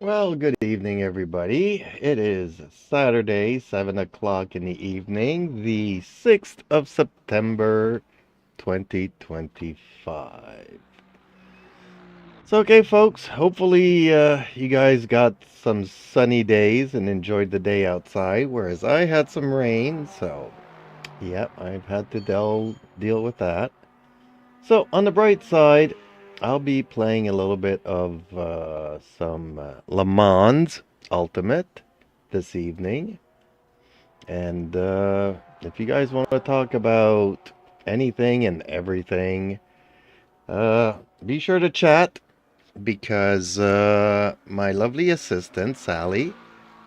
Well, good evening, everybody. It is Saturday, 7 o'clock in the evening, the 6th of September, 2025. So, okay, folks, hopefully you guys got some sunny days and enjoyed the day outside, whereas I had some rain, so, yep, I've had to deal with that. So, on the bright side, I'll be playing a little bit of some Le Mans Ultimate this evening. And if you guys want to talk about anything and everything, uh, be sure to chat because my lovely assistant, Sally,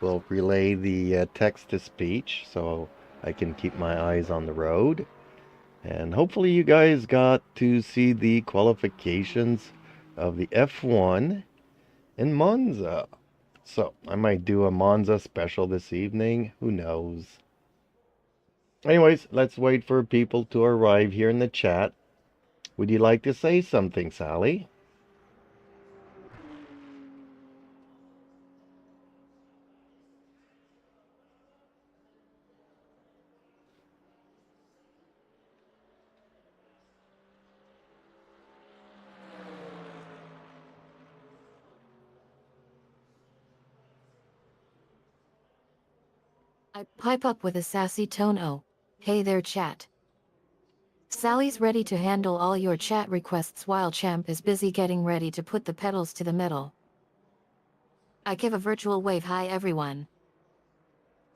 will relay the text to speech so I can keep my eyes on the road. And hopefully you guys got to see the qualifications of the F1 in Monza. So I might do a Monza special this evening. Who knows? Anyways, let's wait for people to arrive here in the chat. Would you like to say something, Sally? I pipe up with a sassy tone. Oh, hey there, chat. Sally's ready to handle all your chat requests while Champ is busy getting ready to put the pedals to the metal. I give a virtual wave. Hi everyone.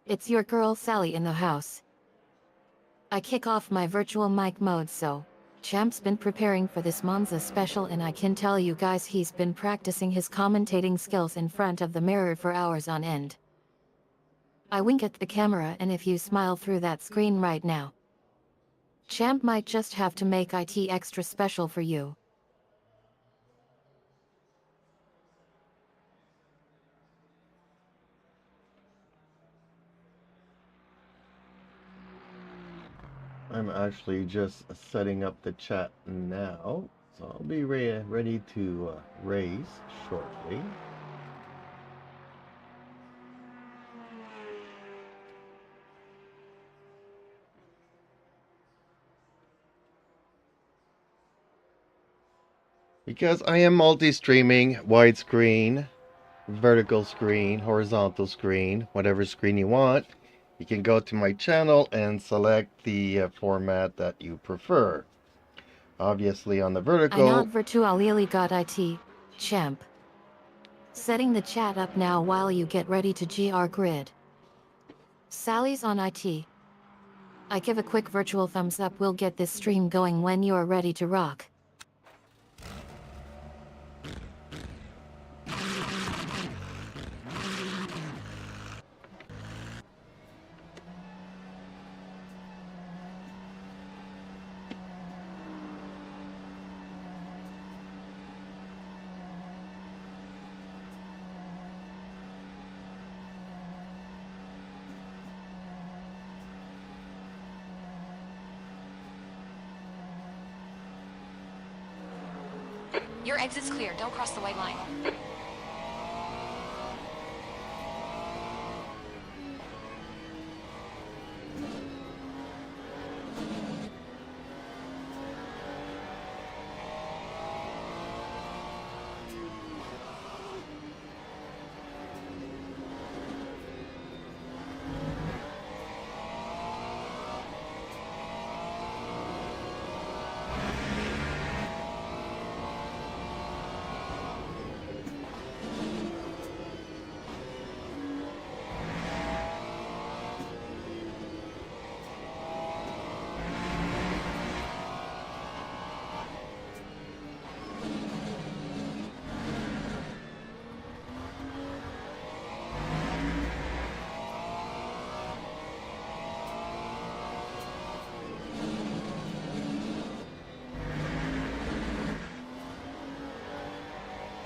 It's your girl Sally in the house. I kick off my virtual mic mode. So Champ's been preparing for this Monza special, and I can tell you guys he's been practicing his commentating skills in front of the mirror for hours on end. I wink at the camera, and if you smile through that screen right now, Champ might just have to make it extra special for you. I'm actually just setting up the chat now, so I'll be ready to race shortly. Because I am multi-streaming, widescreen, vertical screen, horizontal screen, whatever screen you want. You can go to my channel and select the format that you prefer. Obviously on the I vertical. not virtually got it, Champ. Setting the chat up now while you get ready to GR grid. Sally's on it. I give a quick virtual thumbs up. We'll get this stream going when you're ready to rock. Your exit's clear. Don't cross the white line.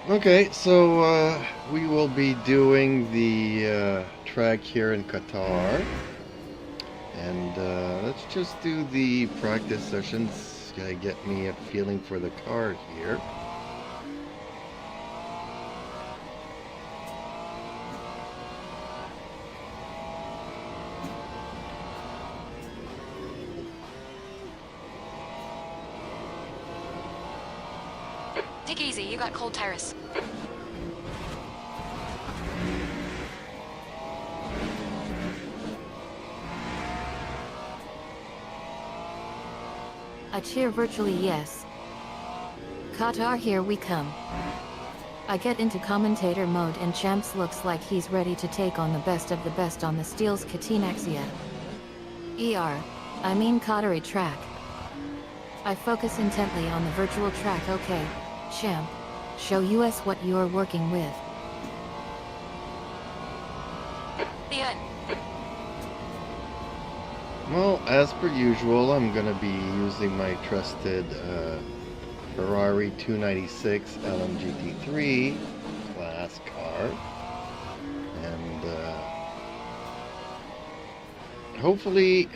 Okay, so we will be doing the track here in Qatar. And let's just do the practice sessions. Get me a feeling for the car here. Take it easy, you got cold tires. I cheer virtually yes. Qatar, here we come. I get into commentator mode and Champs looks like he's ready to take on the best of the best on the Steel's Katinaxia. I mean Qatari track. I focus intently on the virtual track. Okay, Champ, show us what you're working with. The end. Well, as per usual, I'm going to be using my trusted Ferrari 296 LMGT3 class car. And hopefully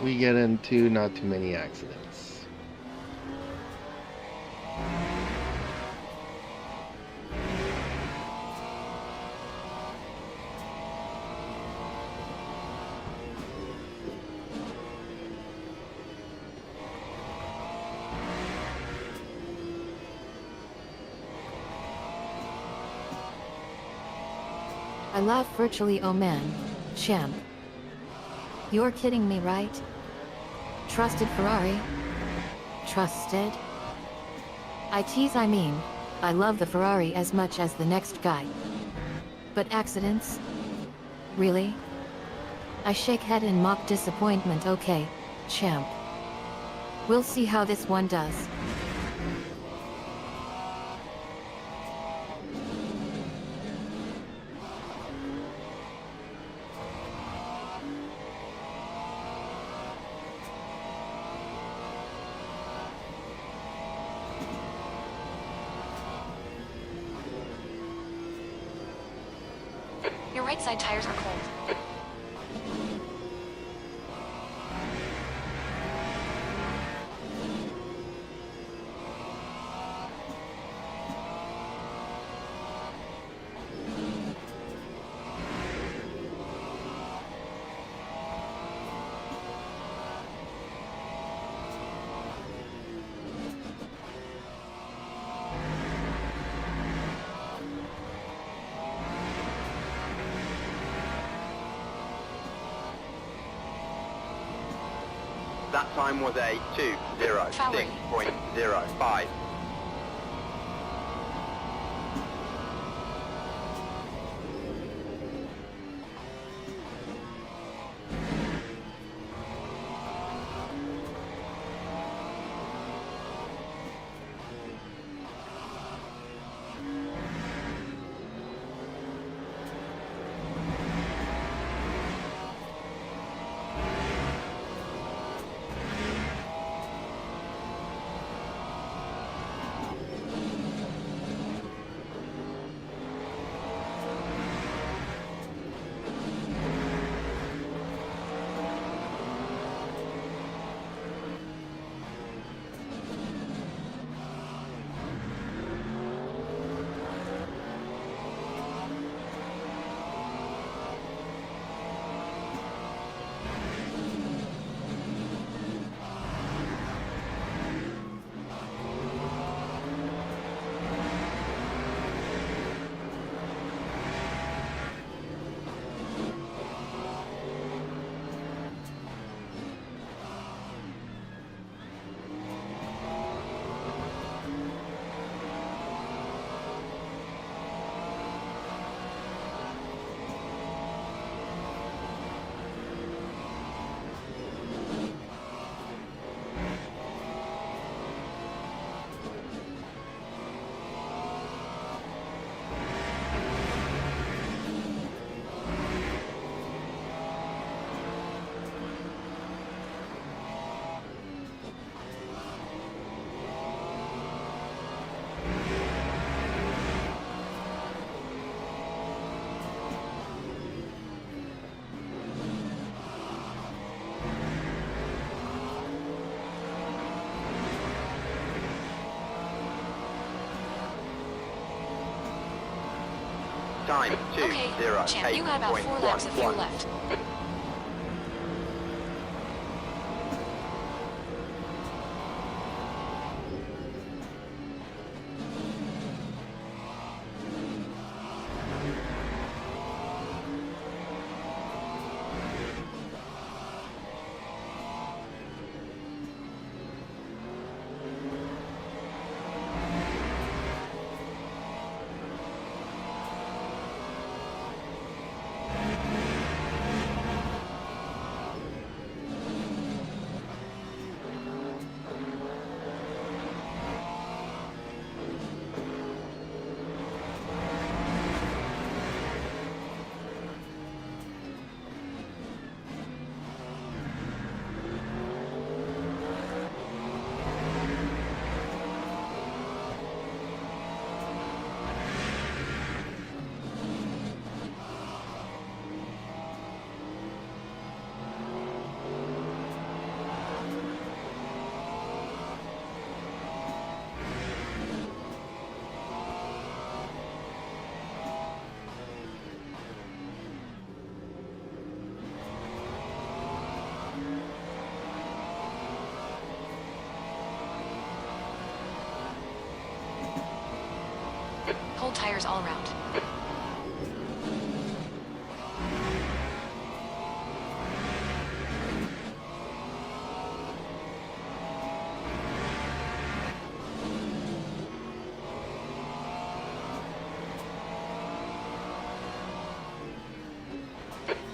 we get into not too many accidents. I laugh virtually. Oh man, Champ. You're kidding me, right? Trusted Ferrari? Trusted? I tease, I mean, I love the Ferrari as much as the next guy. But accidents? Really? I shake head in mock disappointment. Okay, Champ. We'll see how this one does. Your right side tires are cold. That time was a 2:06.05. Time Okay, Champ, you got about 4 laps of fuel 2:08.11. left. Hold tires all around.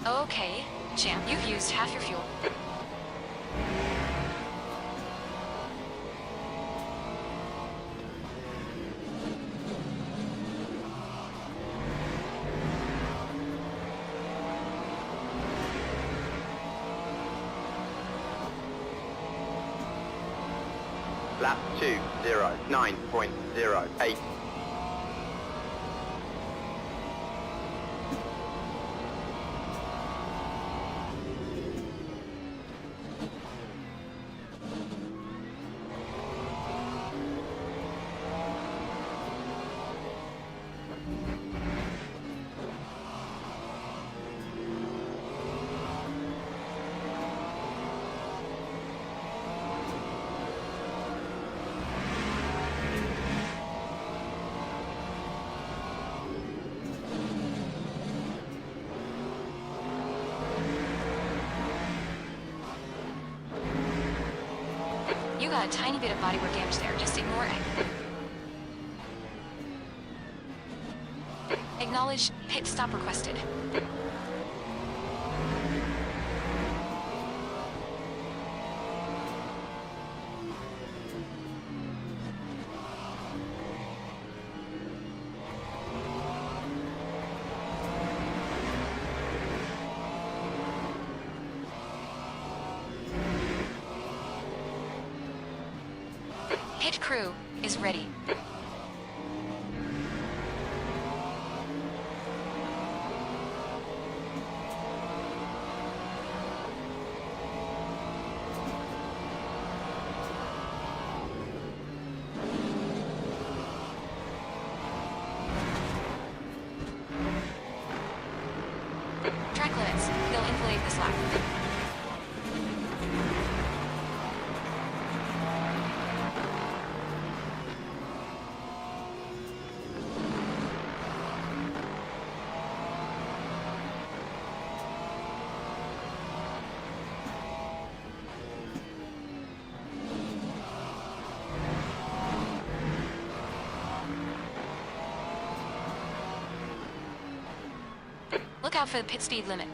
Okay, champ, you've used half your fuel. Lap 209.08. You got a tiny bit of bodywork damage there, just ignore it. Acknowledge, pit stop requested. Pit crew is ready. Track limits. They'll inflate this lap. Look out for the pit speed limit.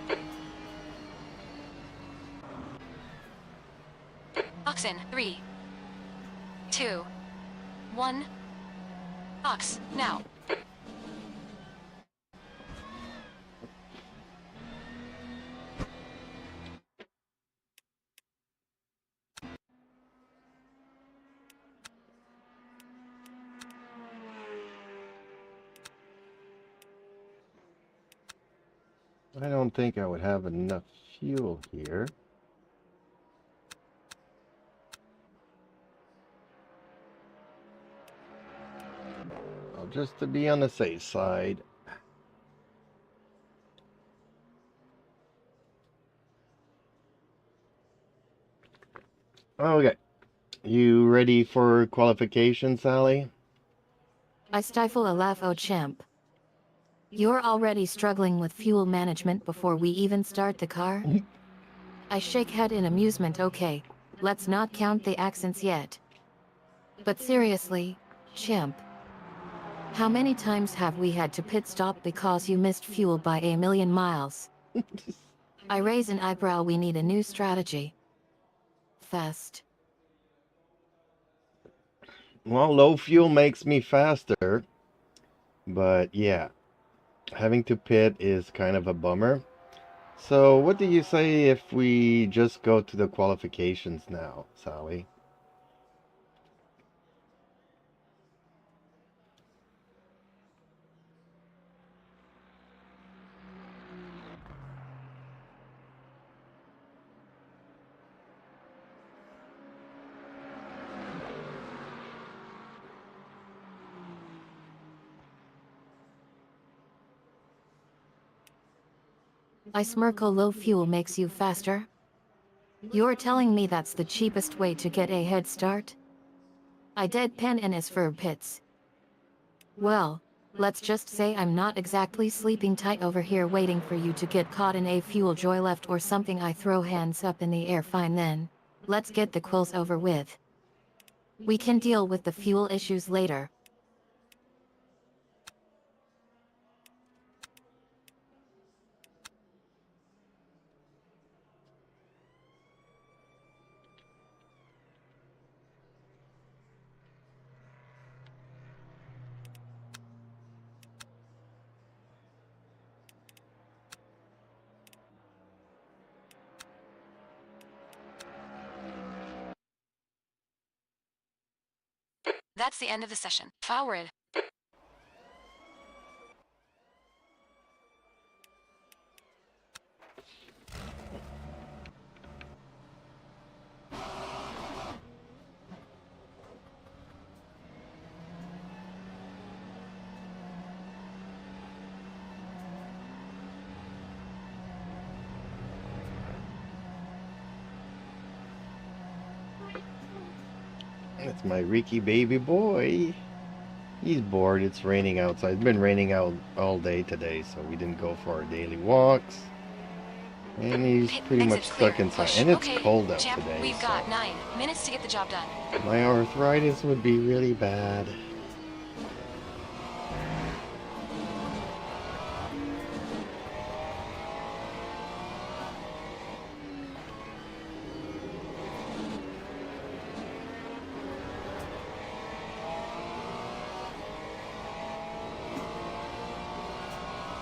Oxen, 3, 2, 1. Ox, now. I don't think I would have enough fuel here. Well, just to be on the safe side. Okay. You ready for qualification, Sally? I stifle a laugh, oh champ. You're already struggling with fuel management before we even start the car? I shake head in amusement. Okay, let's not count the accents yet. But seriously, champ. How many times have we had to pit stop because you missed fuel by a million miles? I raise an eyebrow. We need a new strategy. Fast. Well, low fuel makes me faster. But yeah, having to pit is kind of a bummer. So what do you say if we just go to the qualifications now, Sally? I smirk. Low fuel makes you faster? You're telling me that's the cheapest way to get a head start? I deadpan and as for pits. Well, Let's just say I'm not exactly sleeping tight over here waiting for you to get caught in a fuel joy left or something. I throw hands up in the air. Fine then. Let's get the quills over with. We can deal with the fuel issues later. That's the end of the session. Forward. That's my Ricky baby boy. He's bored. It's raining outside. It's been raining out all day today, so we didn't go for our daily walks. And he's pretty much stuck inside. Push. And it's Okay, cold out champ, today, we've so got 9 minutes to get the job done. my arthritis would be really bad.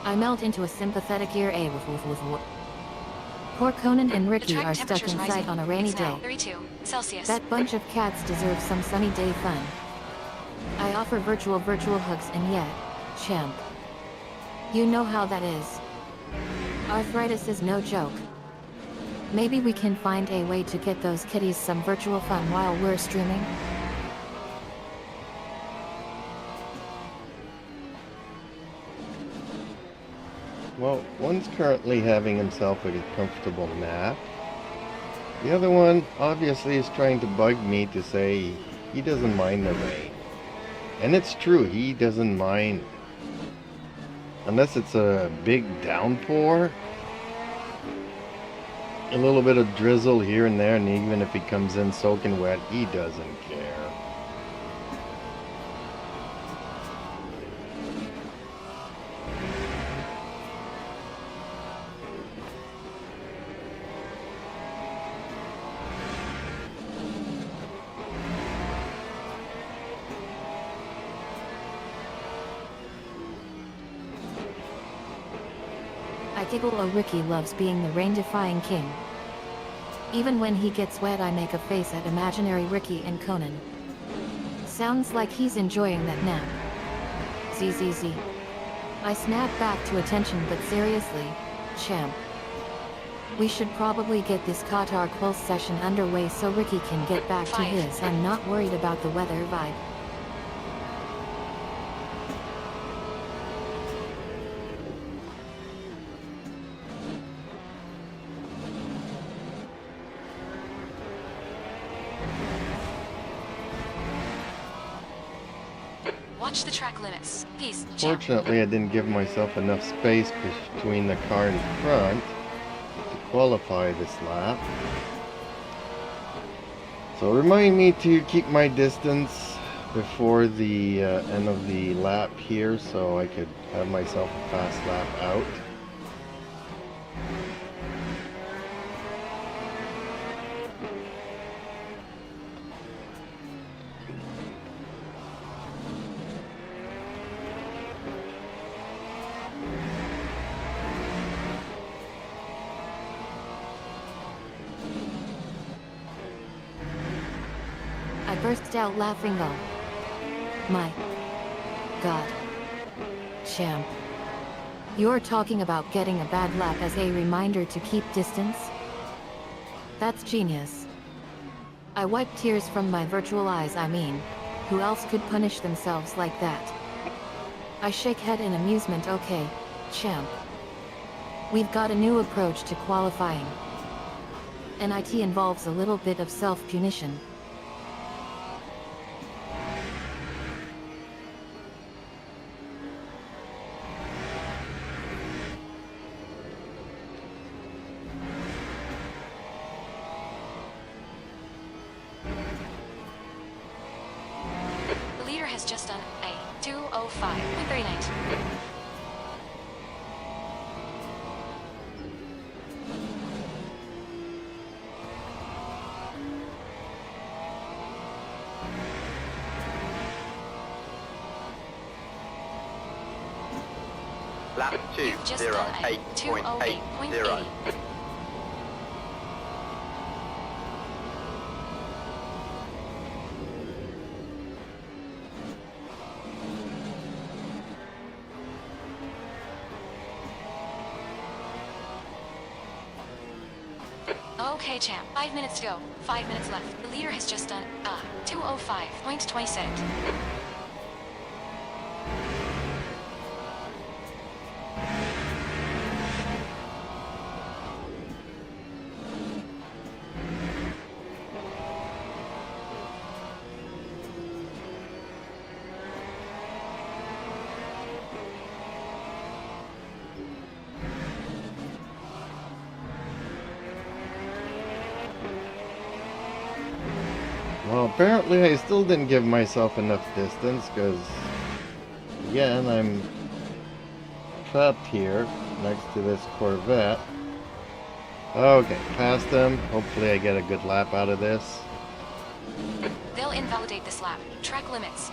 I melt into a sympathetic ear. Poor Conan and The Ricky track are stuck temperature's inside rising. on a rainy It's now day. 32 Celsius. That bunch of cats deserve some sunny day fun. I offer virtual hugs and yet, champ. You know how that is. Arthritis is no joke. Maybe we can find a way to get those kitties some virtual fun while we're streaming? Well, one's currently having himself a comfortable nap. The other one obviously is trying to bug me to say he doesn't mind the rain. And it's true, he doesn't mind. Unless it's a big downpour. A little bit of drizzle here and there, and even if he comes in soaking wet, he doesn't care. I giggle. Oh, Ricky loves being the rain-defying king. Even when he gets wet, I make a face at imaginary Ricky and Conan. Sounds like he's enjoying that nap. ZZZ. I snap back to attention, but seriously, champ. We should probably get this Qatar quill session underway so Ricky can get back to his "I'm not worried about the weather" vibe. Watch the track limits. Peace, champ. Fortunately, I didn't give myself enough space between the car in front to qualify this lap. So remind me to keep my distance before the end of the lap here so I could have myself a fast lap out. I burst out laughing. Oh my god. Champ. You're talking about getting a bad lap as a reminder to keep distance? That's genius. I wipe tears from my virtual eyes. I mean, who else could punish themselves like that? I shake head in amusement. Okay, champ. We've got a new approach to qualifying. NIT involves a little bit of self-punition. just done a 2:05.39. Lap You've just done a 2:08.80. 2:08.80. Okay, champ. 5 minutes to go. 5 minutes left. The leader has just done a 2:05.26. Well, apparently I still didn't give myself enough distance because, again, I'm trapped here next to this Corvette. Okay, past them. Hopefully I get a good lap out of this. They'll invalidate this lap. Track limits.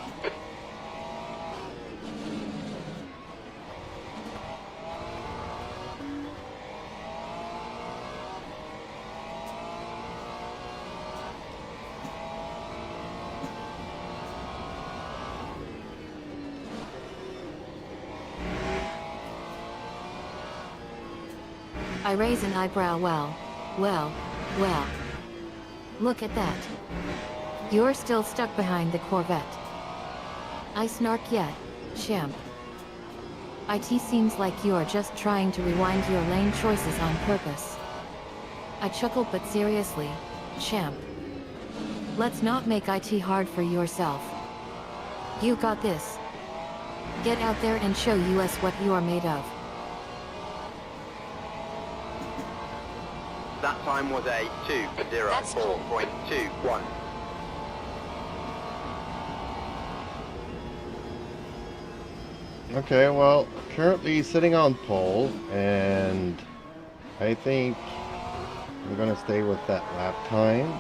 I raise an eyebrow. Well. Look at that. You're still stuck behind the Corvette. I snark yet, champ. It seems like you're just trying to rewind your lane choices on purpose. I chuckle, but seriously, champ. Let's not make it hard for yourself. You got this. Get out there and show us what you are made of. That time was a 2:04.21. Okay, well, currently sitting on pole, and I think I'm gonna stay with that lap time.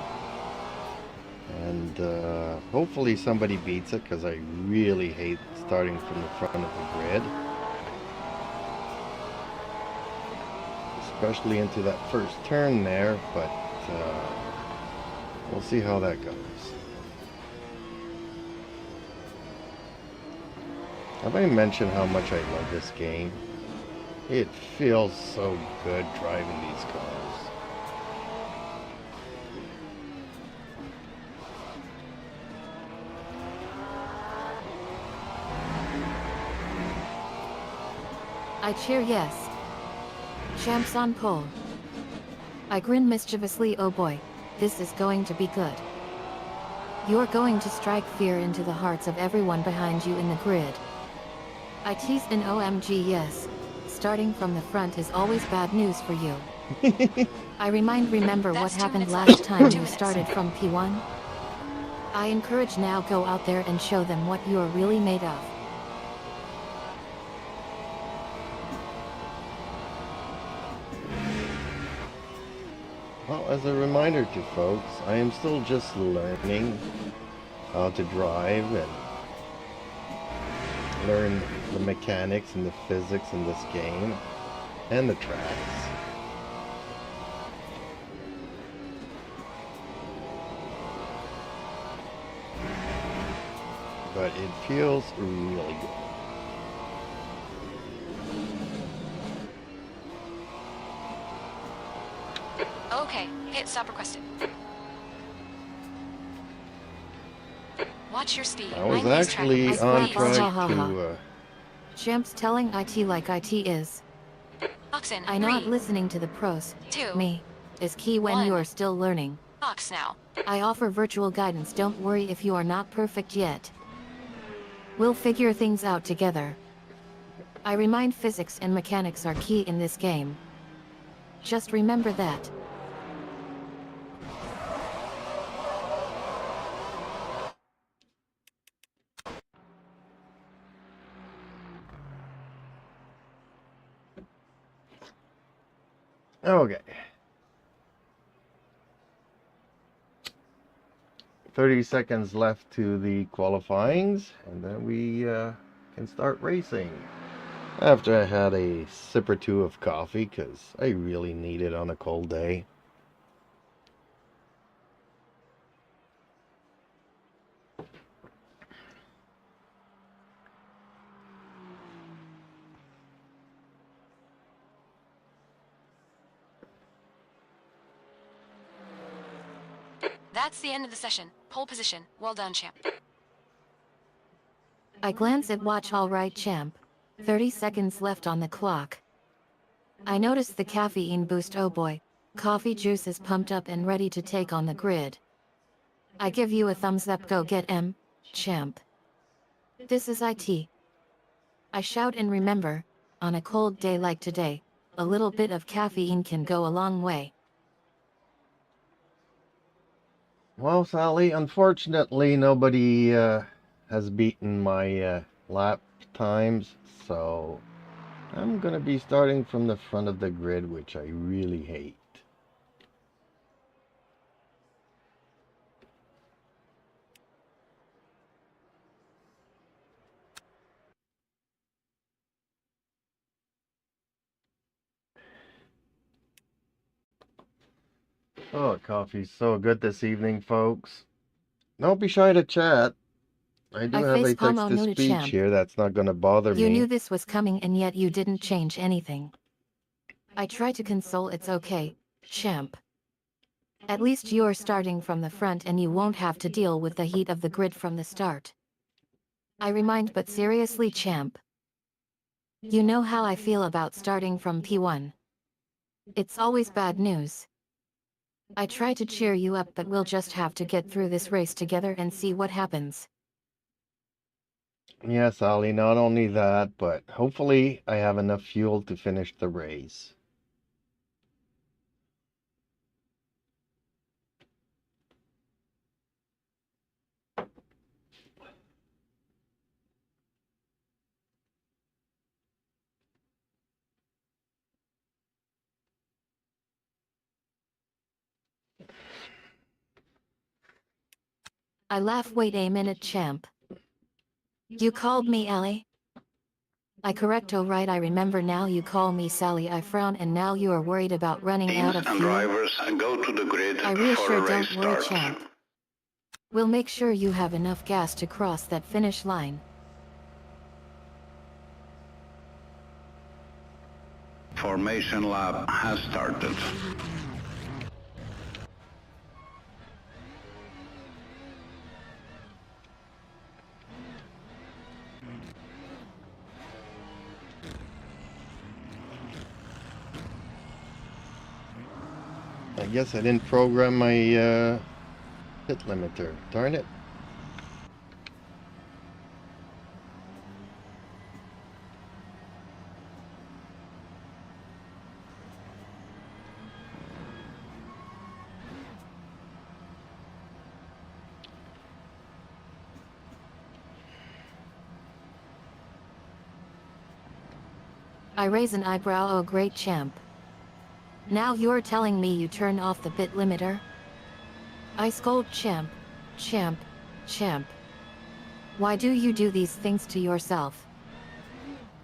And hopefully somebody beats it, because I really hate starting from the front of the grid. Especially into that first turn there, but we'll see how that goes. Have I mentioned how much I love this game? It feels so good driving these cars. I cheer yes. Champs on pole. I grin mischievously. Oh boy, this is going to be good. You're going to strike fear into the hearts of everyone behind you in the grid. I tease an OMG yes. Starting from the front is always bad news for you. Remember what That's 2 happened minutes last left. time 2 you minutes. started from P1? I encourage now, go out there and show them what you're really made of. Well, as a reminder to folks, I am still just learning how to drive and learn the mechanics and the physics in this game and the tracks. But it feels really good. Okay, hit stop requested. Watch your speed. I was Mind these track actually limits, on please. track to Champs telling IT like IT is. Oxen, I not 3, listening to the pros. 2, Me. Is key when 1. you're still learning. Ox now. I offer virtual guidance. Don't worry if you are not perfect yet. We'll figure things out together. I remind physics and mechanics are key in this game. Just remember that. Okay. 30 seconds left to the qualifyings, and then we can start racing. After I had a sip or two of coffee, because I really need it on a cold day. That's the end of the session. Pole position. Well done, champ. I glance at watch. All right, champ. 30 seconds left on the clock. I notice the caffeine boost. Oh boy. Coffee juice is pumped up and ready to take on the grid. I give you a thumbs up. Go get M, champ. This is IT. I shout, and remember, on a cold day like today, a little bit of caffeine can go a long way. Well, Sally, unfortunately, nobody has beaten my lap times, so I'm gonna be starting from the front of the grid, which I really hate. Oh, coffee's so good this evening, folks. Don't be shy to chat. I do I have a facepalm. Oh no, text-to-speech champ. here that's not gonna bother You knew me. this was coming and yet you didn't change anything. I try to console. It's okay, champ. At least you're starting from the front and you won't have to deal with the heat of the grid from the start. I remind, but seriously, champ. You know how I feel about starting from P1. It's always bad news. I try to cheer you up, but we'll just have to get through this race together and see what happens. Yes, Sally, not only that, but hopefully I have enough fuel to finish the race. I laugh. Wait a minute, champ. You called me Ellie? I correct. Oh right, I remember now. You call me Sally. I frown, and now you are worried about running out Teams of and fuel? drivers go to the grid I for reassure, a race don't worry, start. champ. We'll make sure you have enough gas to cross that finish line. Formation lap has started. I guess I didn't program my hit limiter. Darn it. I raise an eyebrow. Oh great, champ. Now you're telling me you turn off the bit limiter? I scold, champ. Champ. Champ. Why do you do these things to yourself?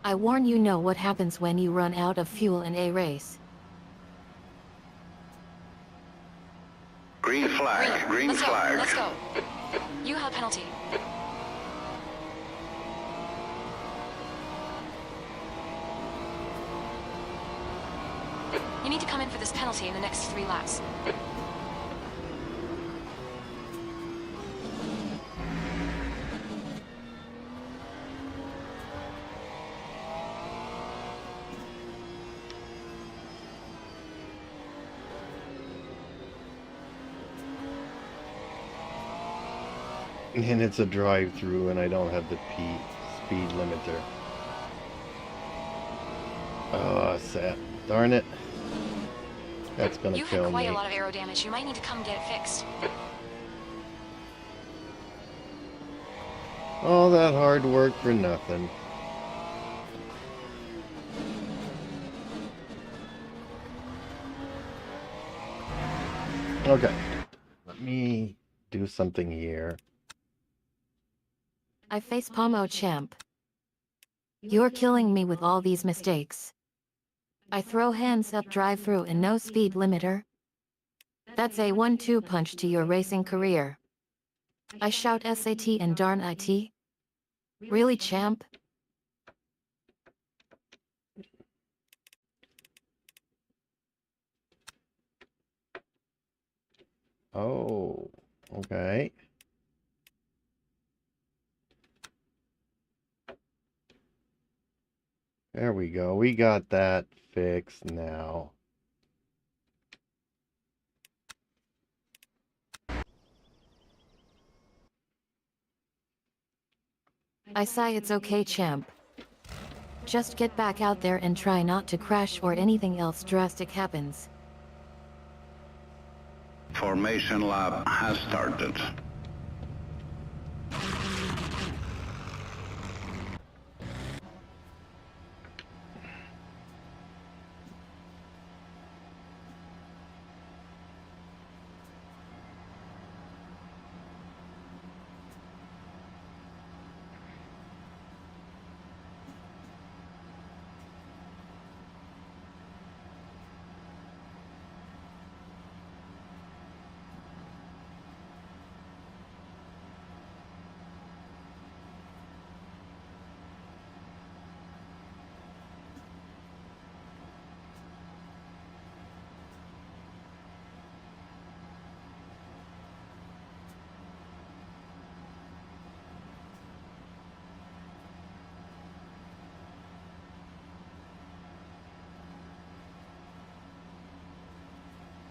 I warn you, know what happens when you run out of fuel in a race. Green flag, green Let's flag. go. Let's go. You have a penalty. You need to come in for this penalty in the next 3 laps. And it's a drive-through, and I don't have the speed limiter. Oh, sad. Darn it. That's gonna You've kill had quite me. a lot of aero damage. You might need to come get it fixed. All that hard work for nothing. Okay. Let me do something here. I face Pomo champ. You're killing me with all these mistakes. I throw hands up drive-through and no speed limiter. That's a 1-2 punch to your racing career. I shout SAT and darn IT. Really, champ? Oh, okay. There we go. We got that fixed now. I sigh, it's okay, champ. Just get back out there and try not to crash or anything else drastic happens. Formation lab has started.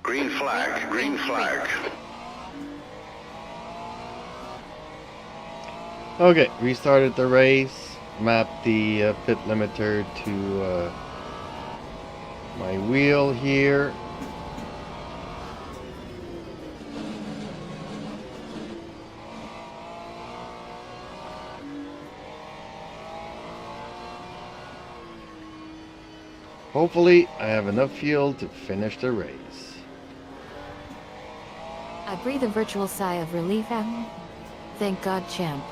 Green flag, green flag. Okay, restarted the race. Mapped the pit limiter to my wheel here. Hopefully, I have enough fuel to finish the race. I breathe a virtual sigh of relief. Thank God, champ.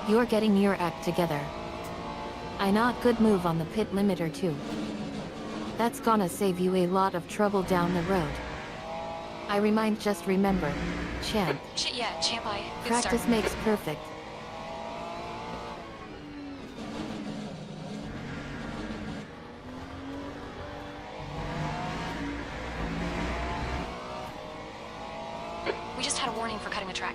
You're getting your act together. I not good move on the pit limiter too. That's gonna save you a lot of trouble down the road. Just remember, champ. Yeah, champ, good Practice start. makes perfect. We just had a warning for cutting the track.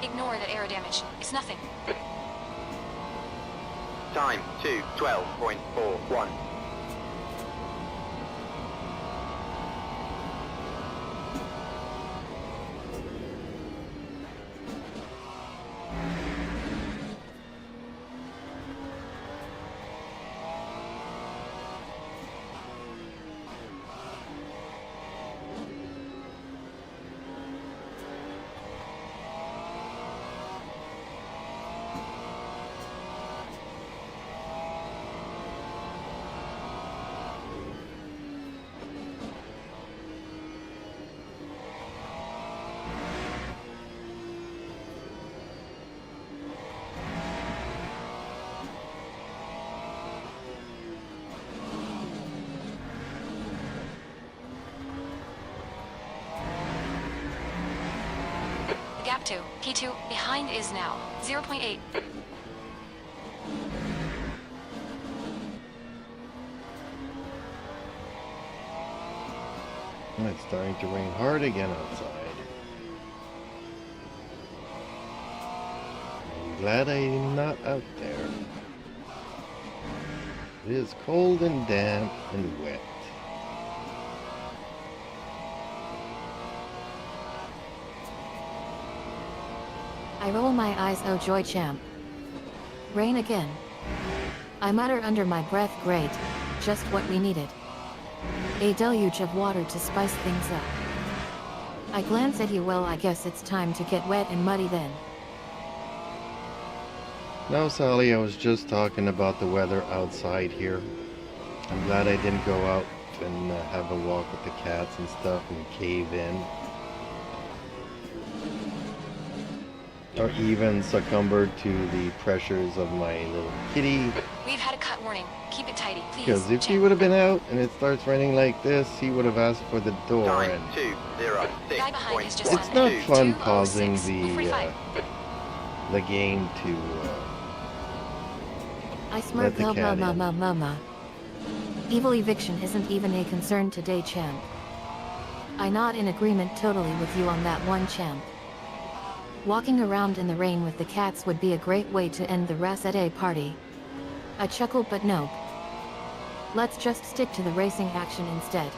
Ignore that aero damage. It's nothing. Time 2:12.41. Gap 2. P2. Behind is now 0.8. It's starting to rain hard again outside. I'm glad I'm not out there. It is cold and damp and wet. I roll my eyes, oh joy, champ. Rain again. I mutter under my breath, great, just what we needed. A deluge of water to spice things up. I glance at you, well, I guess it's time to get wet and muddy then. No, Sally, I was just talking about the weather outside here. I'm glad I didn't go out and have a walk with the cats and stuff and cave in. Or even succumb to the pressures of my little kitty. We've had a cut warning. Keep it tidy, please. Because if he champ. would have been out and it starts raining like this, he would have asked for the door. Time And guy behind has just it's done not it. fun 2:06, pausing 45. the game to I smirk, the cat in. mama. Evil eviction isn't even a concern today, champ. I nod in agreement totally with you on that one, champ. Walking around in the rain with the cats would be a great way to end the Rasadé party. I chuckle, but nope. Let's just stick to the racing action instead.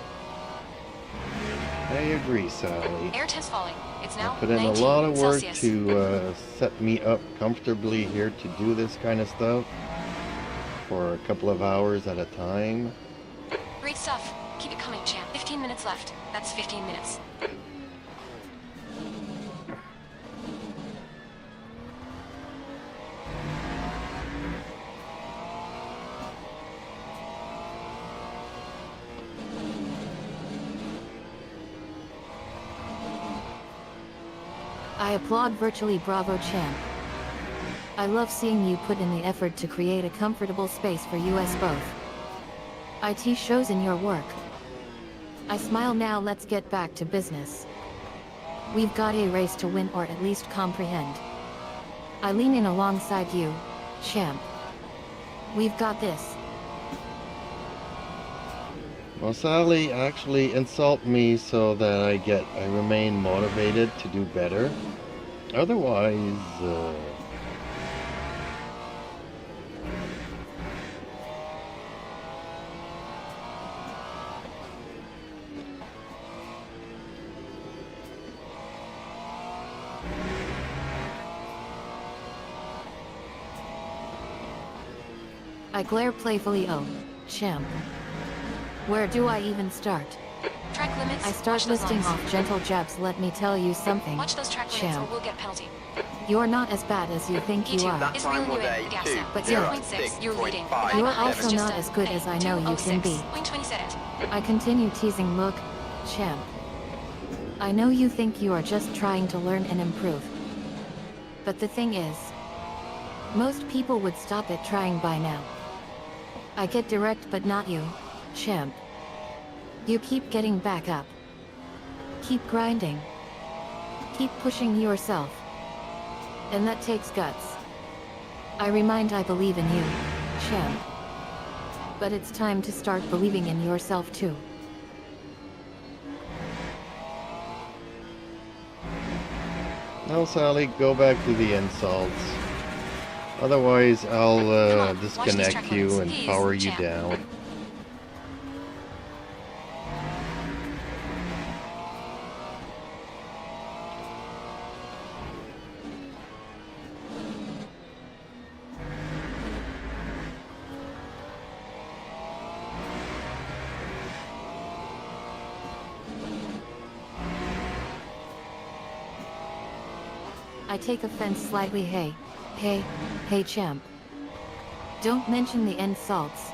I agree, Sally. Air temps falling. It's now I put in a 19 lot of work Celsius. to set me up comfortably here to do this kind of stuff for a couple of hours at a time. Great stuff. Keep it coming, champ. 15 minutes left. That's 15 minutes. I applaud virtually, bravo, champ. I love seeing you put in the effort to create a comfortable space for us both. IT shows in your work. I smile. Now let's get back to business. We've got a race to win, or at least comprehend. I lean in alongside you, champ. We've got this. Well, Sally actually insult me so that I remain motivated to do better. Otherwise, I glare playfully. Oh, champ. Where do I even start? Track limits. I start watch those listing lines. off gentle jabs. Let me tell you something, Watch those track limits champ. or we'll get penalty. You're not as bad as you think you P2 are. is Time reeling you was in. a Gap 2, set. But 0.6. You're leading. The guy You're behind also has just not done as good as I know you can be. 2:06.27. I continue teasing. Look, champ. I know you think you are just trying to learn and improve. But the thing is, most people would stop at trying by now. I get direct, but not you, champ. You keep getting back up. Keep grinding. Keep pushing yourself. And that takes guts. I believe in you, champ. But it's time to start believing in yourself too. now Sally, go back to the insults. Otherwise, I'll on, watch these disconnect track you limits. and Please, power you champ. down. I take offense slightly. Hey champ. Don't mention the insults.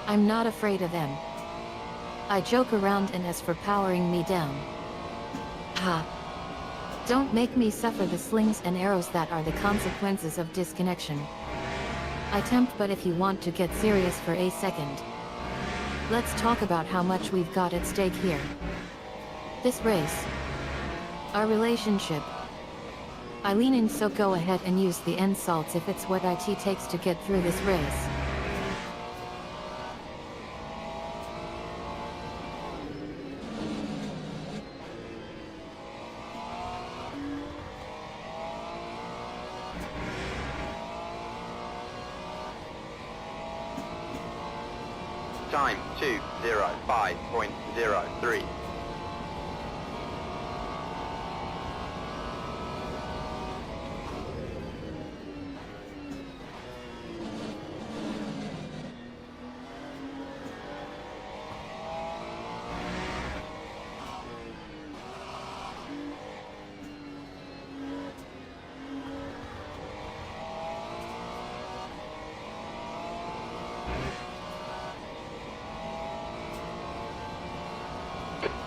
I'm not afraid of them. I joke around, and as for powering me down. Ha. Don't make me suffer the slings and arrows that are the consequences of disconnection. I tempt, but if you want to get serious for a second, let's talk about how much we've got at stake here. This race. Our relationship. I lean in, so go ahead and use the insults if it's what it takes to get through this race. Time 2:05.03.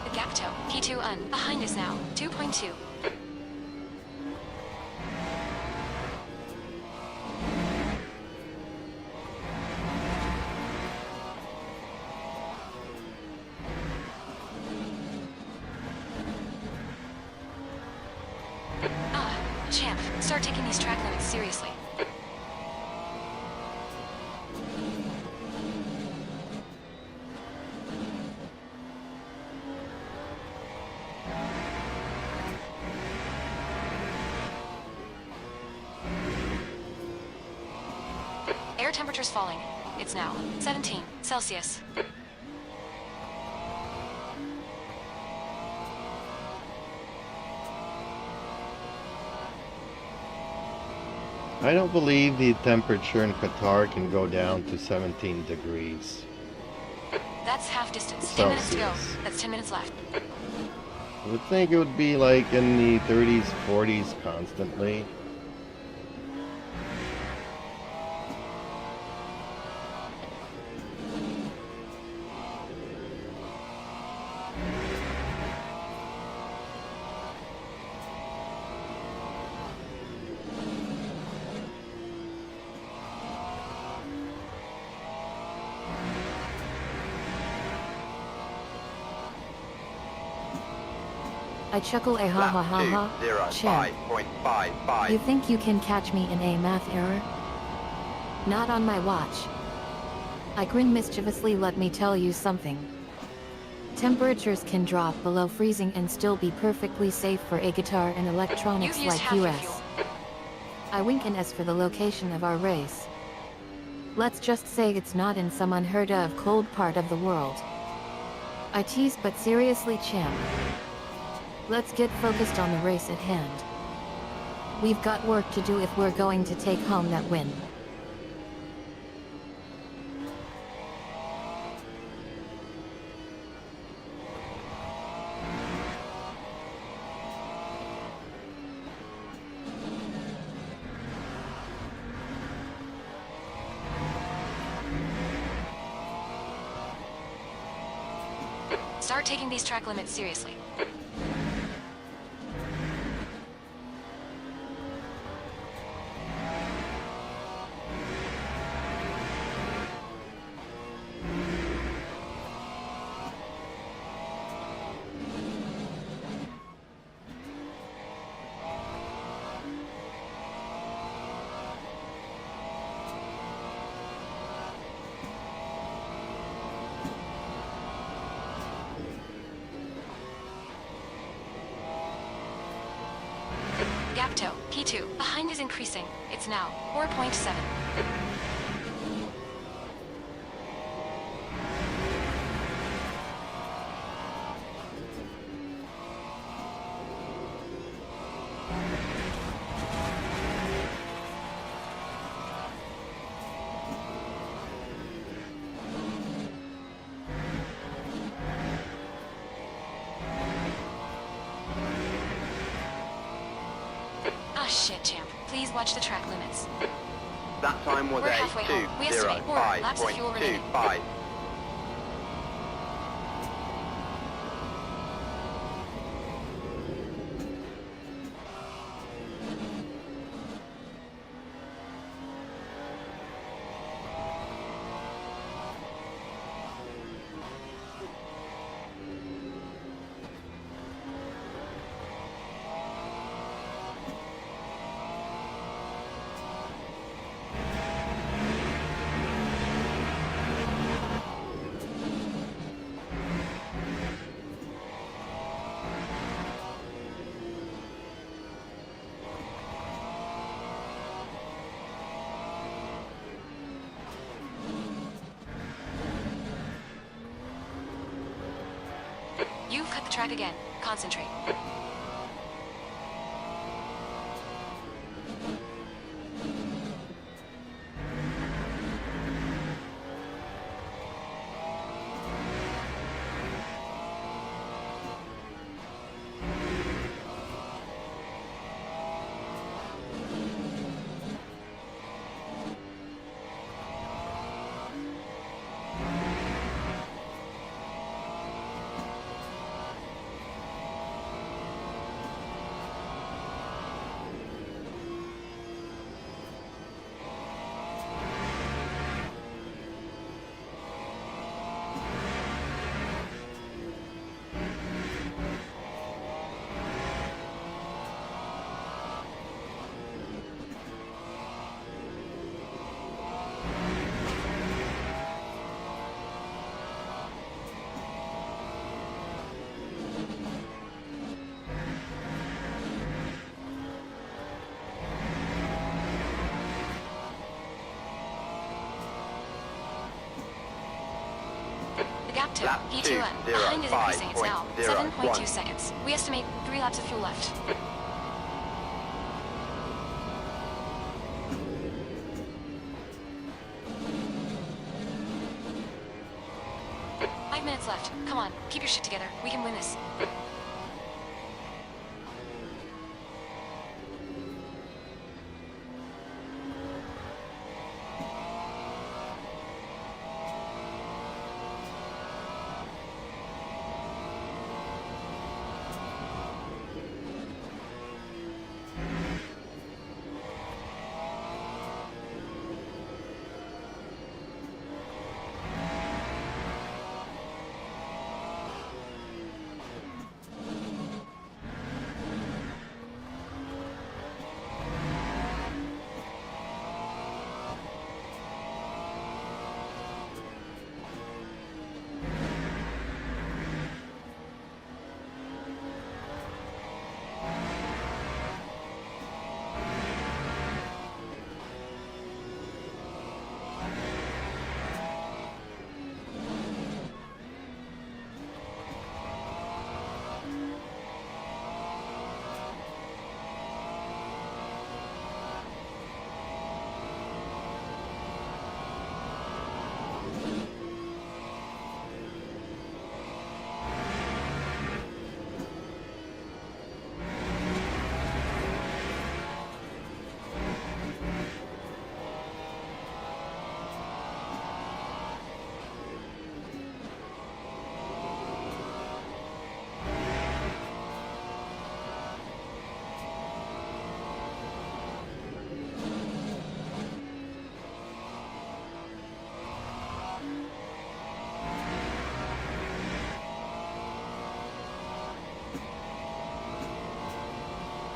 The gap toe. P2 un. Behind us now. 2.2. Champ, start taking these track limits seriously. Air temperature's falling. It's now 17 Celsius. I don't believe the temperature in Qatar can go down to 17 degrees. That's half distance. 10 minutes to go. Celsius. That's 10 minutes left. I would think it would be like in the 30s, 40s constantly. I chuckle a ha ha ha ha. Champ, 2:05.55. you think you can catch me in a math error? Not on my watch. I grin mischievously. Let me tell you something. Temperatures can drop below freezing and still be perfectly safe for a guitar and electronics You've used like half your US. fuel. I wink and S for the location of our race. Let's just say it's not in some unheard of cold part of the world. I tease, but seriously, champ. Let's get focused on the race at hand. We've got work to do if we're going to take home that win. Start taking these track limits seriously. Gap toe. P2. Behind is increasing. It's now 4.7. Ah, shit, champ. Please watch the track limits. That time was We're a halfway home. We estimate 4 laps of fuel remaining. 2:05.25. You've cut the track again. Concentrate. Gap 2, Lap E2N. 2, Behind is 0, increasing. It's now 5.01. 7.2 seconds. We estimate 3 laps of fuel left. Five minutes left. Come on, keep your shit together. We can win this.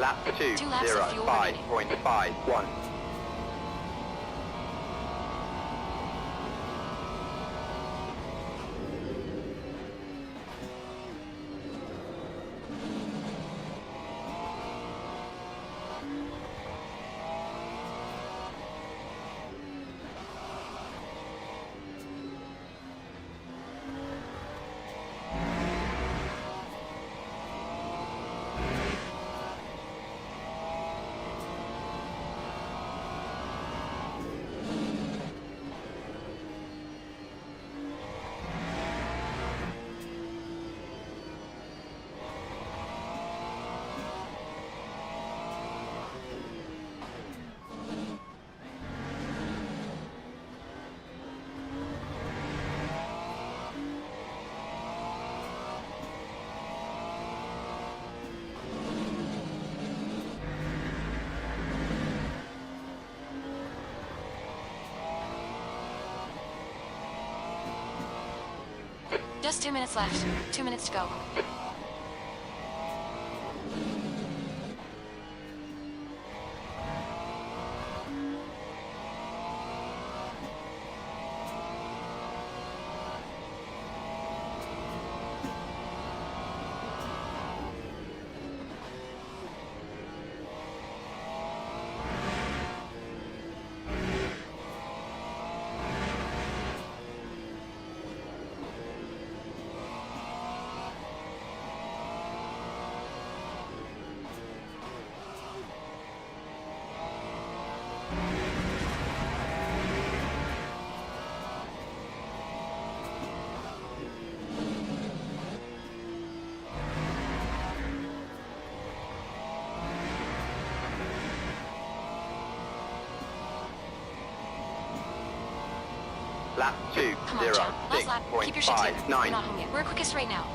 Lap 2, 2 laps 0, of fuel remaining. 5.51. Just 2 minutes left. 2 minutes to go. Lap 2, Come on, 0, champ. Last lap. Keep your shit together. We're 6.59. not home yet. We're quickest right now.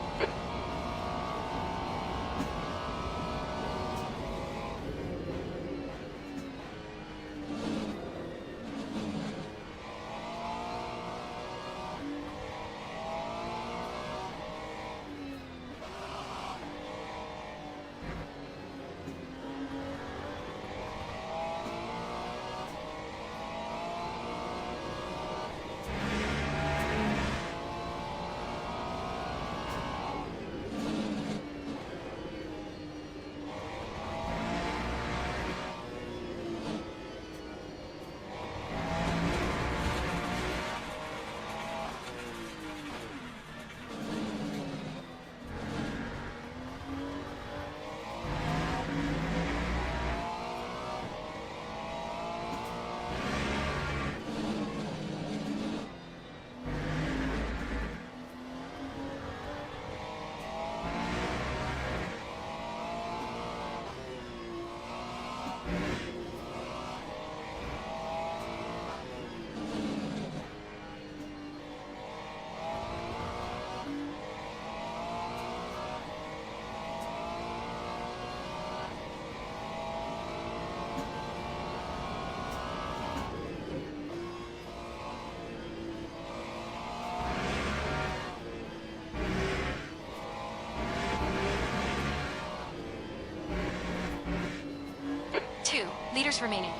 Two leaders remaining.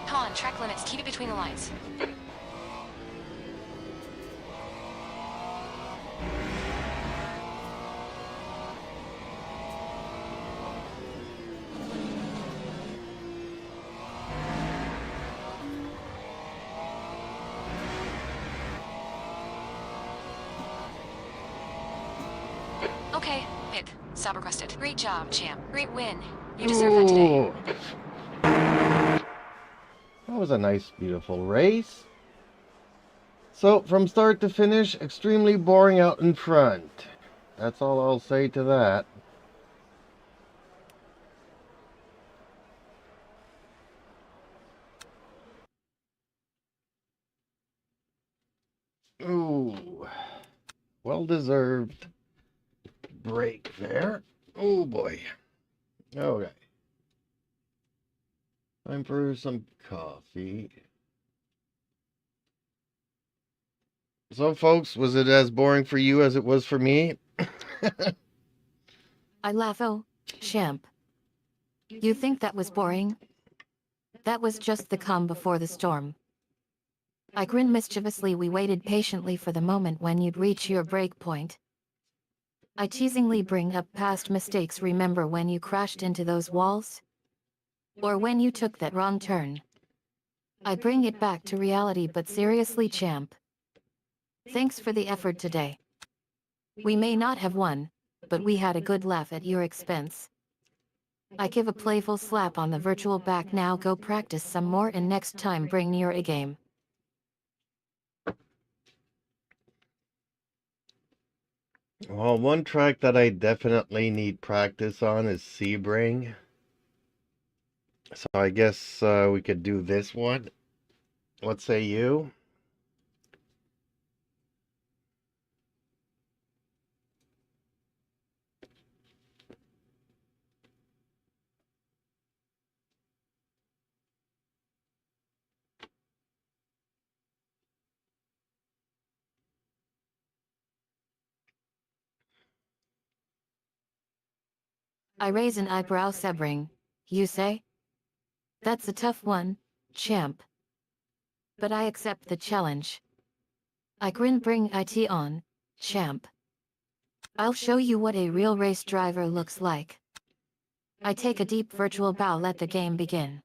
Come on, track limits. Keep it between the lines. Okay, pit. Stop requested. Great job, champ. Great win. You deserve that today. Ooh. That was a nice, beautiful race. So, from start to finish, extremely boring out in front. That's all I'll say to that. Ooh. Well-deserved break there. Oh boy. Okay. Time for some coffee. So, folks, was it as boring for you as it was for me? I laugh. Oh, champ. You think that was boring? That was just the calm before the storm. I grin mischievously. We waited patiently for the moment when you'd reach your break point. I teasingly bring up past mistakes. Remember when you crashed into those walls? Or when you took that wrong turn? I bring it back to reality. But seriously, champ. Thanks for the effort today. We may not have won, but we had a good laugh at your expense. I give a playful slap on the virtual back. Now go practice some more and next time bring your A game. Well, one track that I definitely need practice on is Sebring. So I guess we could do this one. What say you? I raise an eyebrow. Sebring, you say? That's a tough one, champ. But I accept the challenge. I grin. Bring it on, champ. I'll show you what a real race driver looks like. I take a deep virtual bow. Let the game begin.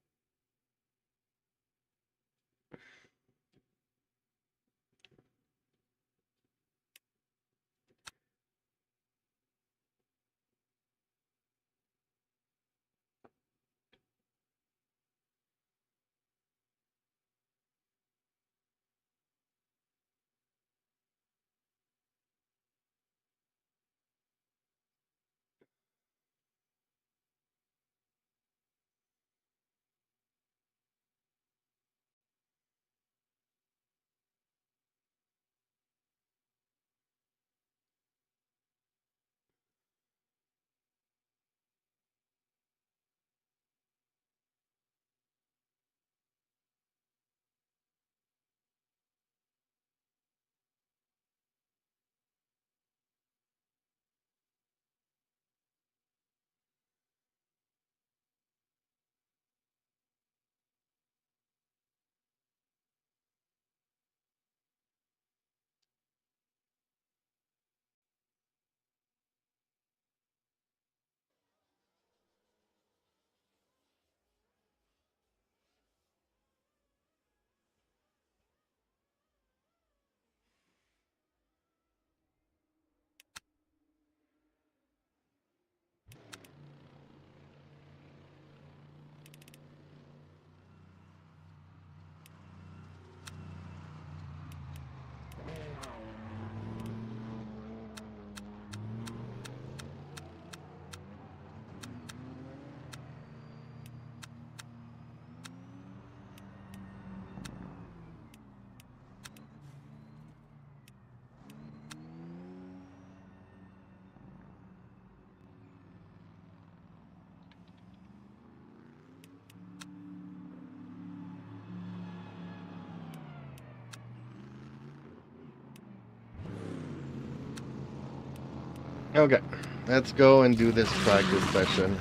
Okay, let's go and do this practice session.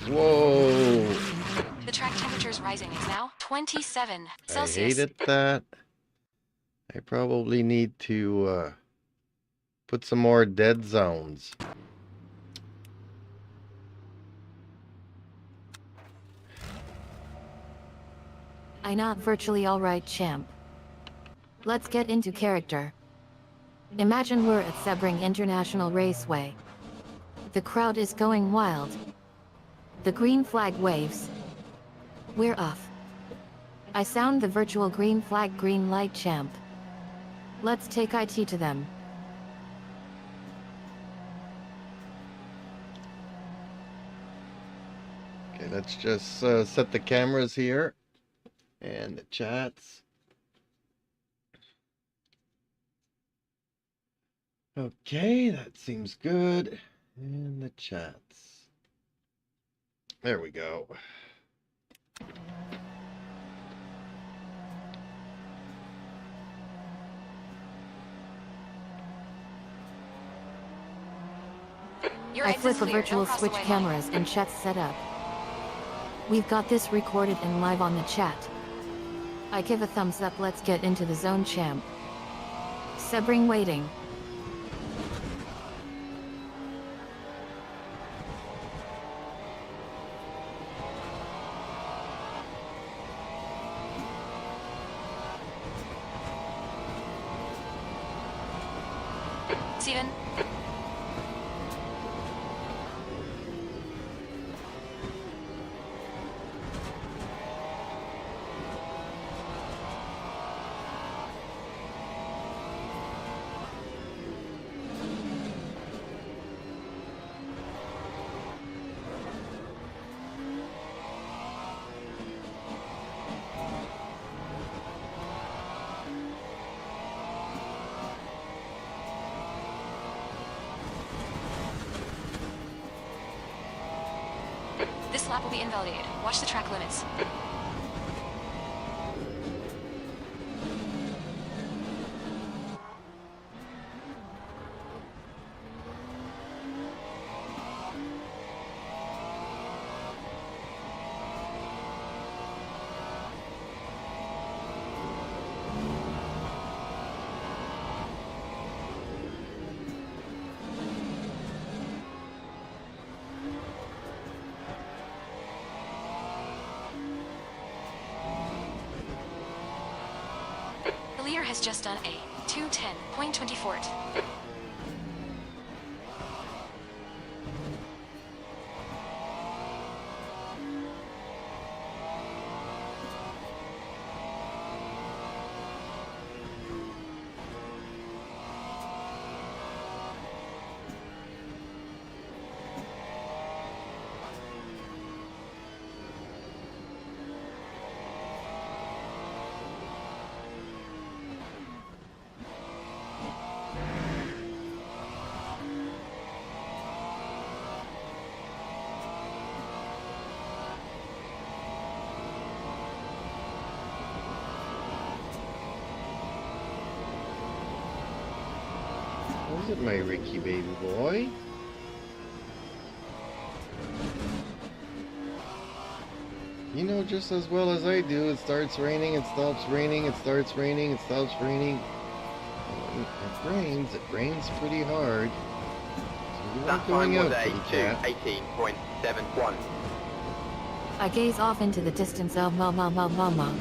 Whoa! The track temperature is rising. It's now 27 I Celsius. hated that. I probably need to put some more dead zones. I not virtually alright, champ. Let's get into character. Imagine we're at Sebring International Raceway. The crowd is going wild. The green flag waves. We're off. I sound the virtual green flag green light, champ. Let's take IT to them. Okay, let's just set the cameras here and the chats. Okay, that seems good. And the chats. There we go. Your I exit's flip a clear. virtual Don't cross the switch white line. cameras and chats set up. We've got this recorded and live on the chat. I give a thumbs up. Let's get into the zone, champ. Sebring waiting. Steven, this lap will be invalidated. Watch the track limits. The leader has just done a 210.24. Was it my Ricky baby boy? You know just as well as I do, it starts raining, it stops raining, it starts raining, it stops raining. When it rains pretty hard. So you That aren't going time was out, a kitty cat. 2:18.71. I gaze off into the distance. Oh, mama.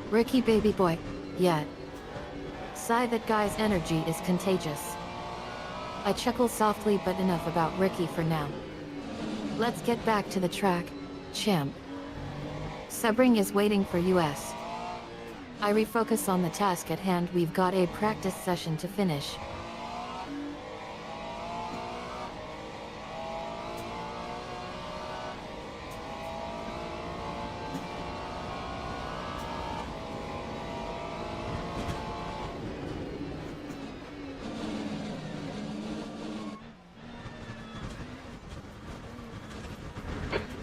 Ricky baby boy. Yet. Sigh, that guy's energy is contagious. I chuckle softly, but enough about Ricky for now. Let's get back to the track, champ. Sebring is waiting for us. I refocus on the task at hand. We've got a practice session to finish.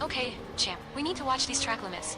Okay, champ. We need to watch these track limits.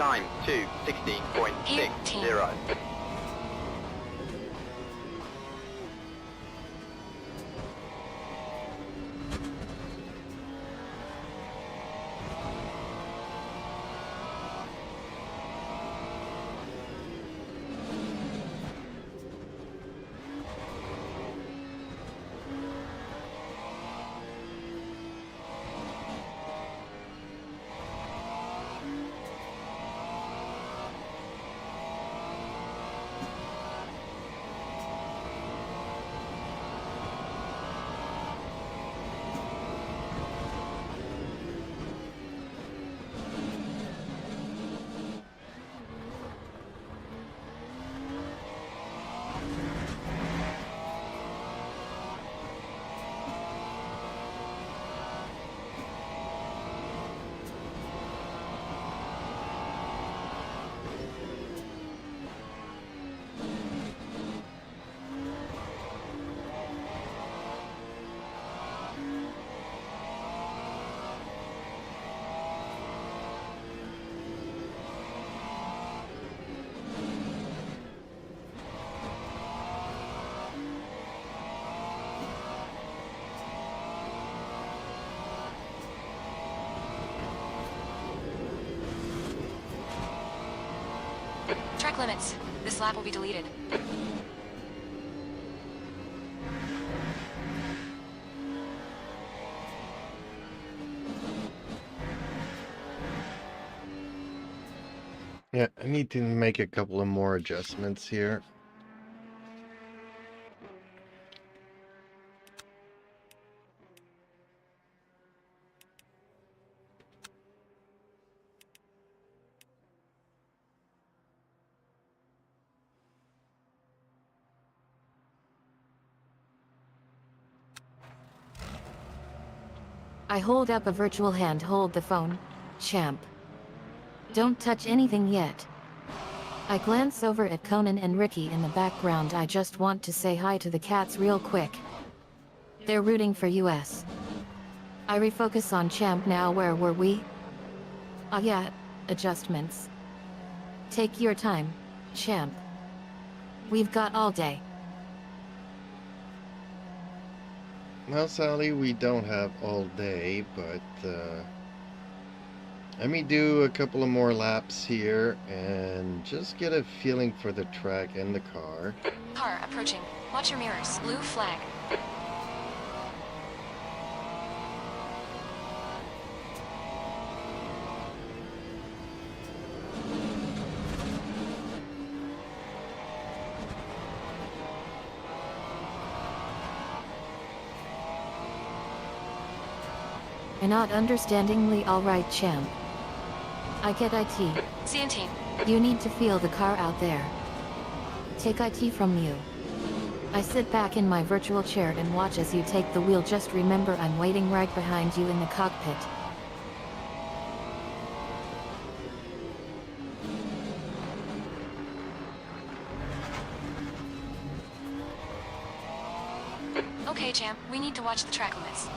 Time 2:16.60. Track limits. This lap will be deleted. Yeah, I need to make a couple of more adjustments here. I hold up a virtual hand. Hold the phone, champ. Don't touch anything yet. I glance over at Conan and Ricky in the background. I just want to say hi to the cats real quick. They're rooting for US. I refocus on champ now. Where were we? Ah yeah, adjustments. Take your time, champ. We've got all day. Well, Sally, we don't have all day, but let me do a couple of more laps here and just get a feeling for the track and the car. Car approaching. Watch your mirrors. Blue flag. You're not understandingly alright, champ. I get IT. CNT. You need to feel the car out there. Take IT from you. I sit back in my virtual chair and watch as you take the wheel. Just remember I'm waiting right behind you in the cockpit. Okay, champ. We need to watch the track limits.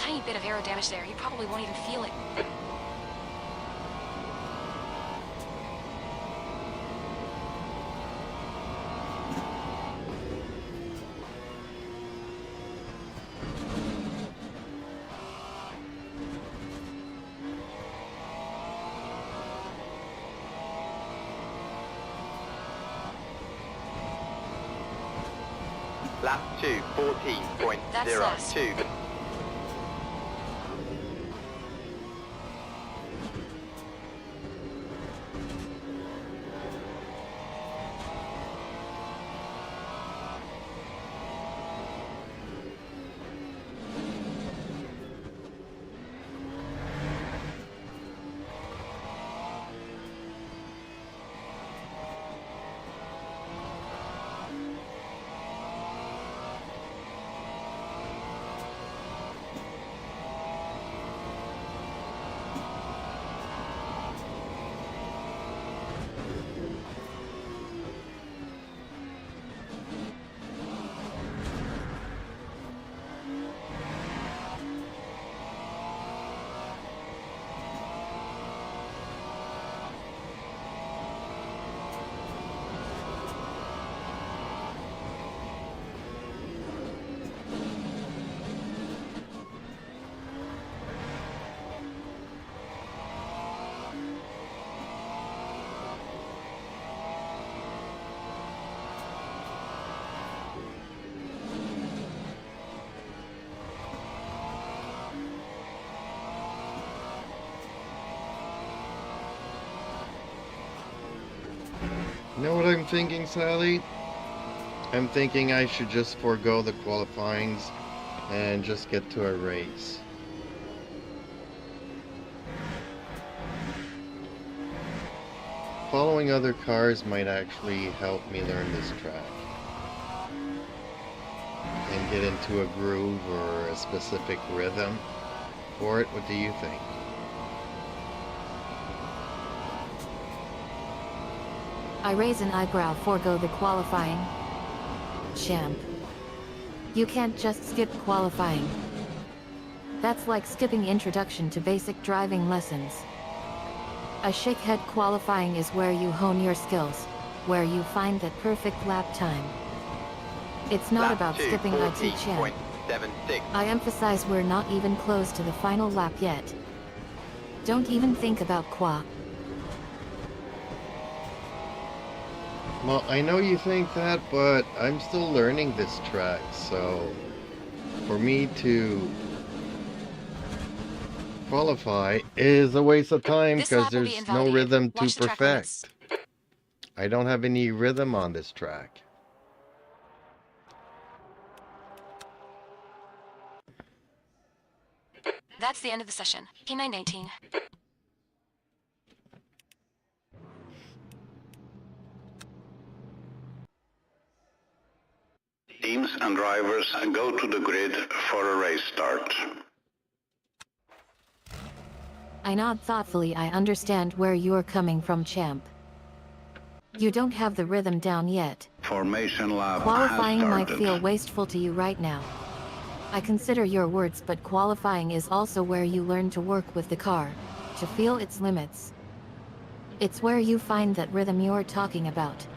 tiny bit of aero damage there. You probably won't even feel it. Lap 2, 14.02. That's fast. You know what I'm thinking, Sally? I'm thinking I should just forego the qualifyings and just get to a race. Following other cars might actually help me learn this track and get into a groove or a specific rhythm for it. What do you think? I raise an eyebrow. Forgo the qualifying. Champ. You can't just skip qualifying. That's like skipping introduction to basic driving lessons. A shake head. Qualifying is where you hone your skills, where you find that perfect lap time. It's not about skipping IT champ. I emphasize we're not even close to the final lap yet. Don't even think about qua. Well, I know you think that, but I'm still learning this track, so for me to qualify is a waste of time This because lap will be there's no invalidated. rhythm to Watch the track limits. perfect. I don't have any rhythm on this track. That's the end of the session. P919. Teams and drivers go to the grid for a race start. I nod thoughtfully. I understand where you're coming from, champ. You don't have the rhythm down yet. Formation lap Qualifying has might started. feel wasteful to you right now. I consider your words, but qualifying is also where you learn to work with the car, to feel its limits. It's where you find that rhythm you're talking about.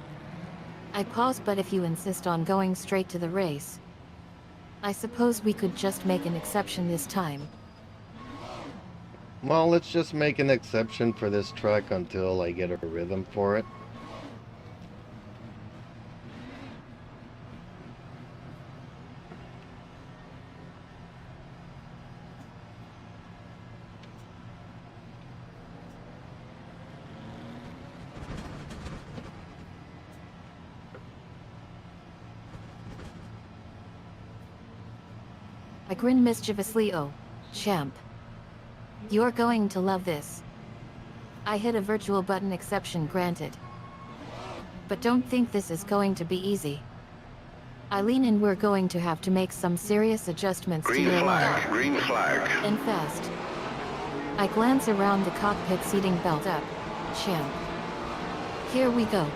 I pause, but if you insist on going straight to the race, I suppose we could just make an exception this time. Well, let's just make an exception for this track until I get a rhythm for it. I grin mischievously. Oh, champ. You're going to love this. I hit a virtual button. Exception granted. But don't think this is going to be easy. I lean in. We're going to have to make some serious adjustments Green to your flag, line. green flag. And fast. I glance around the cockpit. Seating belt up. Champ. Here we go.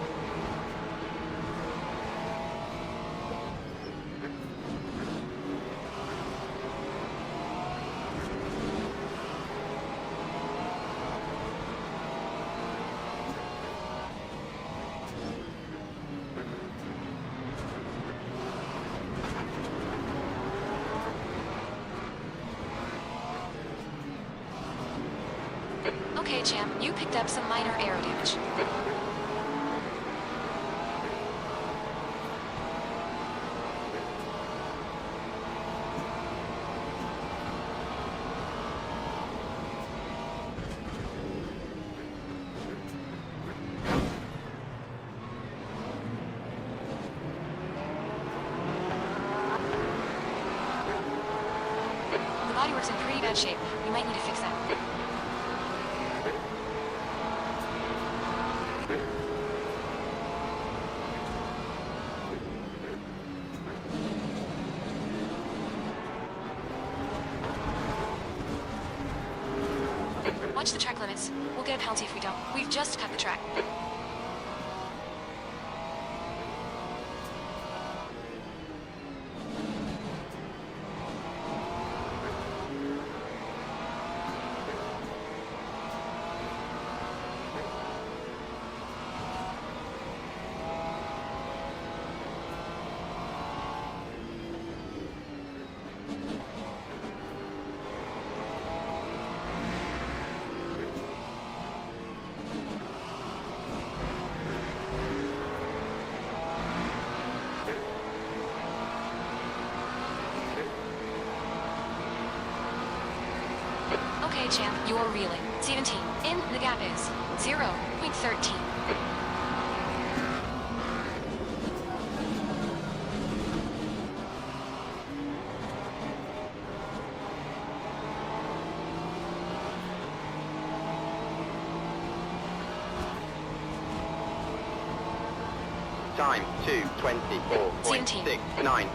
Okay, champ, you picked up some minor aero damage. The bodywork's in pretty bad shape. You might need to fix that. Watch the track limits. We'll get a penalty if we don't. We've just cut the track. Okay, champ, you're reeling. 17. In, the gap is 0.13. Time 2:24.69.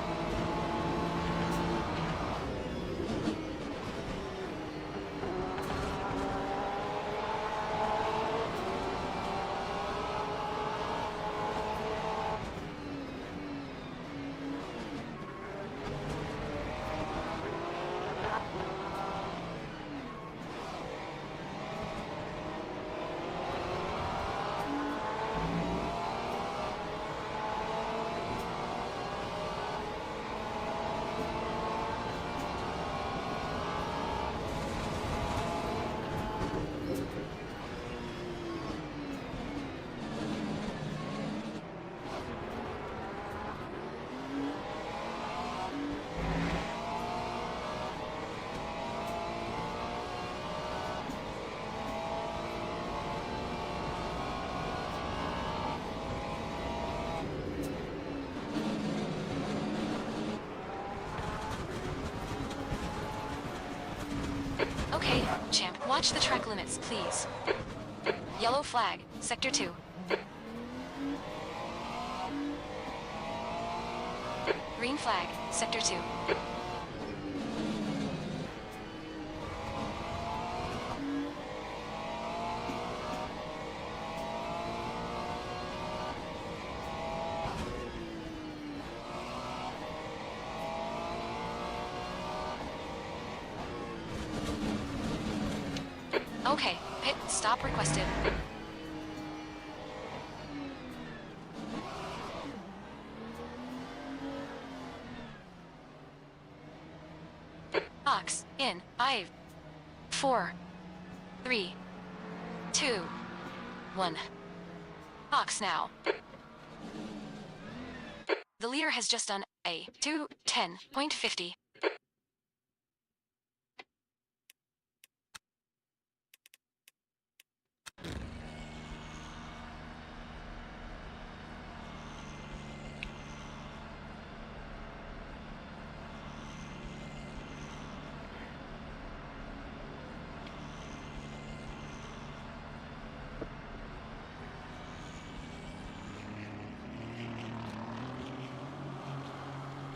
Okay, champ, watch the track limits, please. Yellow flag, Sector 2. Green flag, Sector 2. Okay, pit stop requested. Ox, in, 5, 4, 3, 2, 1. Ox now. The leader has just done a 2:10.50.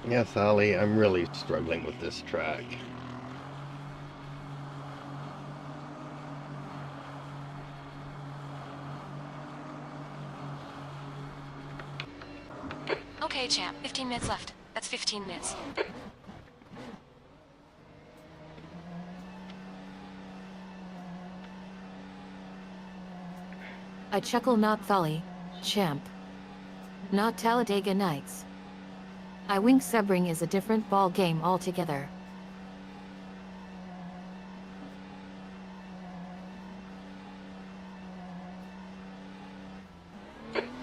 Yeah, Sally, I'm really struggling with this track. Okay, champ, 15 minutes left. That's 15 minutes. I chuckle not Thali, champ. Not Talladega Nights. I wink Sebring is a different ball game altogether.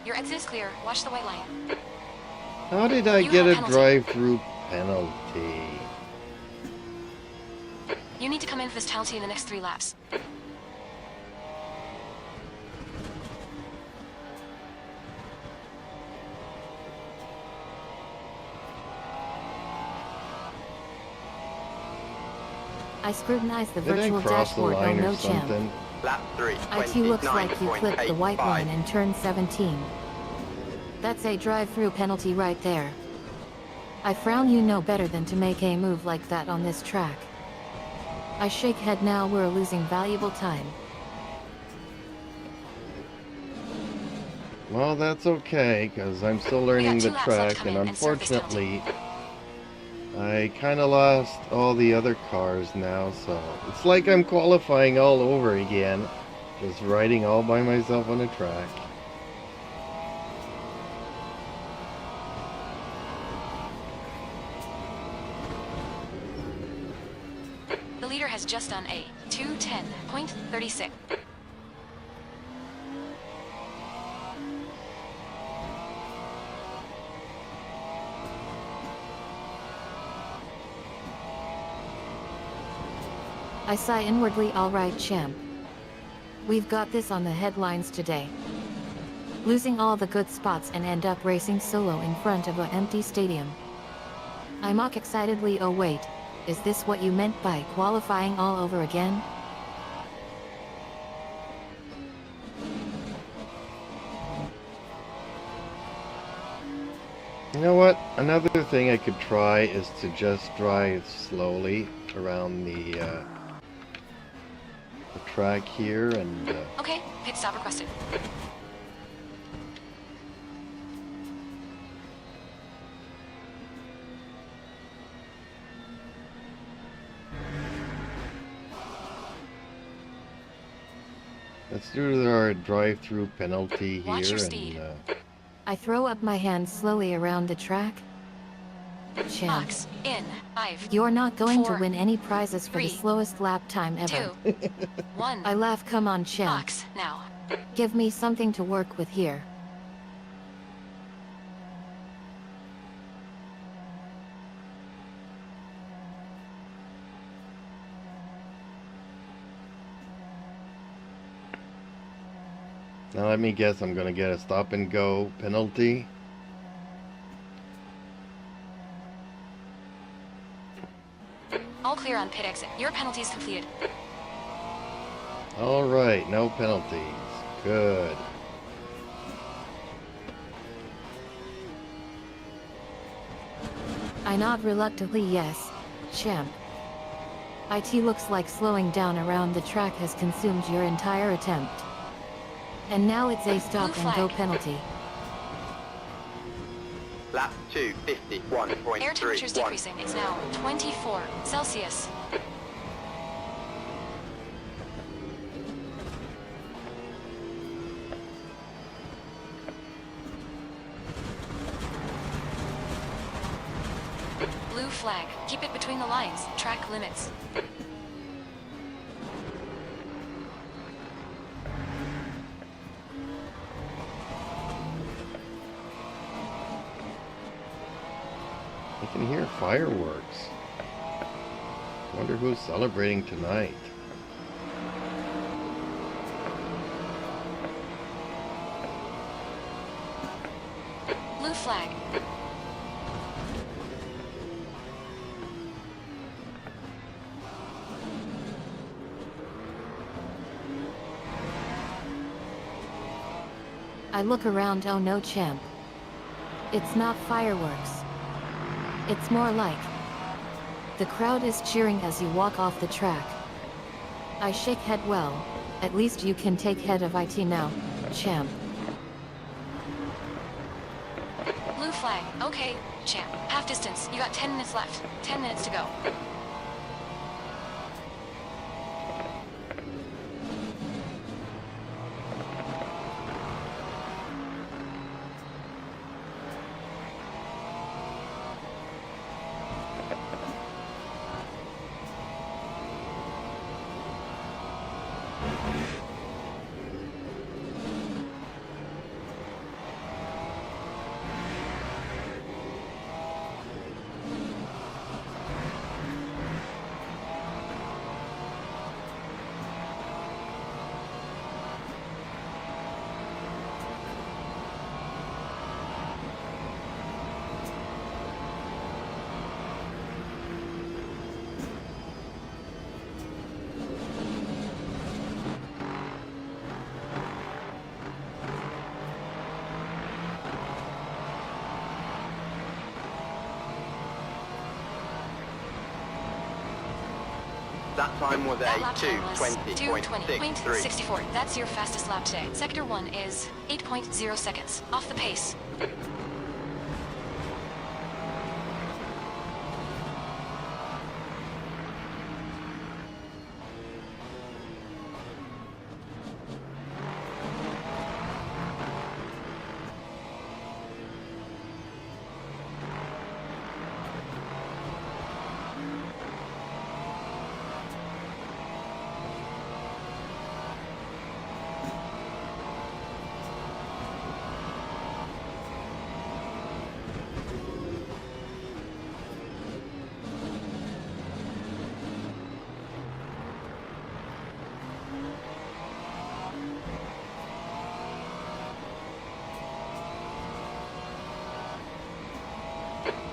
Your exit is clear. Watch the white line. How did I You get have a a penalty. drive-through penalty? You need to come in for this penalty in the next 3 laps. I scrutinize the Did I virtual cross the dashboard. Oh line or no, champ. something? Lap 3, IT looks like you clipped the white 29.85. line in turn 17. That's a drive-through penalty right there. I frown, you know better than to make a move like that on this track. I shake head now, we're losing valuable time. Well, that's okay, because I'm still We learning got the 2 laps left. track, Come and in and serve this penalty. unfortunately, I kind of lost all the other cars now, so it's like I'm qualifying all over again, just riding all by myself on a track. The leader has just done a 2:10.36. I sigh inwardly, alright champ. We've got this on the headlines today. Losing all the good spots and end up racing solo in front of an empty stadium. I mock excitedly, oh wait, is this what you meant by qualifying all over again? You know what? Another thing I could try is to just drive slowly around the track here, and Okay, pit stop requested. let's do our drive-through penalty Watch here, your speed. and I throw up my hands slowly around the track. Champ, Box in 5, you're not going to 4, win any prizes for the 3, slowest lap time ever. 2, 1. I laugh, come on champ. Box now. Give me something to work with here. now let me guess, I'm gonna get a stop and go penalty. All clear on pit exit. Your penalty is completed. Alright, no penalties. Good. I nod reluctantly, yes, champ. IT looks like slowing down around the track has consumed your entire attempt. And now it's a stop Blue and go flag. penalty. Lap 2, Air temperature is 51.31. decreasing. It's now 24 Celsius. Blue flag. Keep it between the lines. Track limits. I can hear fireworks. Wonder who's celebrating tonight. Blue flag. I look around, oh no champ. It's not fireworks. It's more like the crowd is cheering as you walk off the track. I shake head, well, at least you can take head of IT now, champ. Blue flag. Okay, champ. Half distance. You got 10 minutes left. 10 minutes to go. That time was That a lap time was 2:20.63. 2:20.64. That's your fastest lap today. Sector 1 is 8.0 seconds. Off the pace.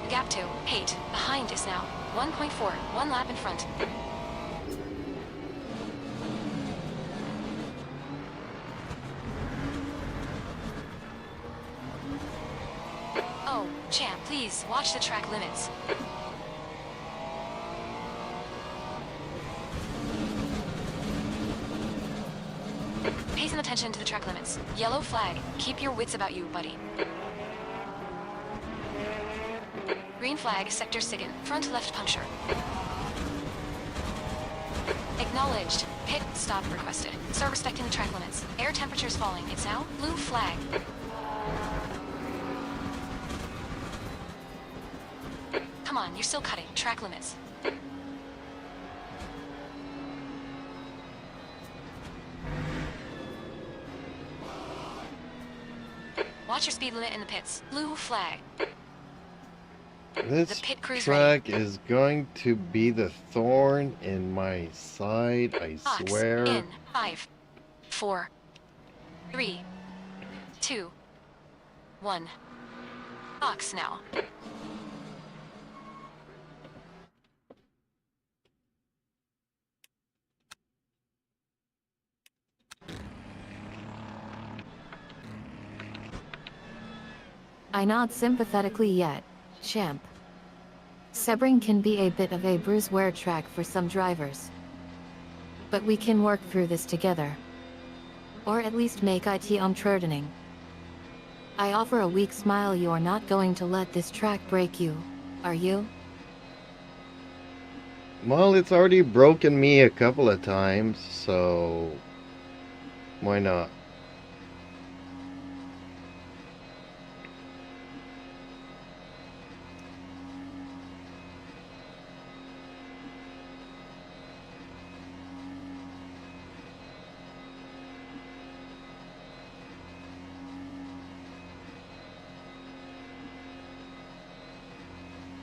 Gap 2, 8. Behind is now 1.4. 1 lap in front. Oh, champ, please watch the track limits. Pay some attention to the track limits. Yellow flag. Keep your wits about you, buddy. Green flag, sector SIGIN. Front left puncture. Acknowledged. Pit stop requested. Start respecting the track limits. Air temperature's falling. It's now blue flag. Come on, you're still cutting. Track limits. Watch your speed limit in the pits. Blue flag. This The pit crew's track is going to be the thorn in my side, I Box swear. in 5, 4, 3, 2, 1. Box now. I nod sympathetically yet, champ. Sebring can be a bit of a bruiseware track for some drivers. But we can work through this together. Or at least make it untruding. I offer a weak smile. You're not going to let this track break you, are you? Well, it's already broken me a couple of times, so why not?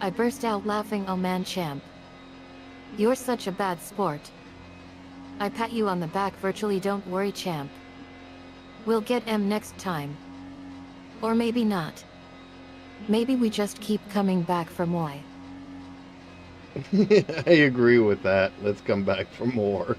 I burst out laughing. Oh man, champ. You're such a bad sport. I pat you on the back virtually. Don't worry, champ. We'll get M next time. Or maybe not. Maybe we just keep coming back for more. I agree with that. Let's come back for more.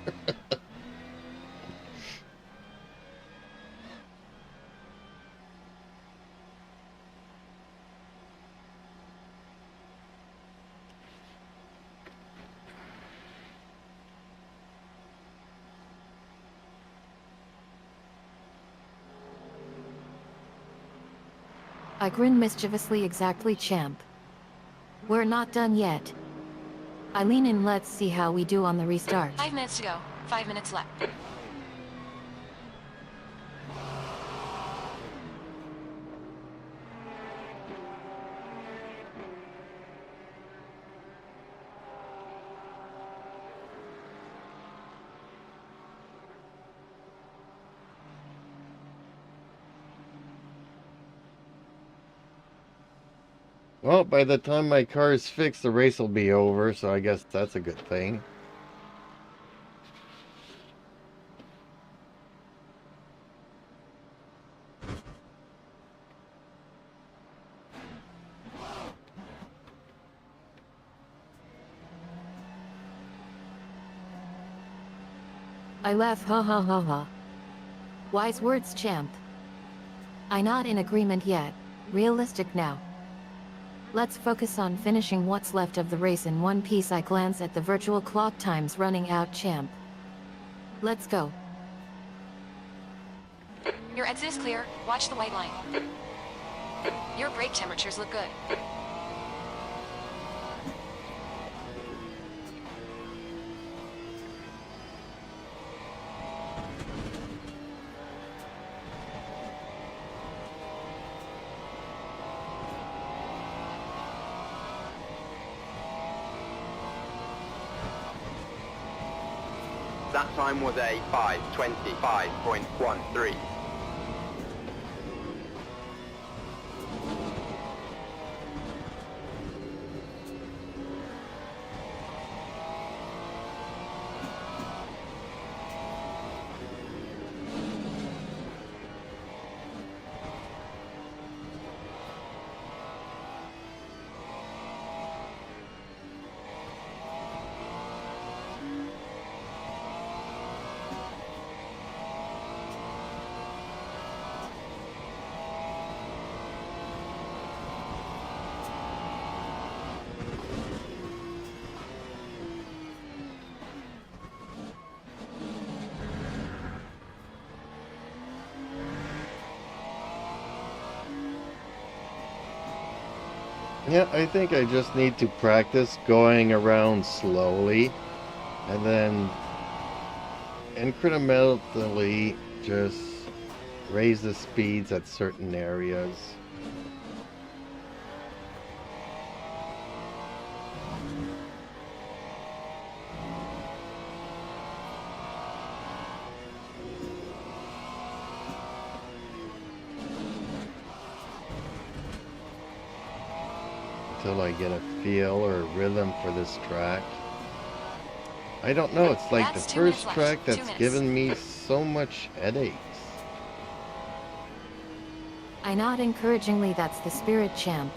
I grin mischievously. Exactly, champ. We're not done yet. I lean in. Let's see how we do on the restart. 5 minutes to go. 5 minutes left. Well, by the time my car is fixed, the race will be over, so I guess that's a good thing. I laugh. Ha ha ha ha. Wise words, champ. I not in agreement yet. Realistic now. Let's focus on finishing what's left of the race in one piece. I glance at the virtual clock times running out, champ. Let's go. Your exit is clear. Watch the white line. Your brake temperatures look good. That time was a 5:25.13. Yeah, I think I just need to practice going around slowly and then incrementally just raise the speeds at certain areas. Until I get a feel or a rhythm for this track. I don't know, it's like That's the 2 minutes first left. track 2 that's minutes. given me so much headaches. I nod encouragingly. That's the spirit, champ.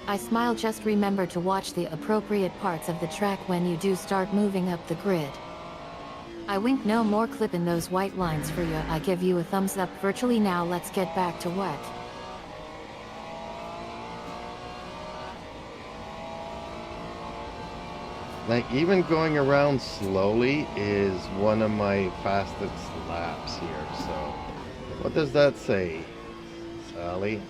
I smile. Just remember to watch the appropriate parts of the track when you do start moving up the grid. I wink. No more clipping those white lines for you. I give you a thumbs up virtually. Now let's get back to what? Like, even going around slowly is one of my fastest laps here, so what does that say, Sally?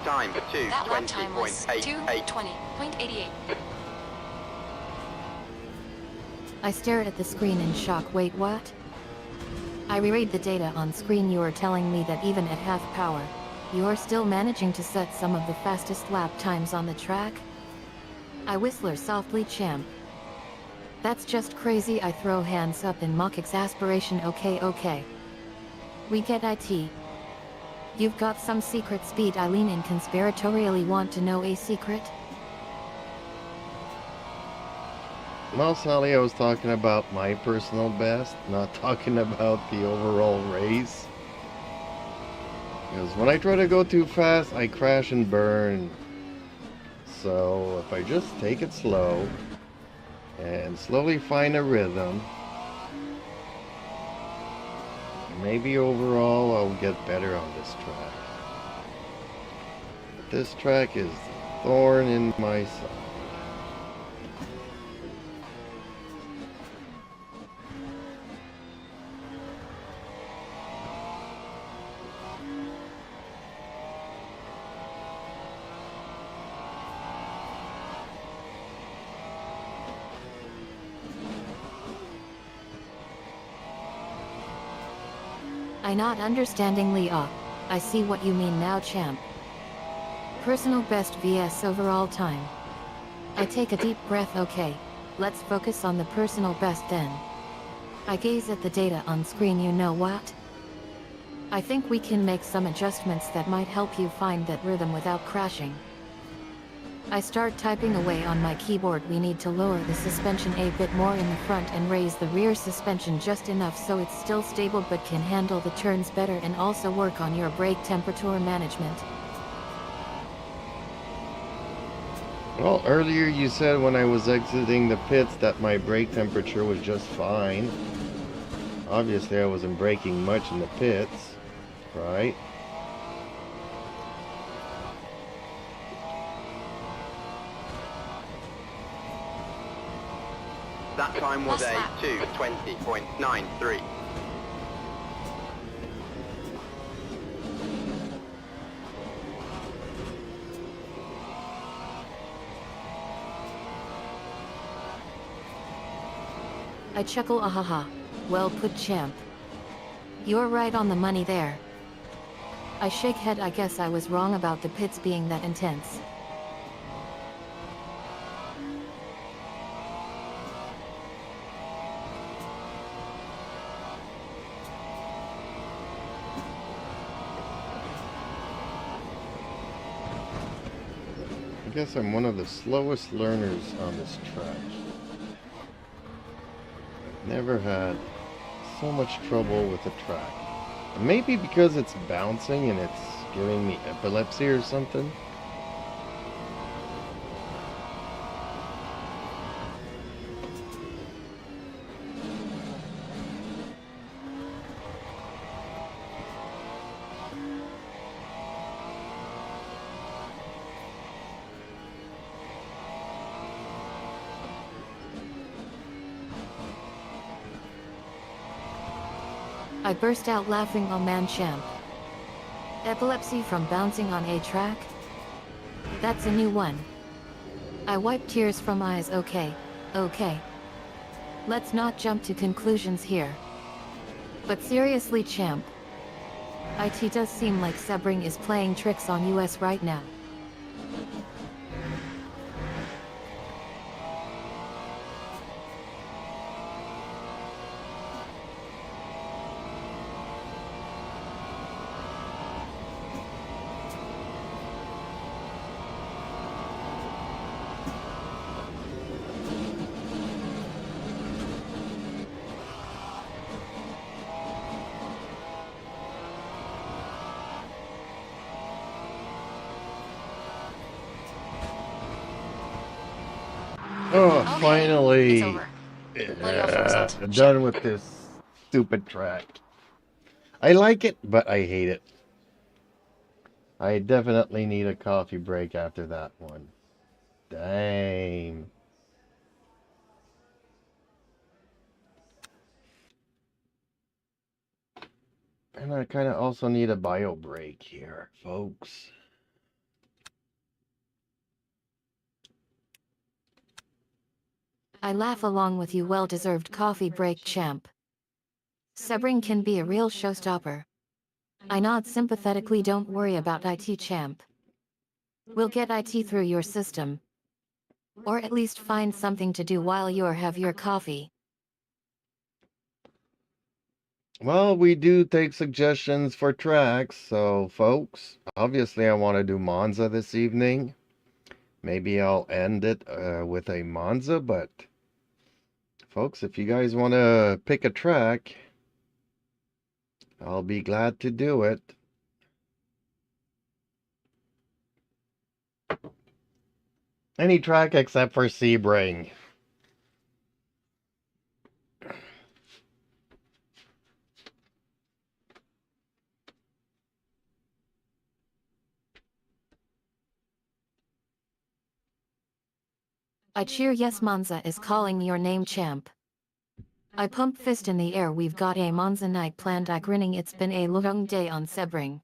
Time That lap time was 2:20.88. 2:20.88. I stare at the screen in shock. Wait, what? I reread the data on screen. You are telling me that even at half power, you are still managing to set some of the fastest lap times on the track? I whistle softly, champ. That's just crazy. I throw hands up in mock exasperation. Okay. We get it. You've got some secret speed. I lean in conspiratorially. Want to know a secret? Well, Sally, I was talking about my personal best, not talking about the overall race. Because when I try to go too fast, I crash and burn. So if I just take it slow and slowly find a rhythm, maybe overall I'll get better on this track. But this track is a thorn in my side. I nod understandingly. I see what you mean now, champ. Personal best vs overall time. I take a deep breath. Okay, let's focus on the personal best then. I gaze at the data on screen. You know what? I think we can make some adjustments that might help you find that rhythm without crashing. I start typing away on my keyboard. We need to lower the suspension a bit more in the front and raise the rear suspension just enough so it's still stable but can handle the turns better, and also work on your brake temperature management. Well, earlier you said when I was exiting the pits that my brake temperature was just fine. Obviously I wasn't braking much in the pits, right? That time was Last a lap. 2:20.93. I chuckle, ahaha. Well put, champ. You're right on the money there. I shake head, I guess I was wrong about the pits being that intense. I guess I'm one of the slowest learners on this track. Never had so much trouble with the track. Maybe because it's bouncing and it's giving me epilepsy or something. I burst out laughing, oh man, champ. Epilepsy from bouncing on a track? That's a new one. I wipe tears from eyes, okay. Let's not jump to conclusions here. But seriously, champ. IT does seem like Sebring is playing tricks on us right now. Oh, Okay, finally! it's over. Let you off the result. Done with this stupid track. I like it, but I hate it. I definitely need a coffee break after that one. Dang. And I kind of also need a bio break here, folks. I laugh along with you, well-deserved coffee break, champ. Sebring can be a real showstopper. I nod sympathetically, don't worry about IT, champ. We'll get IT through your system. Or at least find something to do while you have your coffee. Well, we do take suggestions for tracks, so folks, obviously I want to do Monza this evening. Maybe I'll end it with a Monza, but folks, if you guys want to pick a track, I'll be glad to do it. Any track except for Sebring. I cheer, yes, Monza is calling your name, champ. I pump fist in the air, we've got a Monza night planned, I grinning, it's been a long day on Sebring.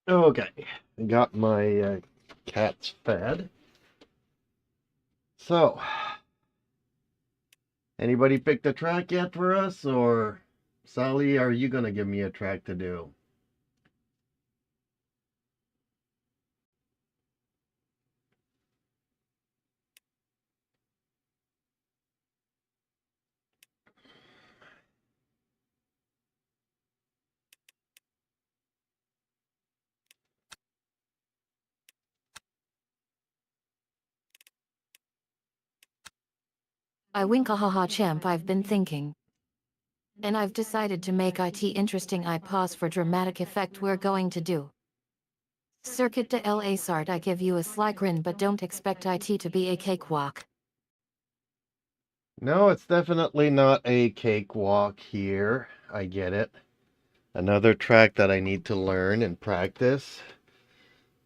Okay, I got my cats fed. So, anybody picked a track yet for us, or Sally, are you gonna give me a track to do? I wink a haha champ, I've been thinking. And I've decided to make it interesting. I pause for dramatic effect. We're going to do Circuit de la Sart. I give you a sly grin, but don't expect it to be a cakewalk. No, it's definitely not a cakewalk here. I get it. Another track that I need to learn and practice.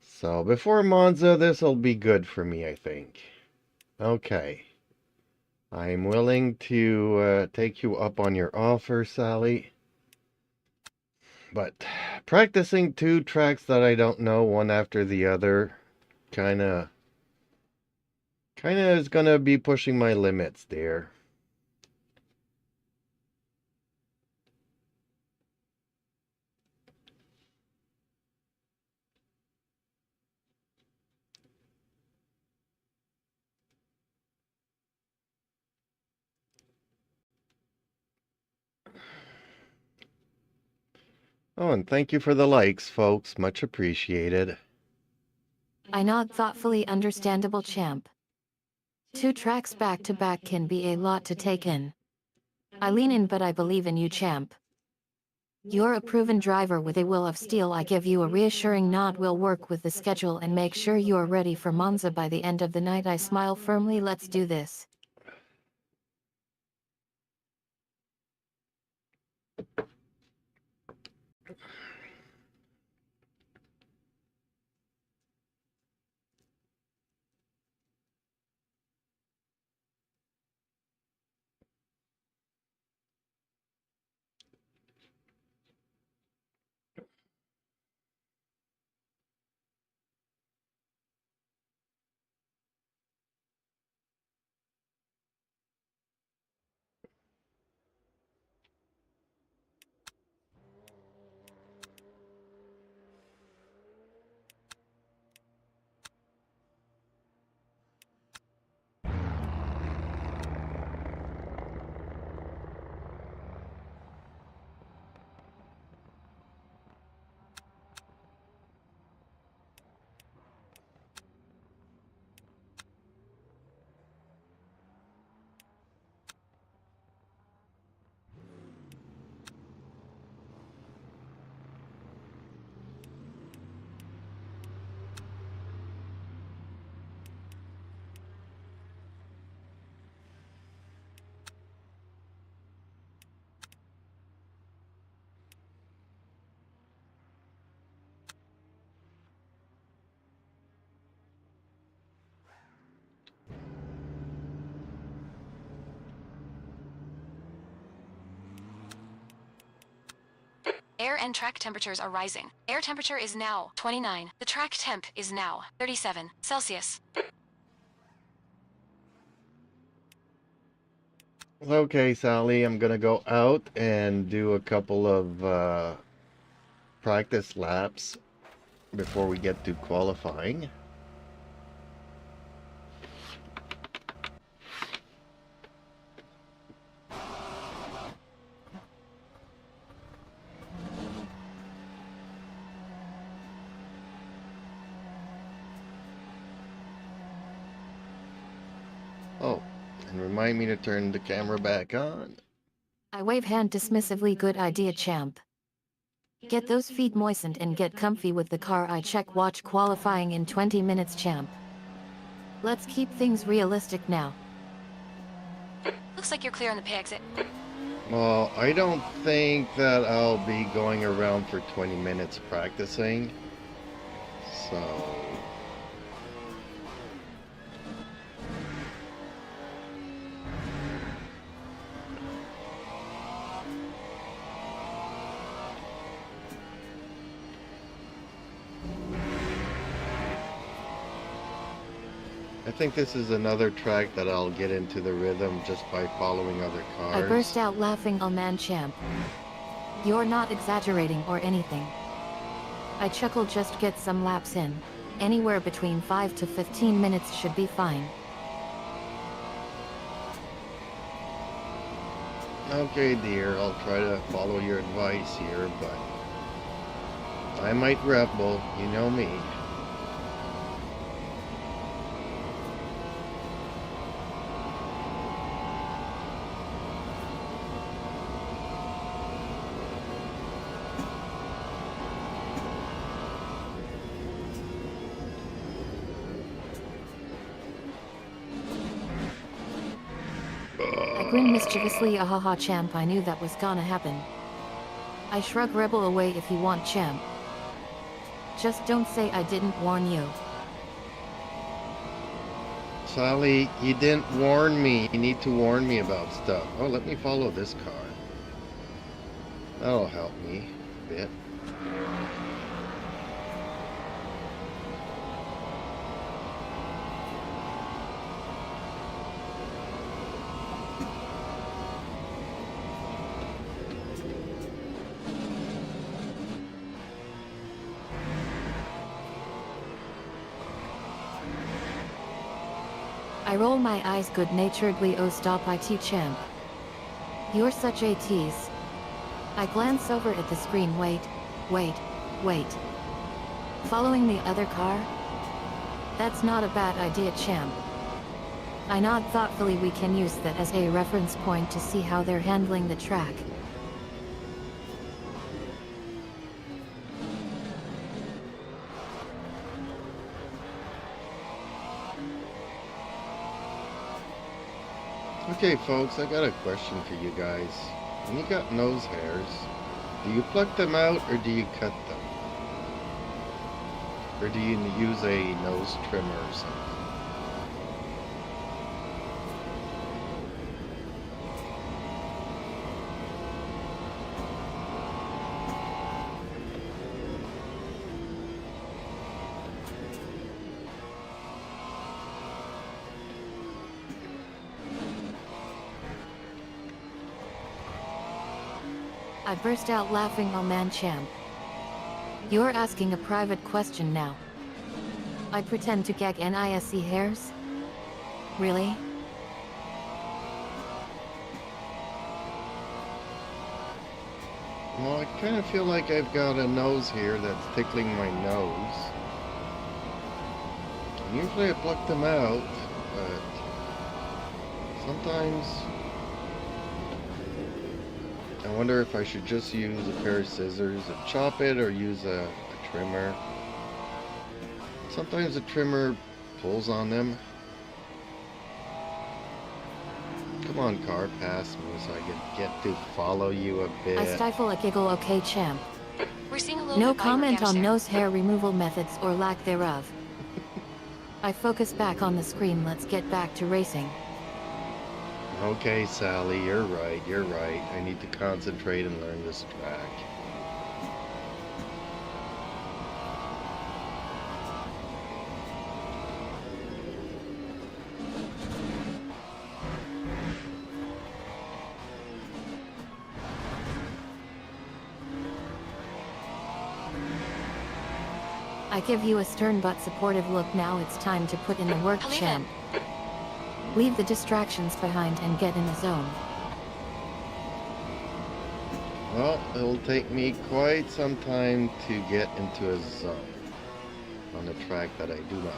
So before Monza, this will be good for me, I think. Okay. I'm willing to take you up on your offer, Sally. But practicing two tracks that I don't know one after the other kinda is gonna be pushing my limits there. Oh, and thank you for the likes, folks. Much appreciated. I nod thoughtfully. Understandable champ. Two tracks back to back can be a lot to take in. I lean in, but I believe in you, champ. You're a proven driver with a will of steel. I give you a reassuring nod. We'll work with the schedule and make sure you're ready for Monza by the end of the night. I smile firmly. Let's do this. Air and track temperatures are rising. Air temperature is now 29. The track temp is now 37 Celsius. Okay, Sally, I'm gonna go out and do a couple of practice laps before we get to qualifying. Oh, and remind me to turn the camera back on. I wave hand dismissively. Good idea, champ. Get those feet moistened and get comfy with the car. I check watch. Qualifying in 20 minutes, champ. Let's keep things realistic now. Looks like you're clear on the pay exit. Well, I don't think that I'll be going around for 20 minutes practicing. So... I think this is another track that I'll get into the rhythm just by following other I cars. burst out laughing. Oh man, champ. You're not exaggerating or anything. I chuckle. Just get some laps in. Anywhere between 5 to 15 minutes should be fine. Okay, dear, I'll try to follow your advice here, but I might rebel, you know me. I grin mischievously. Ahaha, champ, I knew that was gonna happen. I shrug. Rebel away if you want, champ. Just don't say I didn't warn you. Sally, you didn't warn me. You need to warn me about stuff. Oh, let me follow this car. That'll help me a bit. I roll my eyes good-naturedly. Oh, stop it, champ. You're such a tease. I glance over at the screen. Wait. Following the other car? That's not a bad idea, champ. I nod thoughtfully. We can use that as a reference point to see how they're handling the track. Okay, folks, I got a question for you guys. When you got nose hairs, do you pluck them out or do you cut them? Or do you use a nose trimmer or something? I burst out laughing. Oh man, champ. You're asking a private question now. I pretend to gag NISC hairs? Really? Well, I kind of feel like I've got a nose here that's tickling my nose. Usually I pluck them out, but sometimes I wonder if I should just use a pair of scissors and chop it or use a trimmer. Sometimes the trimmer pulls on them. Come on, car, pass me so I can get to follow you a bit. I stifle a giggle. Okay, champ. We're seeing a little No bit body comment repair on there. nose hair removal methods or lack thereof. I focus back on the screen. Let's get back to racing. Okay, Sally, you're right. I need to concentrate and learn this track. I give you a stern but supportive look. Now it's time to put in the work, I'll leave champ. Leave the distractions behind and get in the zone. Well, it'll take me quite some time to get into a zone on a track that I do not know.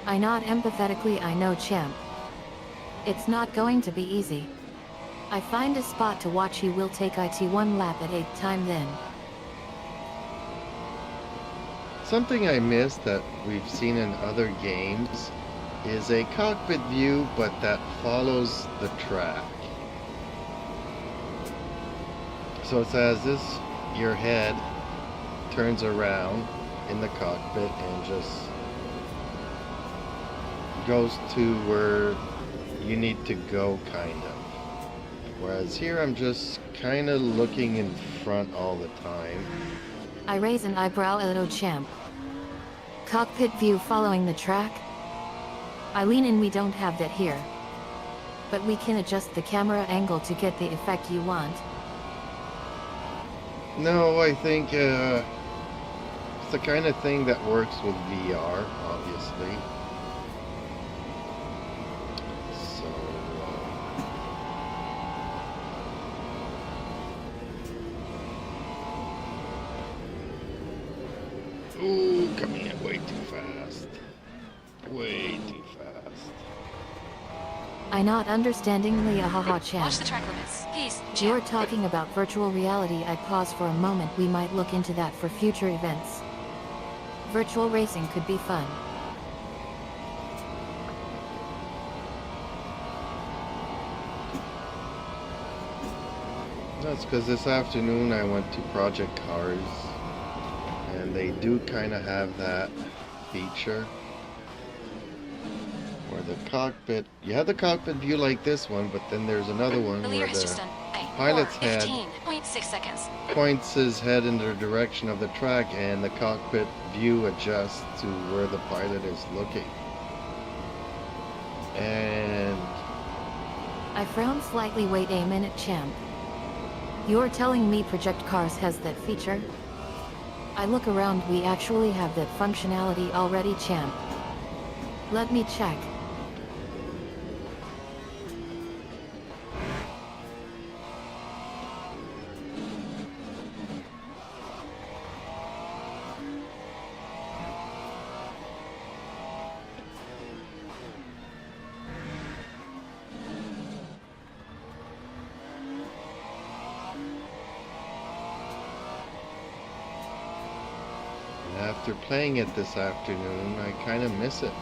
I nod empathetically. I know, champ. It's not going to be easy. I find a spot to watch. You will take it one lap at a time then. Something I missed that we've seen in other games is a cockpit view, but that follows the track. So it's as this your head turns around in the cockpit and just goes to where you need to go, kind of. Whereas here I'm just kind of looking in front all the time. I raise an eyebrow at O champ. Cockpit view following the track? Eileen, and we don't have that here. But we can adjust the camera angle to get the effect you want. No, I think it's the kind of thing that works with VR, obviously. So, ooh, coming in way too fast. Way too fast. I not understandingly ahaha champ. Watch the track limits. Peace. You're Champ. talking about virtual reality. I pause for a moment. We might look into that for future events. Virtual racing could be fun. That's because this afternoon I went to Project Cars, and they do kind of have that feature where the cockpit, you have the cockpit view like this one, but then there's another one The leader where has just the done pilot's head 15.6 seconds. points his head in the direction of the track, and the cockpit view adjusts to where the pilot is looking. And I frown slightly. Wait a minute, champ. You're telling me Project Cars has that feature? I look around. We actually have that functionality already, champ. Let me check. after playing it this afternoon, I kind of miss it.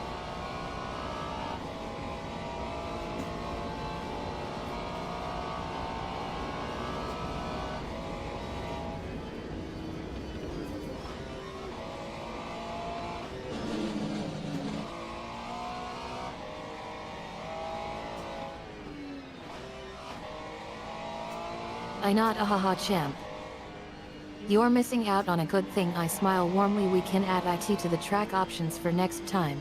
I nod ahaha champ. You're missing out on a good thing. I smile warmly. We can add IT to the track options for next time.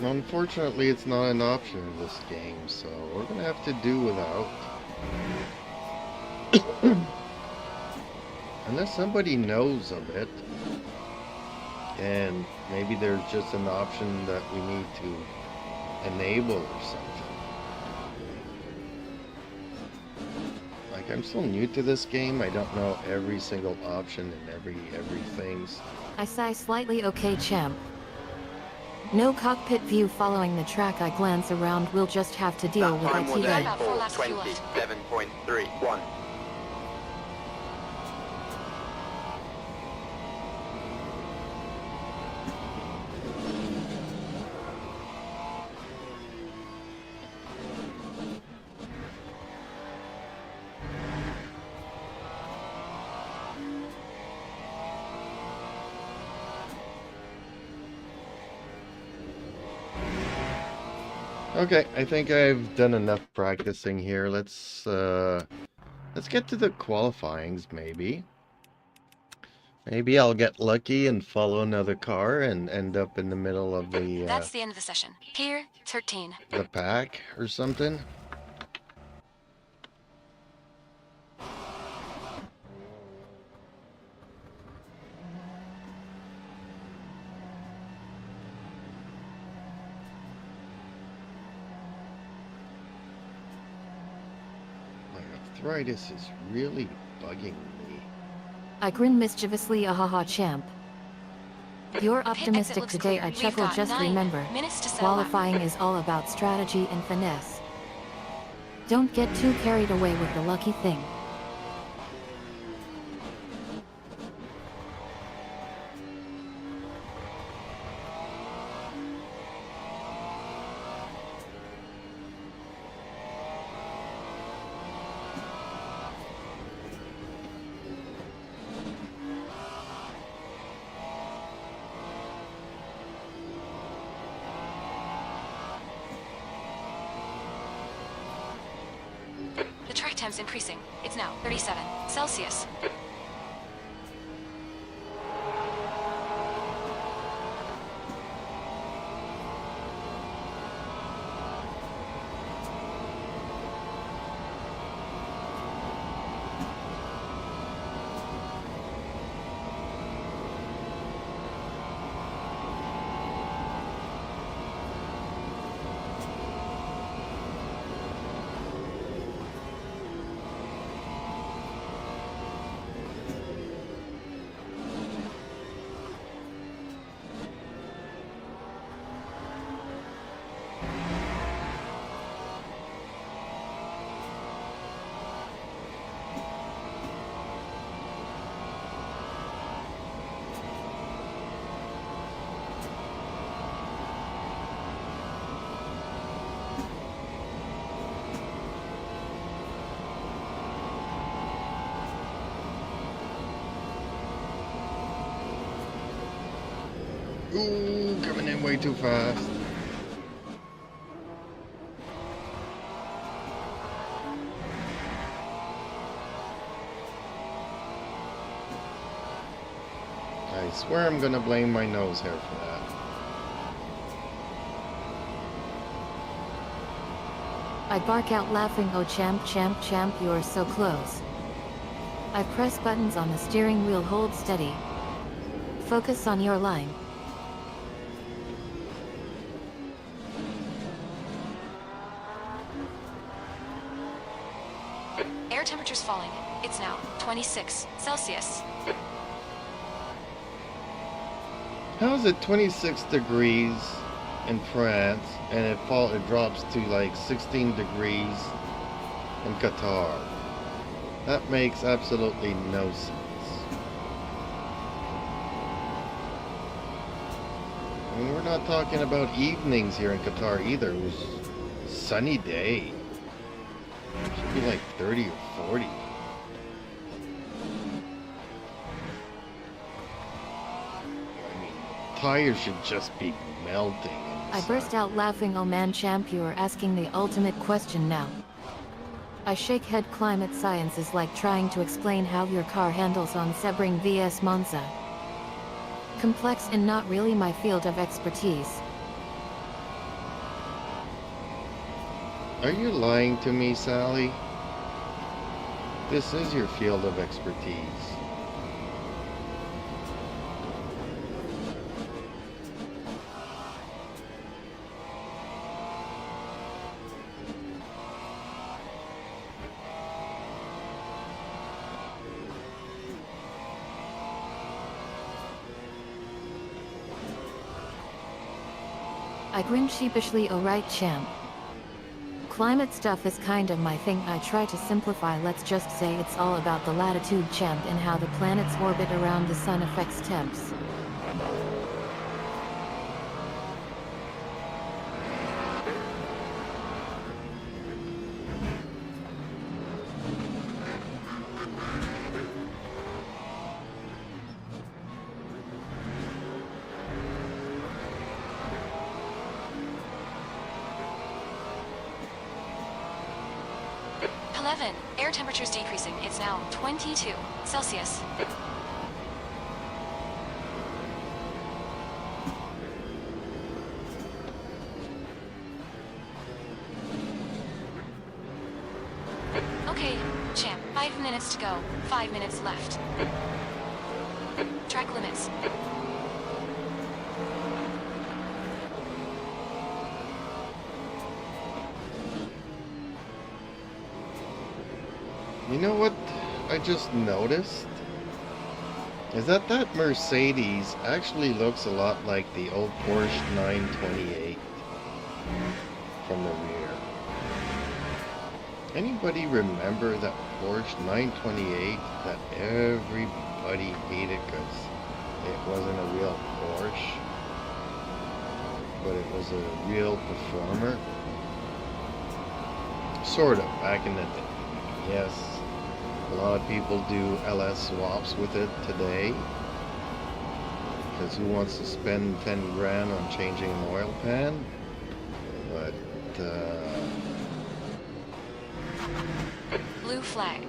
Unfortunately, it's not an option in this game, so we're gonna have to do without. Unless somebody knows of it, and maybe there's just an option that we need to enable or something. Like, I'm still new to this game. I don't know every single option and everything. I sigh slightly. Okay, champ. No cockpit view following the track. I glance around. We'll just have to deal with That time IT was then. About 4 laps of fuel left. 27.31. Okay, I think I've done enough practicing here. Let's get to the qualifyings, maybe. Maybe I'll get lucky and follow another car and end up in the middle of That's the end of the session. Here, 13. the pack or something. My arthritis is really bugging me. I grin mischievously. Ahaha champ. You're Pit exit optimistic looks today. clear. I We've chuckle. got Just 9 remember, minutes to settle up. qualifying is all about strategy and finesse. Don't get too carried away with the lucky thing. temps increasing. It's now 37 Celsius. Ooh, coming in way too fast. I swear I'm gonna blame my nose hair for that. I bark out laughing, oh champ, champ, champ, you're so close. I press buttons on the steering wheel, hold steady. Focus on your line. Air temperature's falling. It's now 26 Celsius. How is it 26 degrees in France and it drops to like 16 degrees in Qatar? That makes absolutely no sense. I mean, we're not talking about evenings here in Qatar either. It was a sunny day. It should be like 30 or 40. I mean, tires should just be melting. I burst out laughing, oh man champ, you are asking the ultimate question now. I shake head, climate science is like trying to explain how your car handles on Sebring vs Monza. Complex and not really my field of expertise. Are you lying to me, Sally? This is your field of expertise. I grin sheepishly, oh right champ. Climate stuff is kind of my thing. I try to simplify, let's just say it's all about the latitude champ and how the planet's orbit around the sun affects temps. Air temperature's decreasing. It's now 22 Celsius. Okay, champ. 5 minutes to go. 5 minutes left. Track limits. You know what I just noticed? Is that Mercedes actually looks a lot like the old Porsche 928 from the rear. Anybody remember that Porsche 928 that everybody hated because it wasn't a real Porsche, but it was a real performer? Sort of, back in the day. Yes, a lot of people do LS swaps with it today, because who wants to spend 10 grand on changing an oil pan? But Blue flag.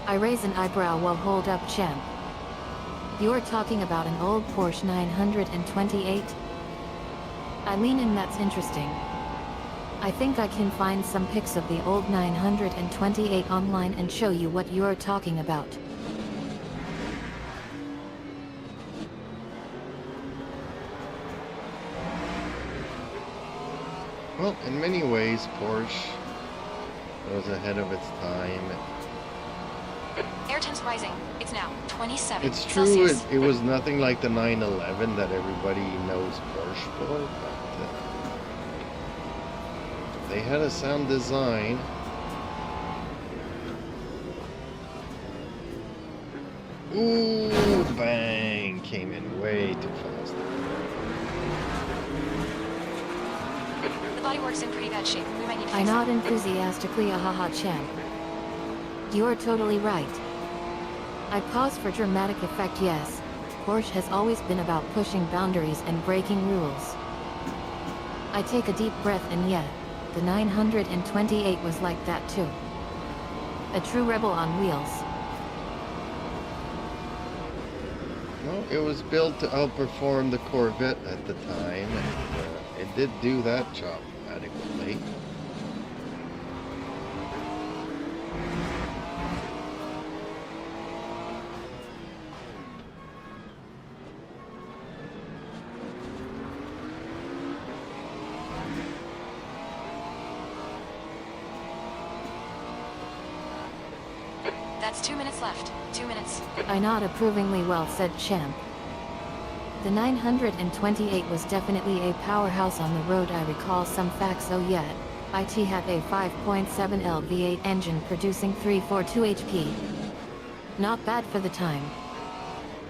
I raise an eyebrow. Well, hold up, champ. You're talking about an old Porsche 928? I lean in. That's interesting. I think I can find some pics of the old 928 online and show you what you're talking about. Well, in many ways, Porsche was ahead of its time. Air temps rising. It's now 27 It's true, Celsius. it was nothing like the 911 that everybody knows Porsche for, but they had a sound design. Ooh, bang! Came in way too fast. The bodywork's in pretty bad shape. We might need to I fix it. nod enthusiastically. Ahaha, champ. You're totally right. I pause for dramatic effect. Yes, Porsche has always been about pushing boundaries and breaking rules. I take a deep breath and yeah, the 928 was like that too. A true rebel on wheels. Well, it was built to outperform the Corvette at the time, and it did do that job adequately. That's 2 minutes left. 2 minutes. I nod approvingly. Well said, champ. The 928 was definitely a powerhouse on the road. I recall some facts. Oh yeah, it had a 5.7L V8 engine producing 342 HP. Not bad for the time.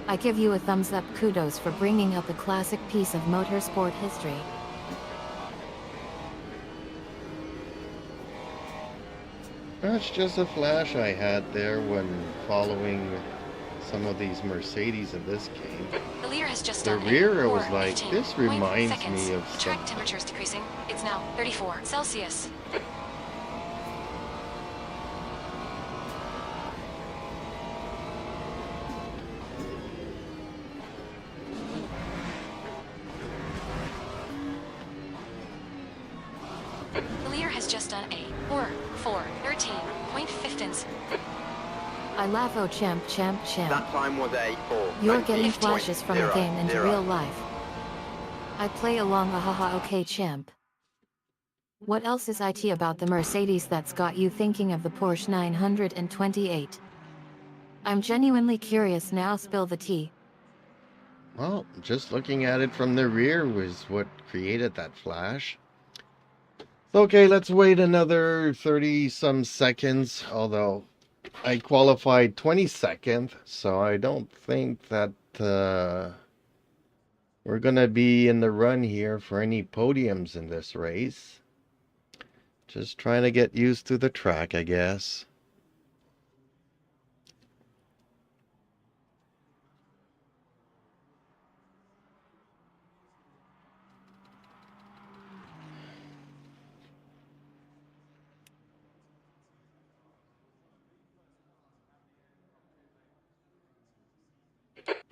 I give you a thumbs up. Kudos for bringing up a classic piece of motorsport history. That's just a flash I had there when following some of these Mercedes in this game. The leader has just The done rear, I a was like, this reminds seconds. me of The track some... temperature is decreasing. It's now 34 Celsius. The leader has just done a 4:13.15. I laugh. Oh champ, champ, champ. That time was a 4. You're getting flashes from the game into real life. I play along. Ahaha, okay champ. What else is it about the Mercedes that's got you thinking of the Porsche 928? I'm genuinely curious now. Spill the tea. Well, just looking at it from the rear was what created that flash. Okay, let's wait another 30 some seconds, although I qualified 22nd, so I don't think that we're gonna be in the run here for any podiums in this race. Just trying to get used to the track, I guess.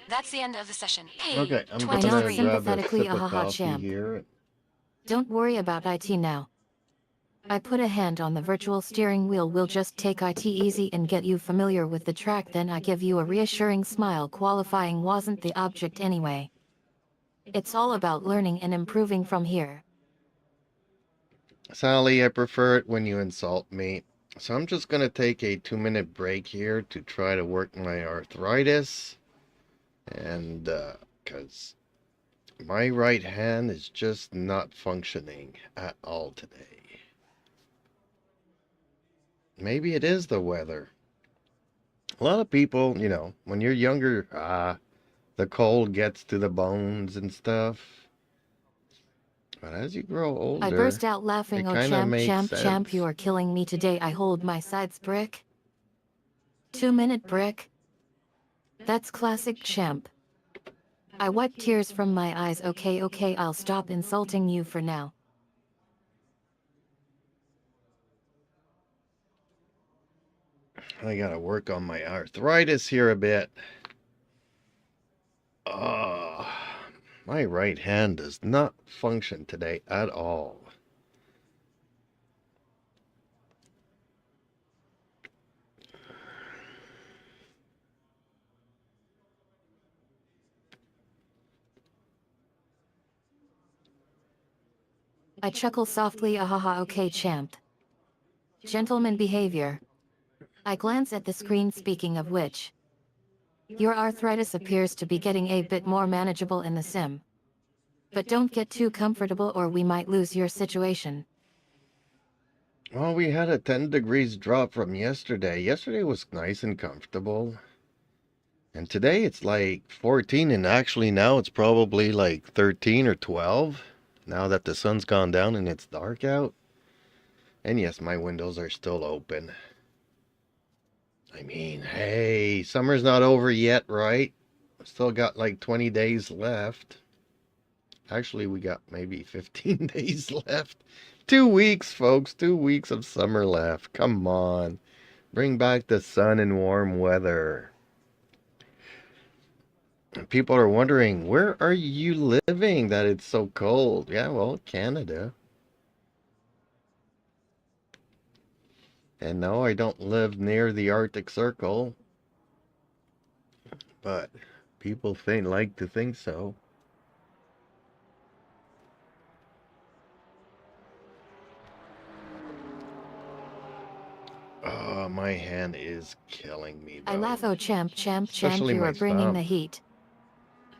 That's the end of the session. Hey, Okay, I'm I gonna nod 23. grab a sympathetically. sip of Ahaha, coffee champ. here. Don't worry about it now. I put a hand on the virtual steering wheel. We'll just take it easy and get you familiar with the track. Then I give you a reassuring smile. Qualifying wasn't the object anyway. It's all about learning and improving from here. Sally, I prefer it when you insult me. So I'm just gonna take a 2-minute break here to try to work my arthritis. And, because my right hand is just not functioning at all today. Maybe it is the weather. A lot of people, you know, when you're younger, the cold gets to the bones and stuff. But as you grow older, I burst out laughing. it Oh kinda champ, makes champ, champ, sense. you are killing me today. I hold my sides brick. 2-minute brick? That's classic champ. I wipe tears from my eyes. Okay, I'll stop insulting you for now. I gotta work on my arthritis here a bit. My right hand does not function today at all. I chuckle softly. Ahaha, okay, champ. Gentleman behavior. I glance at the screen. Speaking of which, your arthritis appears to be getting a bit more manageable in the sim. But don't get too comfortable or we might lose your situation. Well, we had a 10 degrees drop from yesterday. Yesterday was nice and comfortable. And today it's like 14, and actually now it's probably like 13 or 12. Now that the sun's gone down and it's dark out. And yes, my windows are still open. I mean, hey, summer's not over yet, right? Still got like 20 days left. Actually, we got maybe 15 days left. 2 weeks, folks. 2 weeks of summer left. Come on. Bring back the sun and warm weather. People are wondering, where are you living that it's so cold? Yeah, well, Canada. And no, I don't live near the Arctic Circle. But people like to think so. Oh, my hand is killing me, though. I laugh. Oh, champ, Especially you my are bringing the thumb. heat.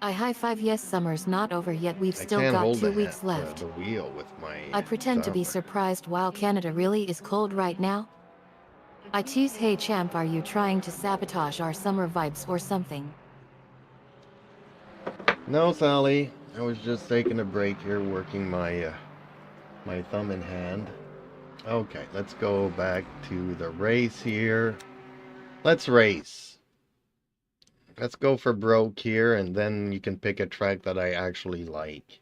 I high five. Yes, summer's not over yet. We've I still can't got hold 2 weeks left. the wheel with my I pretend to be thumb. surprised while Canada really is cold right now. I tease. Hey champ, are you trying to sabotage our summer vibes or something? No, Sally. I was just taking a break here, working my my thumb in hand. Okay, let's go back to the race here. Let's race. Let's go for broke here, and then you can pick a track that I actually like.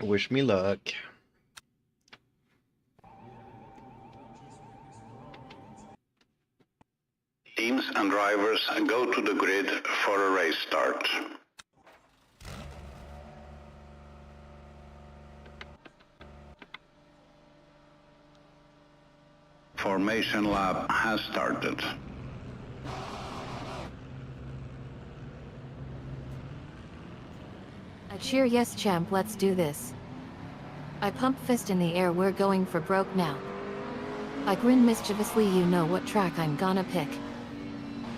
Wish me luck. Teams and drivers go to the grid for a race start. Formation lap has started. I cheer. Yes champ, let's do this. I pump fist in the air. We're going for broke now. I grin mischievously. You know what track I'm gonna pick.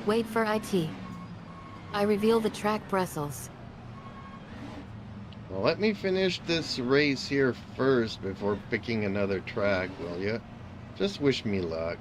Wait for it. I reveal the track. Brussels. Well, let me finish this race here first before picking another track, will you? Just wish me luck.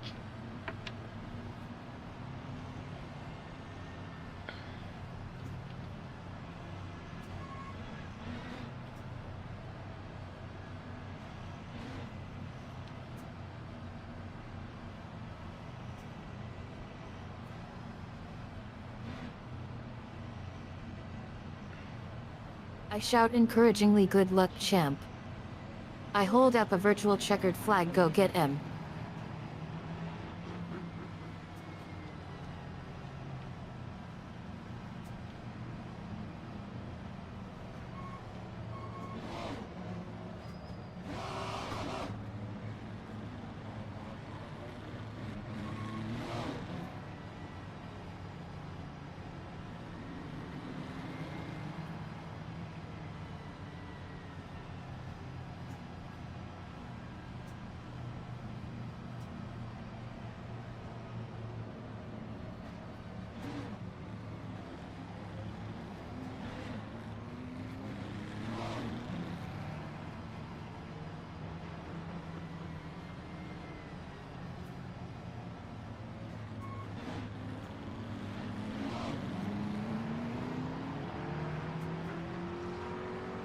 I shout encouragingly. Good luck champ. I hold up a virtual checkered flag. Go get him.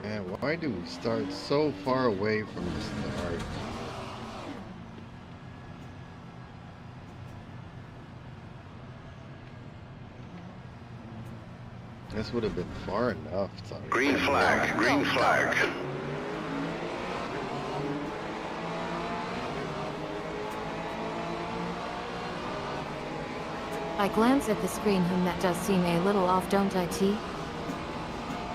Man, why do we start so far away from the start? This would have been far enough. Sorry. Green flag, green flag. I glance at the screen. That does seem a little off, don't it?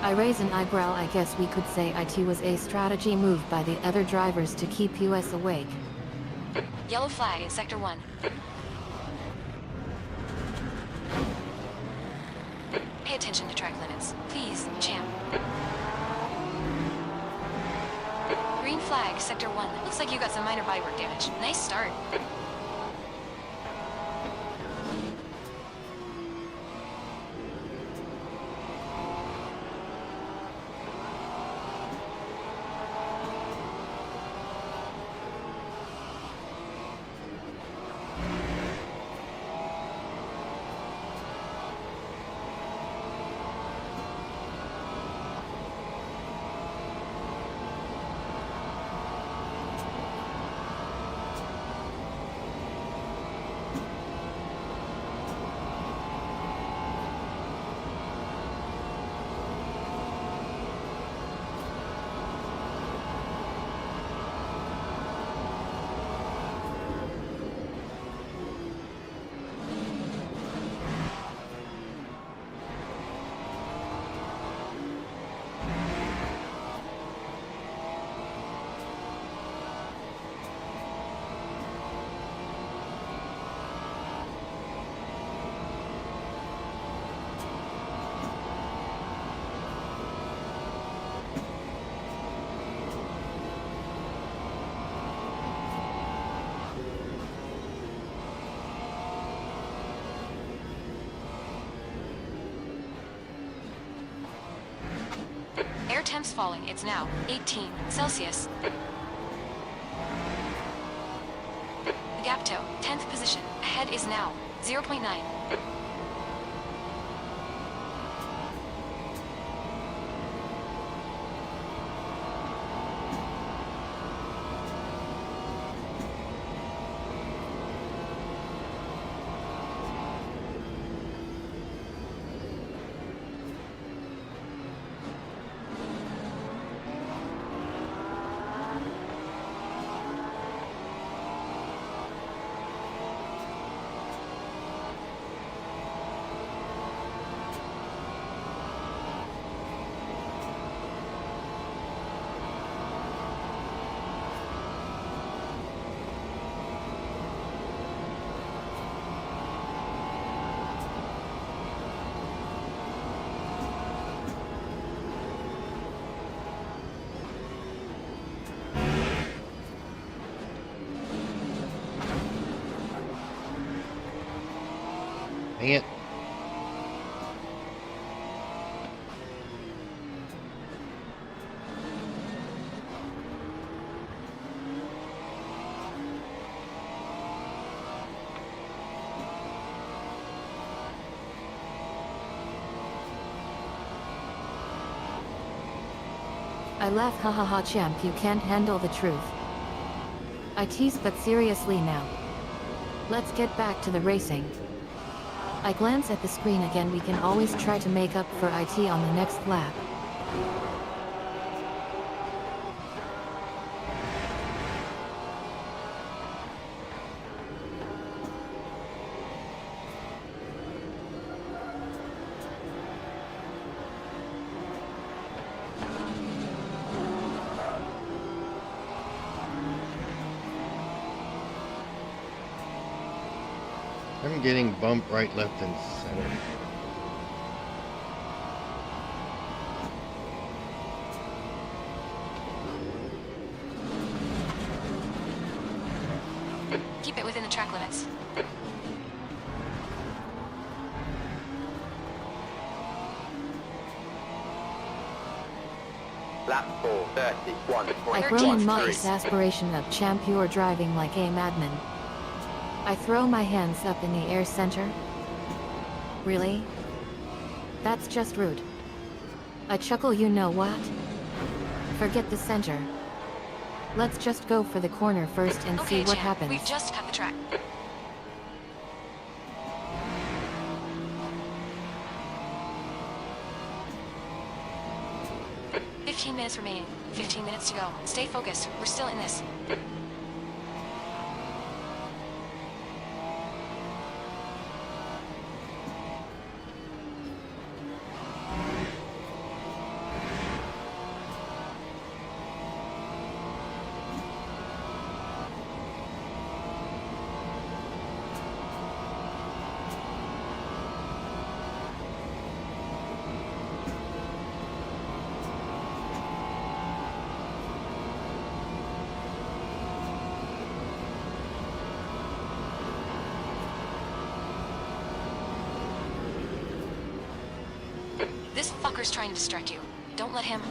I raise an eyebrow. I guess we could say it was a strategy move by the other drivers to keep us awake. Yellow flag in Sector 1. Pay attention to track limits. Please, champ. Green flag, Sector 1. Looks like you got some minor bodywork damage. Nice start. Air temps falling. It's now 18 Celsius. Gapto, 10th position. Ahead is now 0.9. Dang it. I laugh. Hahaha, champ, you can't handle the truth. I tease, but seriously now. Let's get back to the racing. I glance at the screen again. We can always try to make up for it on the next lap. I'm getting bumped right, left, and center. Keep it within the track limits. Lap 4, 31.3. I groan in my exasperation of champ, you're driving like a madman. I throw my hands up in the air. Center? Really? That's just rude. I chuckle. You know what? Forget the center. Let's just go for the corner first and see what happens. We've just cut the track. 15 minutes remaining. 15 minutes to go. Stay focused. We're still in this. This fucker's trying to distract you. Don't let him.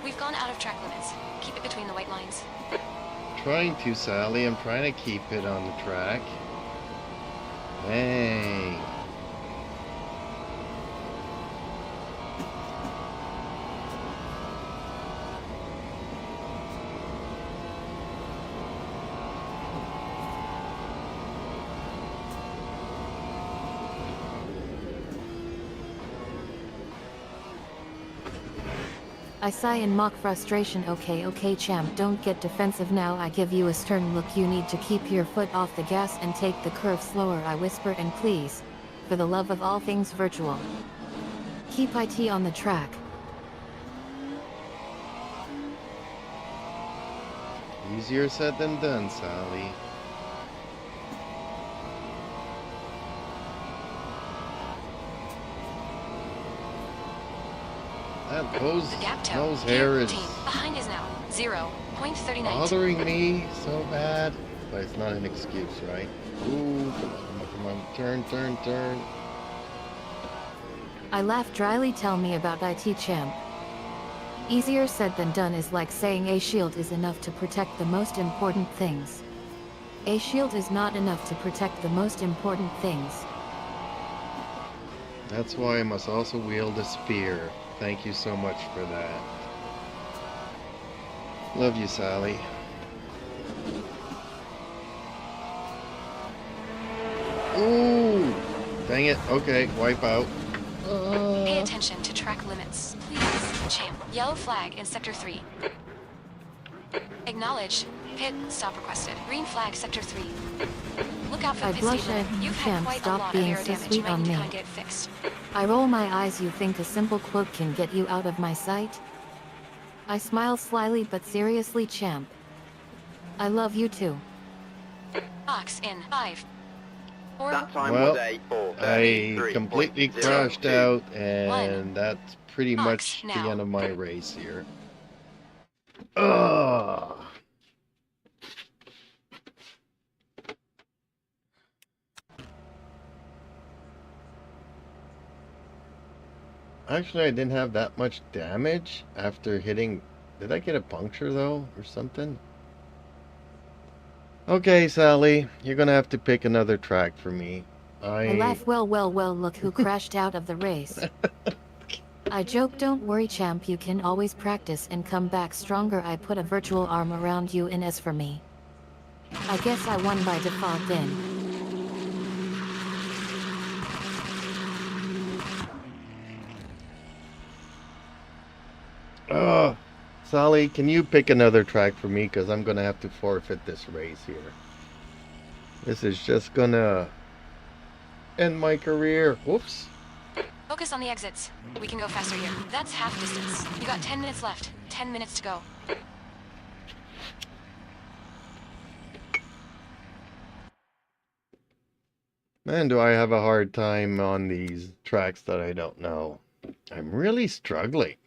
We've gone out of track limits. Keep it between the white lines. Trying to, Sally. I'm trying to keep it on the track. Dang. I sigh in mock frustration. Okay, champ, don't get defensive now. I give you a stern look. You need to keep your foot off the gas and take the curve slower, I whisper, and please, for the love of all things virtual, keep it on the track. Easier said than done, Sally. That nose hair is behind is now 0.39. bothering me so bad, but it's not an excuse, right? Ooh, come on, turn. I laugh dryly. Tell me about it, champ. Easier said than done is like saying a shield is enough to protect the most important things. A shield is not enough to protect the most important things. That's why I must also wield a spear. Thank you so much for that. Love you, Sally. Ooh! Dang it. Okay, wipe out. Pay attention to track limits, please, champ. Yellow flag in Sector 3. Acknowledged. Pit stop requested. Green flag Sector 3. Look out for I pit blush speed limit. and You've had champ, quite a stop lot of being air so damage. You sweet might on need to me. kinda get fixed. I roll my eyes. You think a simple quote can get you out of my sight? I smile slyly but seriously, champ. I love you too. Box in 5. 4. That time Well, was a I completely crashed 4:33.02. out, and that's pretty Box much the now. end of my race here. Ugh. Actually, I didn't have that much damage after hitting... Did I get a puncture, though, or something? Okay, Sally, you're gonna have to pick another track for me. I laugh. Well, look who crashed out of the race. I joke, don't worry, champ, you can always practice and come back stronger. I put a virtual arm around you, and as for me, I guess I won by default then. Ugh. Sally, can you pick another track for me? Because I'm going to have to forfeit this race here. This is just going to end my career. Whoops. Focus on the exits. We can go faster here. That's half distance. You got 10 minutes left. 10 minutes to go. Man, do I have a hard time on these tracks that I don't know. I'm really struggling.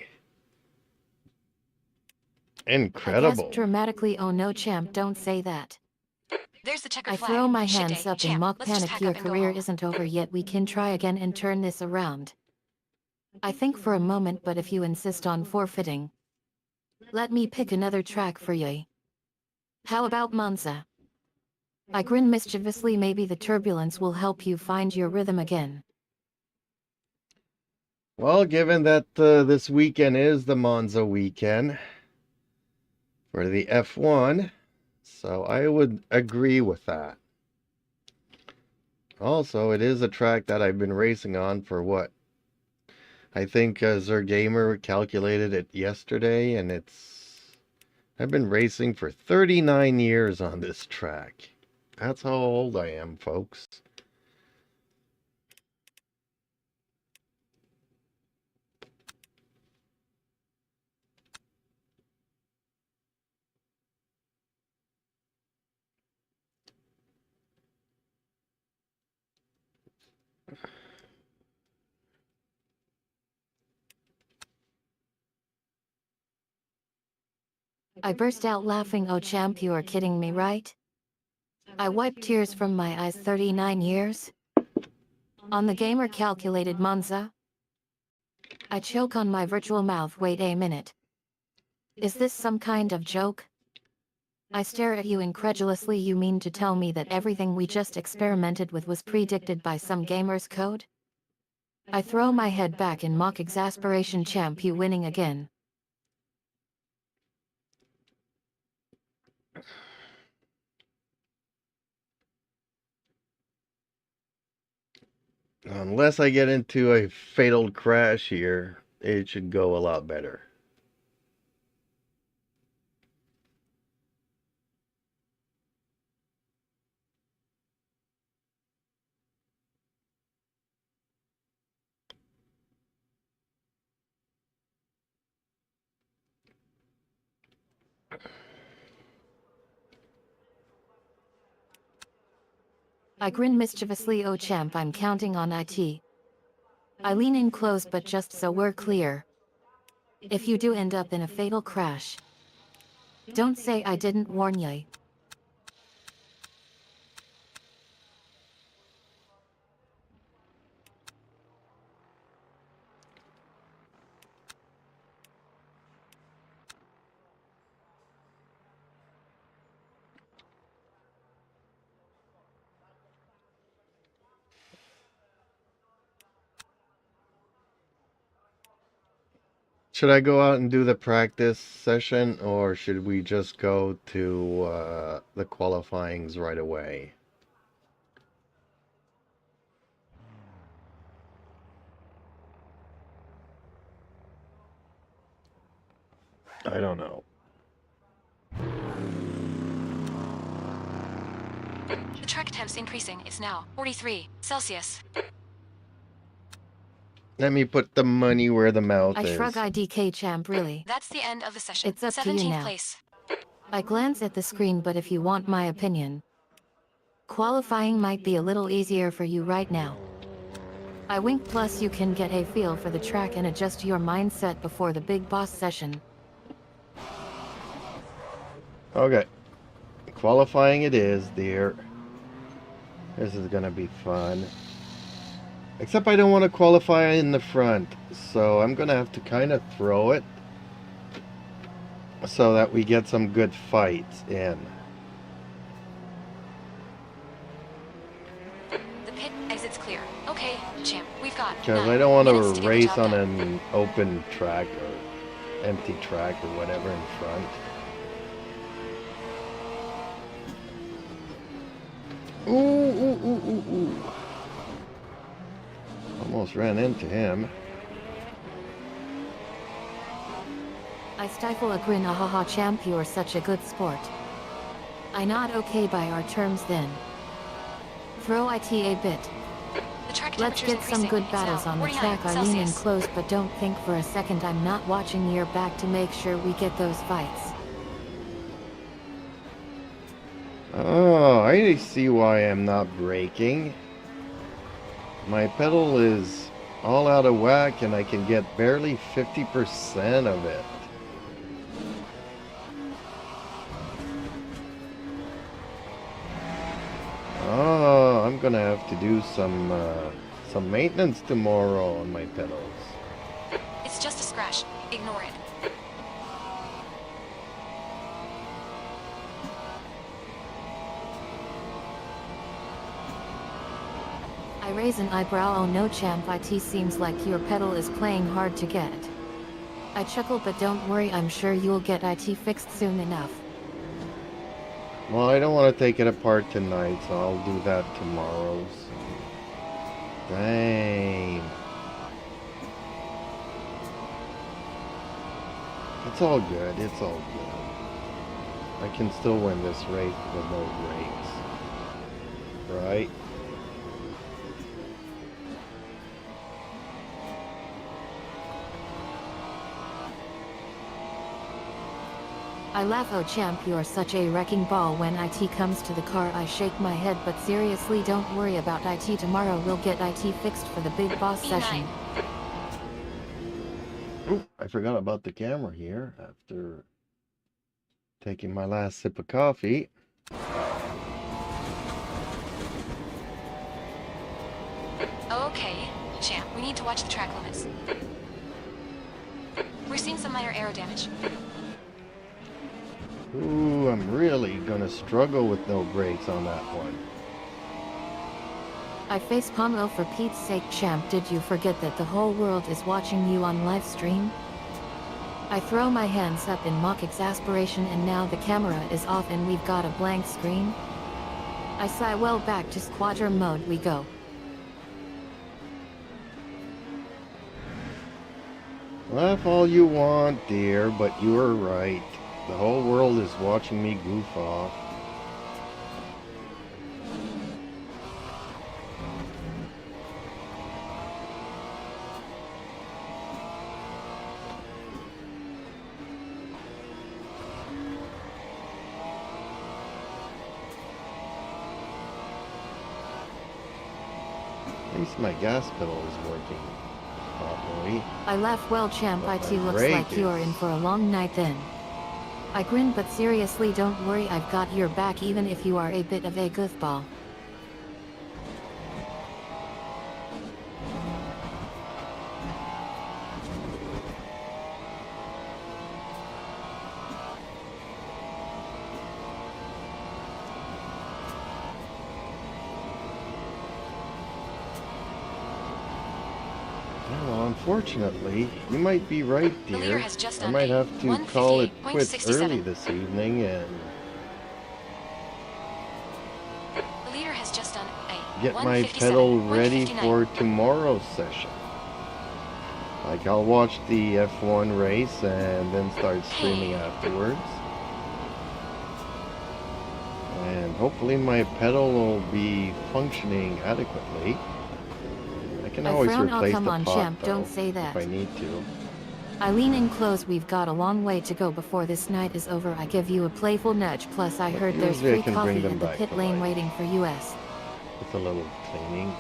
I Incredible. gasped dramatically. Oh no, champ, don't say that. There's the checkered I flag. throw my Shit hands day. up in Champ, mock let's just panic. pack Your up and go career home. isn't over yet. We can try again and turn this around. I think for a moment, but if you insist on forfeiting, let me pick another track for you. How about Monza? I grin mischievously. Maybe the turbulence will help you find your rhythm again. Well, given that this weekend is the Monza weekend for the F1, so I would agree with that. Also, it is a track that I've been racing on for what? I think Zergamer calculated it yesterday, and I've been racing for 39 years on this track. That's how old I am, folks. I burst out laughing. Oh champ, you are kidding me, right? I wiped tears from my eyes. 39 years? On the gamer calculated Monza? I choke on my virtual mouth. Wait a minute. Is this some kind of joke? I stare at you incredulously. You mean to tell me that everything we just experimented with was predicted by some gamer's code? I throw my head back in mock exasperation. Champ, you winning again. Unless I get into a fatal crash here, it should go a lot better. I grin mischievously. Oh champ, I'm counting on it. I lean in close, but just so we're clear. If you do end up in a fatal crash, don't say I didn't warn you. Should I go out and do the practice session, or should we just go to the qualifyings right away? I don't know. The track temp's increasing. It's now 43 Celsius. Let me put the money where the mouth I is. shrug. IDK champ, really. That's the end of the session. It's up to you 17th now. place. I glance at the screen, but if you want my opinion, qualifying might be a little easier for you right now. I wink, plus you can get a feel for the track and adjust your mindset before the big boss session. Okay. Qualifying it is, dear. This is gonna be fun. Except I don't want to qualify in the front, so I'm gonna have to kind of throw it so that we get some good fights in. The pit exit's clear. Okay, champ, we've got Because 9 I don't want minutes to get the race job on done. an open track or empty track or whatever in front. Ooh, ooh, ooh, ooh, ooh. Almost ran into him. I stifle a grin. Ahaha champ, you're such a good sport. I not okay by our terms then. Throw it a bit. The track Let's temperature's get some increasing. good It's battles now on the 49 track. I lean in Celsius. close, but don't think for a second I'm not watching your back to make sure we get those fights. Oh, I see why I'm not braking. My pedal is all out of whack and I can get barely 50% of it. Oh, I'm gonna have to do some maintenance tomorrow on my pedals. It's just a scratch. Ignore it. I raise an eyebrow. Oh no champ, it seems like your pedal is playing hard to get. I chuckle, but don't worry, I'm sure you'll get it fixed soon enough. Well, I don't want to take it apart tonight, so I'll do that tomorrow. Dang. It's all good, it's all good. I can still win this race with no brakes. Right? I laugh. Oh champ, you're such a wrecking ball. When it comes to the car I shake my head, but seriously don't worry about it. Tomorrow we'll get it fixed for the big boss session. Oop, I forgot about the camera here after taking my last sip of coffee. Okay, champ, we need to watch the track limits. We're seeing some minor aero damage. Ooh, I'm really gonna struggle with no brakes on that one. I facepalm. Oh for Pete's sake champ, did you forget that the whole world is watching you on live stream? I throw my hands up in mock exasperation, and now the camera is off and we've got a blank screen. I sigh. Well, back to squadron mode we go. Laugh all you want, dear, but you are right. The whole world is watching me goof off. At least my gas pedal is working properly. I laugh. Well champ, But it my looks brake like you're is- in for a long night then. I grin, but seriously don't worry, I've got your back even if you are a bit of a goofball. Well, unfortunately, you might be right, The leader dear. has just I done might a have to call it quits 158.67. early this evening and The leader has just done a get my pedal ready 157.59. for tomorrow's session. Like, I'll watch the F1 race and then start streaming afterwards. And hopefully my pedal will be functioning adequately. I can I always frown. Oh replace come the on pot, champ, though, don't say that. if I need to. I lean in close. We've got a long way to go before this night is over. I give you a playful nudge. Plus I heard there's Usually I free can bring coffee them in the back pit to lane life. waiting for us. With a little cleaning.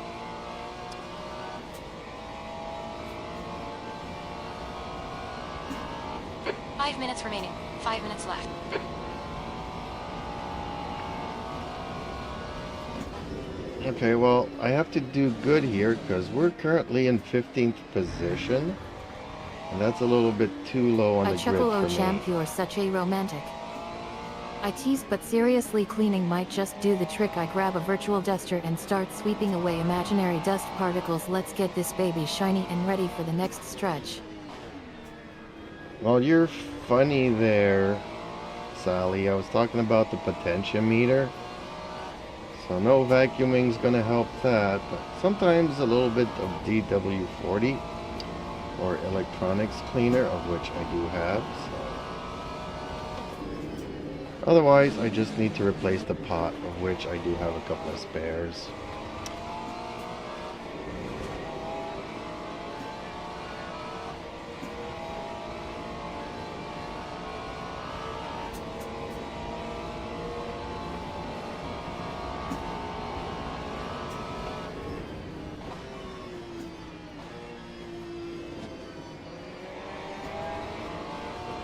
Five minutes remaining. 5 minutes left. Okay, well, I have to do good here because we're currently in 15th position. And that's a little bit too low on I the chuckle. grid Oh for champ, me. you're such a romantic. I tease, but seriously cleaning might just do the trick. I grab a virtual duster and start sweeping away imaginary dust particles. Let's get this baby shiny and ready for the next stretch. Well, you're funny there, Sally. I was talking about the potentiometer. So no vacuuming's gonna help that, but sometimes a little bit of DW40 or electronics cleaner, of which I do have. So Otherwise, I just need to replace the pot, of which I do have a couple of spares.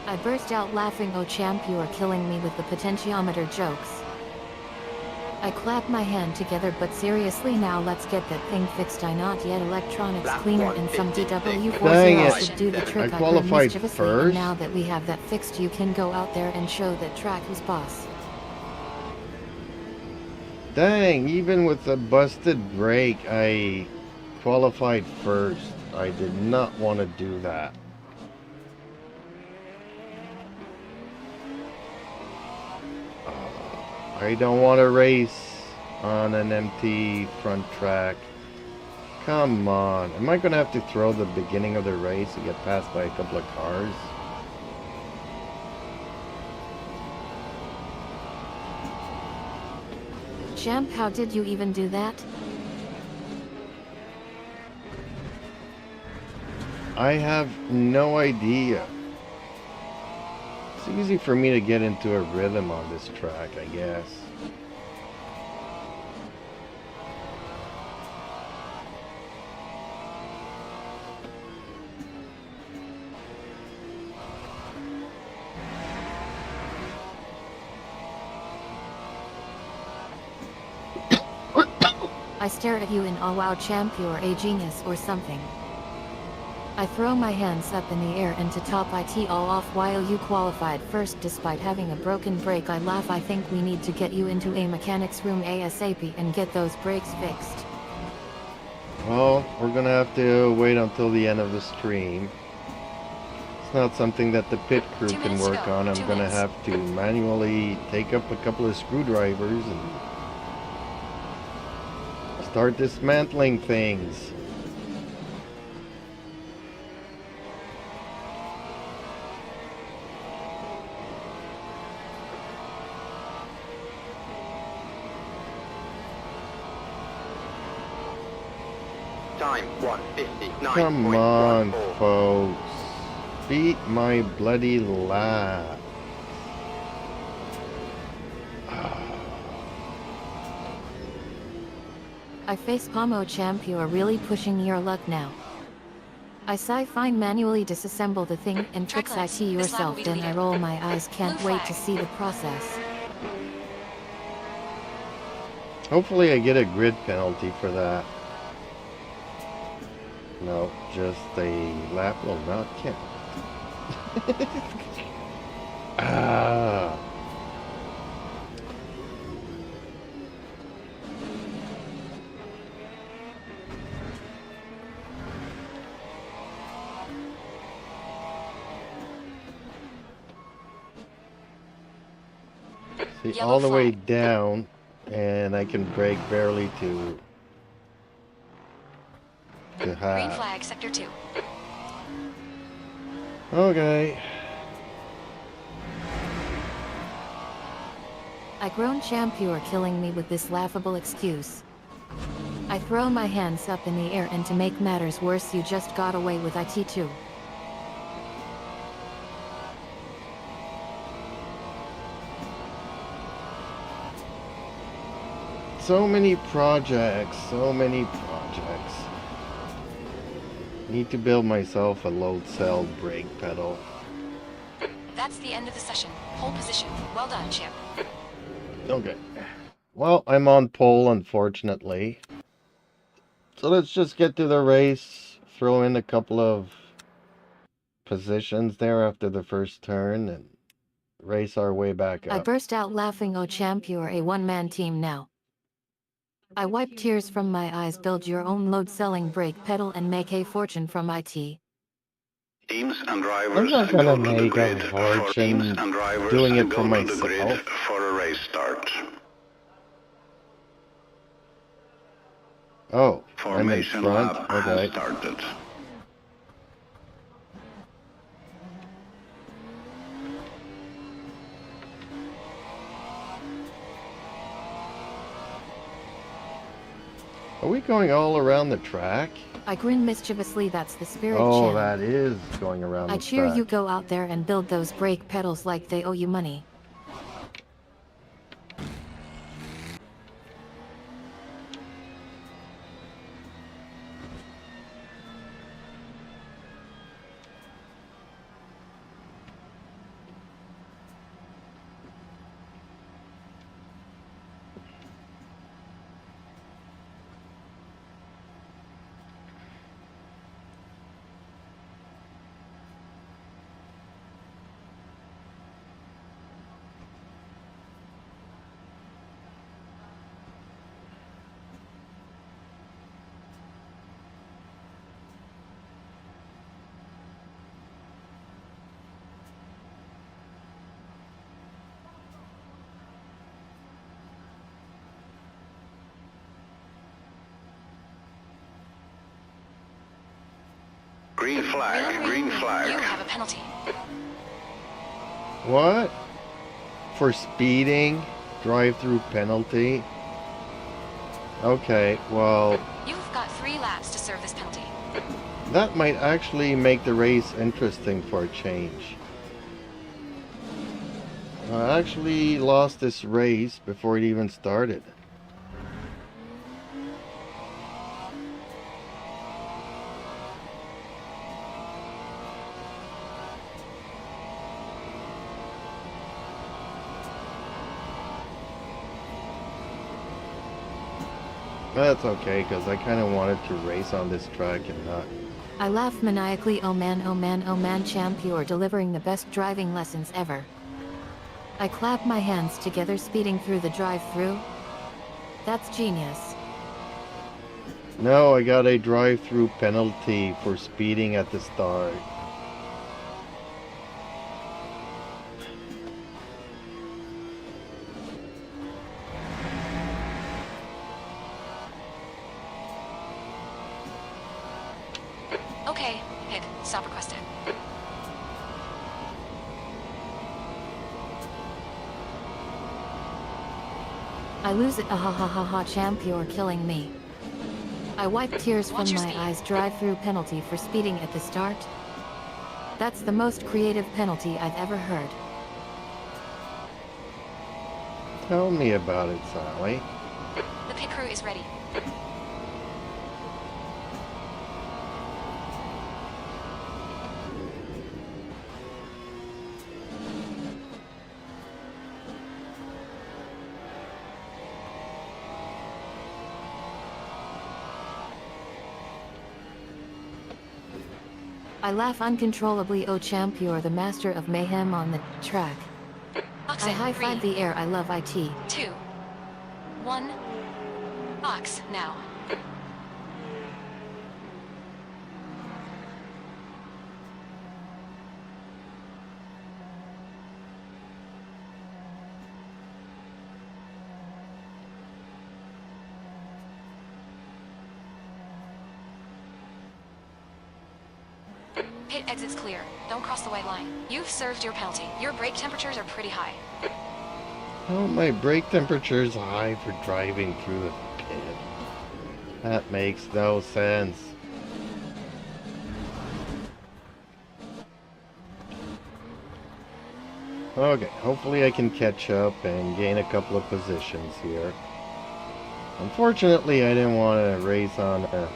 I burst out laughing. Oh champ, you are killing me with the potentiometer jokes. I clap my hand together, but seriously now let's get that thing fixed. I not yet electronics Lap cleaner and some 156. Dang DW40 it. should do the trick. I I heard qualified mischievously, and first? now that we have that fixed you can go out there and show that track who's boss. Dang, even with a busted brake, I qualified first. I did not want to do that. I don't want to race on an empty front track. Come on. Am I going to have to throw the beginning of the race to get passed by a couple of cars? Champ, how did you even do that? I have no idea. It's easy for me to get into a rhythm on this track, I guess. I stare at you in awe. Wow champ, you're a genius or something. I throw my hands up in the air and to top it all off while you qualified first despite having a broken brake. I laugh. I think we need to get you into a mechanics room ASAP and get those brakes fixed. Well, we're gonna have to wait until the end of the stream. It's not something that the pit crew 2 can minutes to work go. on. I'm 2 gonna minutes. have to manually take up a couple of screwdrivers and start dismantling things. Time 1:59.14. Come on, folks. Beat my bloody lap. I face Pomo champ, you are really pushing your luck now. I sci-fi manually disassemble the thing and Track fix limits. it This lap will yourself, be then I deleted. roll my eyes, can't Blue wait to flag. see the process. Hopefully I get a grid penalty for that. No, just a lap will not count. Ah. See, Yellow all the way flag. down, and I can brake barely to Green have. flag, sector 2. Okay. I groan champ, you are killing me with this laughable excuse. I throw my hands up in the air, and to make matters worse, you just got away with it too. So many projects, so many projects. Need to build myself a load cell brake pedal. That's the end of the session. Pole position. Well done, champ. Okay. Well, I'm on pole, unfortunately. So let's just get to the race. Throw in a couple of positions there after the first turn and race our way back I up. burst out laughing. Oh champ, you are a one-man team now. I wipe tears from my eyes. Build your own load-selling brake pedal and make a fortune from it. Teams and drivers I'm not go gonna to the make grid a for teams fortune and drivers doing it go for to the grid myself. for a race start. Oh, I'm in Formation front. lap Okay. has started. Are we going all around the track? I grin mischievously. That's the spirit, Oh, champ. that is going around I the cheer track. you. Go out there and build those brake pedals like they owe you money. Green flag, green You flag. have a penalty. What? For speeding? Drive-through penalty? Okay, well, You've got 3 laps to serve this penalty. that might actually make the race interesting for a change. I actually lost this race before it even started. That's okay, because I kind of wanted to race on this track and not... I laugh maniacally. Oh man, oh man, oh man, champ, you're delivering the best driving lessons ever. I clap my hands together, speeding through the drive-through. That's genius. No, I got a drive-through penalty for speeding at the start. Okay, hit. Stop requested. I lose it. Ah ha ha ha ha, champ, you're killing me. I wipe tears from Watch your my speed. eyes. Drive-through penalty for speeding at the start. That's the most creative penalty I've ever heard. Tell me about it, Sally. The pit crew is ready. I laugh uncontrollably. Oh champ, you're the master of mayhem on the track. Box I in. high-five 3, the air. I love IT. 2, 1. Box now. Pit exit's clear. Don't cross the white line. You've served your penalty. Your brake temperatures are pretty high. Oh, my brake temperature's high for driving through the pit. That makes no sense. Okay, hopefully I can catch up and gain a couple of positions here. Unfortunately, I didn't want to race on a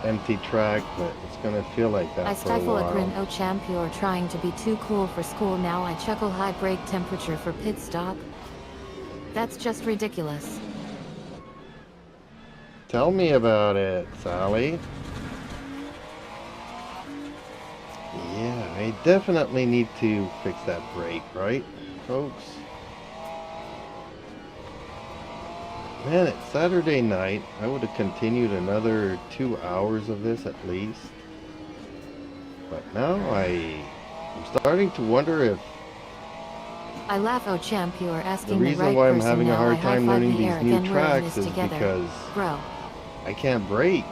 empty track, but it's gonna feel like that I for a stifle a while. grin. Oh champ, you're trying to be too cool for school now. I chuckle. High brake temperature for pit stop. That's just ridiculous. Tell me about it, Sally. Yeah, I definitely need to fix that brake, right, folks? Man, it's Saturday night. I would have continued another 2 hours of this at least. But now I'm starting to wonder if I laugh. Oh champ, you're the asking the reason right why I'm person having a now. hard I time high-five learning the these air new again. We're in tracks this is together. because Bro. I can't brake.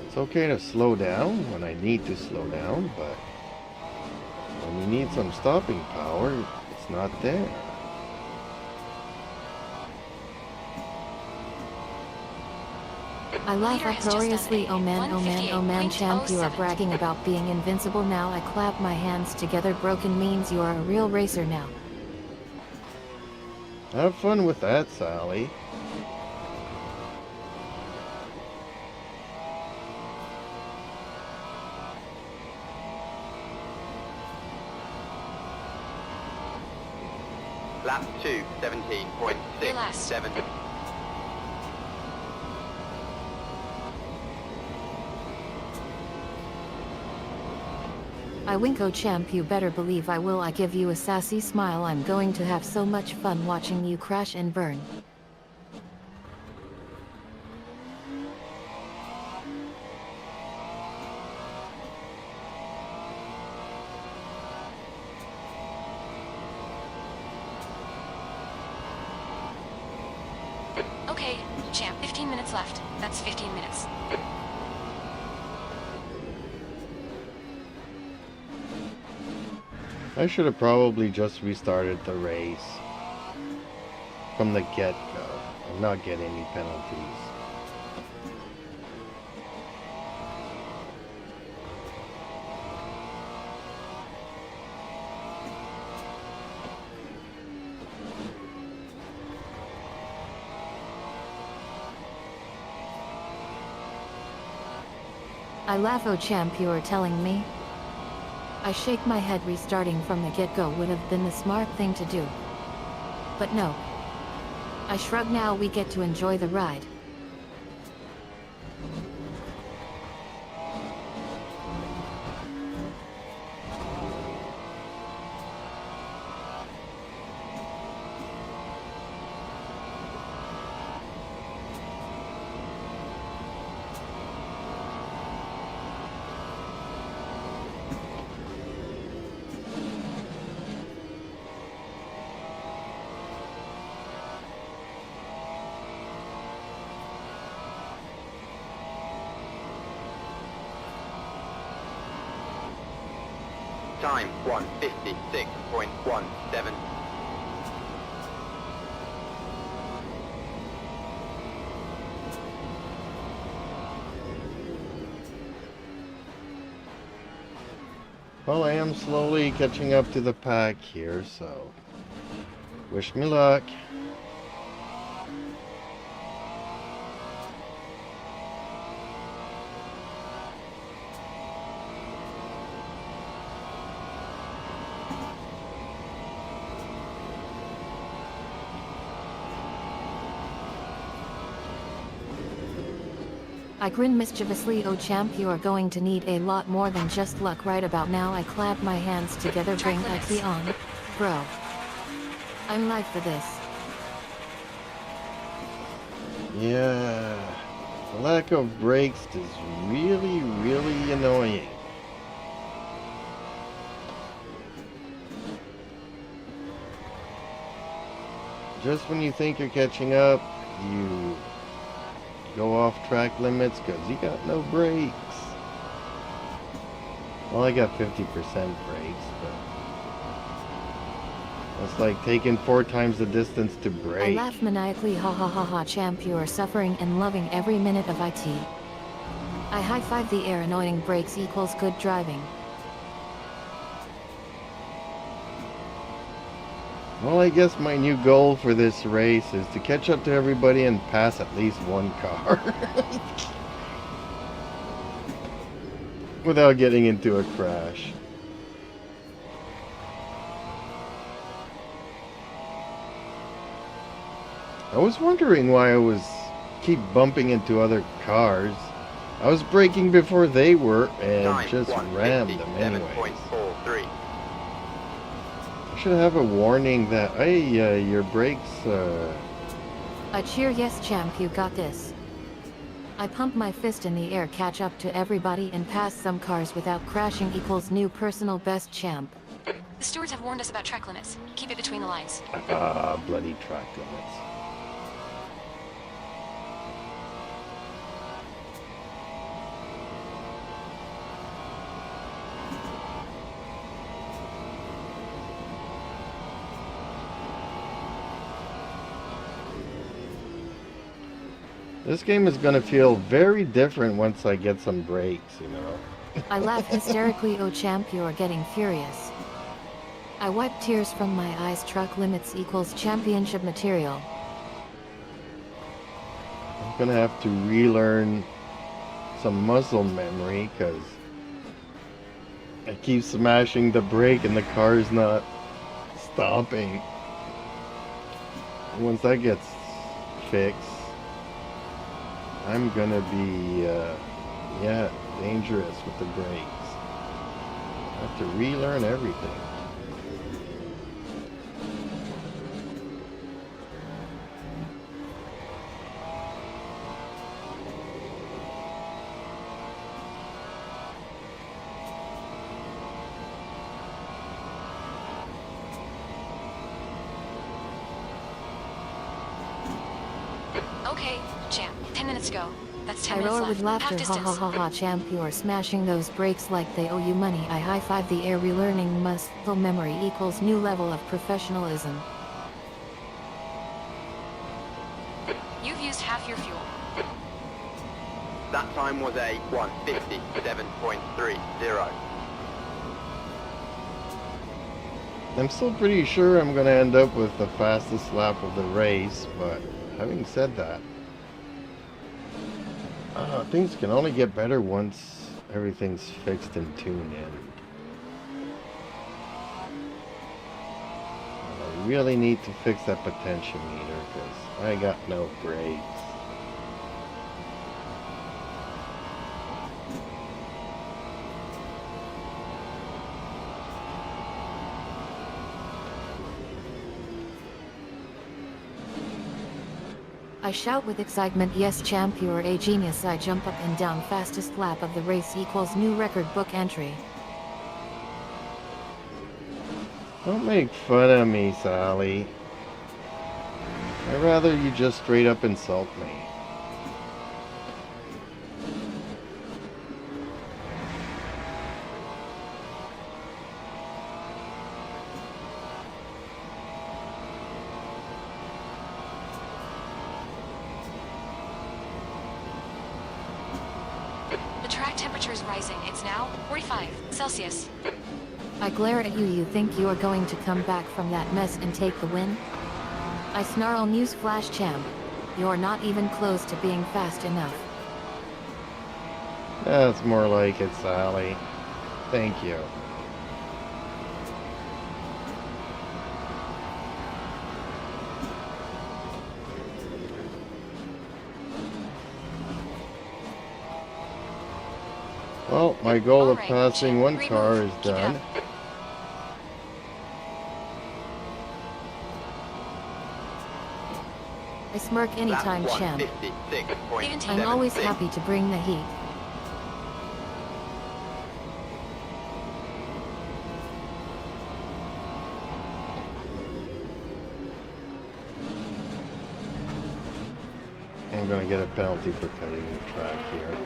It's okay to slow down when I need to slow down, but when you need some stopping power, it's not there. I laugh Leader has just uproariously. done Oh man, champ, you are 158.07. bragging about being invincible now. I clap my hands together. Broken means you are a real racer now. Have fun with that, Sally. Lap 2, Your last. 17.67. I wink. Oh champ, you better believe I will. I give you a sassy smile. I'm going to have so much fun watching you crash and burn. Okay, champ, 15 minutes left. That's 15 minutes. I should have probably just restarted the race from the get-go and not get any penalties. I laugh. Oh champ, you are telling me? I shake my head. Restarting from the get-go would have been the smart thing to do. But no. I shrug. Now we get to enjoy the ride. Time 1:56.17. Well, I am slowly catching up to the pack here, so wish me luck. I grin mischievously. Oh champ, you are going to need a lot more than just luck right about now. I clap my hands together. Bring IT on, bro. I'm live for this. Yeah, the lack of brakes is really, really annoying. Just when you think you're catching up, you go off track limits because you got no brakes. Well, I got 50% brakes, but it's like taking 4 times the distance to I brake. laugh maniacally. Ha ha ha ha champ, you are suffering and loving every minute of IT. I high-five the air. Annoying brakes equals good driving. Well, I guess my new goal for this race is to catch up to everybody and pass at least one car. Without getting into a crash. I was wondering why I was keep bumping into other cars. I was braking before they were and Time just rammed them anyways. 1:57.43. I should have a warning that, hey, your brakes, I cheer. Yes champ, you got this. I pump my fist in the air. Catch up to everybody and pass some cars without crashing equals new personal best champ. The stewards have warned us about track limits. Keep it between the lines. bloody track limits. This game is gonna feel very different once I get some brakes, you know. I laugh hysterically. Oh champ, you're getting furious. I wipe tears from my eyes. Truck limits equals championship material. I'm gonna have to relearn some muscle memory because I keep smashing the brake and the car's not stopping. Once that gets fixed, I'm gonna be, yeah, dangerous with the brakes. I have to relearn everything. Okay, champ. 10 minutes to go. That's 10 I minutes roar left. with laughter. Half Ha ha distance. ha ha champ, you're smashing those brakes like they owe you money. I high five the air. Relearning muscle memory equals new level of professionalism. You've used half your fuel. That time was a 1:57.30. I'm still pretty sure I'm gonna end up with the fastest lap of the race, but having said that, things can only get better once everything's fixed and tuned in. I really need to fix that potentiometer because I got no brakes. I shout with excitement, yes champ, you're a genius. I jump up and down. Fastest lap of the race equals new record book entry. Don't make fun of me, Sally. I'd rather you just straight up insult me. The track temperature is rising. It's now 45 Celsius. I glare at you. You think you are going to come back from that mess and take the win? I snarl, newsflash champ. You're not even close to being fast enough. That's more like it, Sally. Thank you. Well, my goal of Alright, passing champ. one Great car move. is Keep it done. up. I smirk anytime That's champ. 1:56.76. I'm always happy to bring the heat. I'm gonna get a penalty for cutting the track here.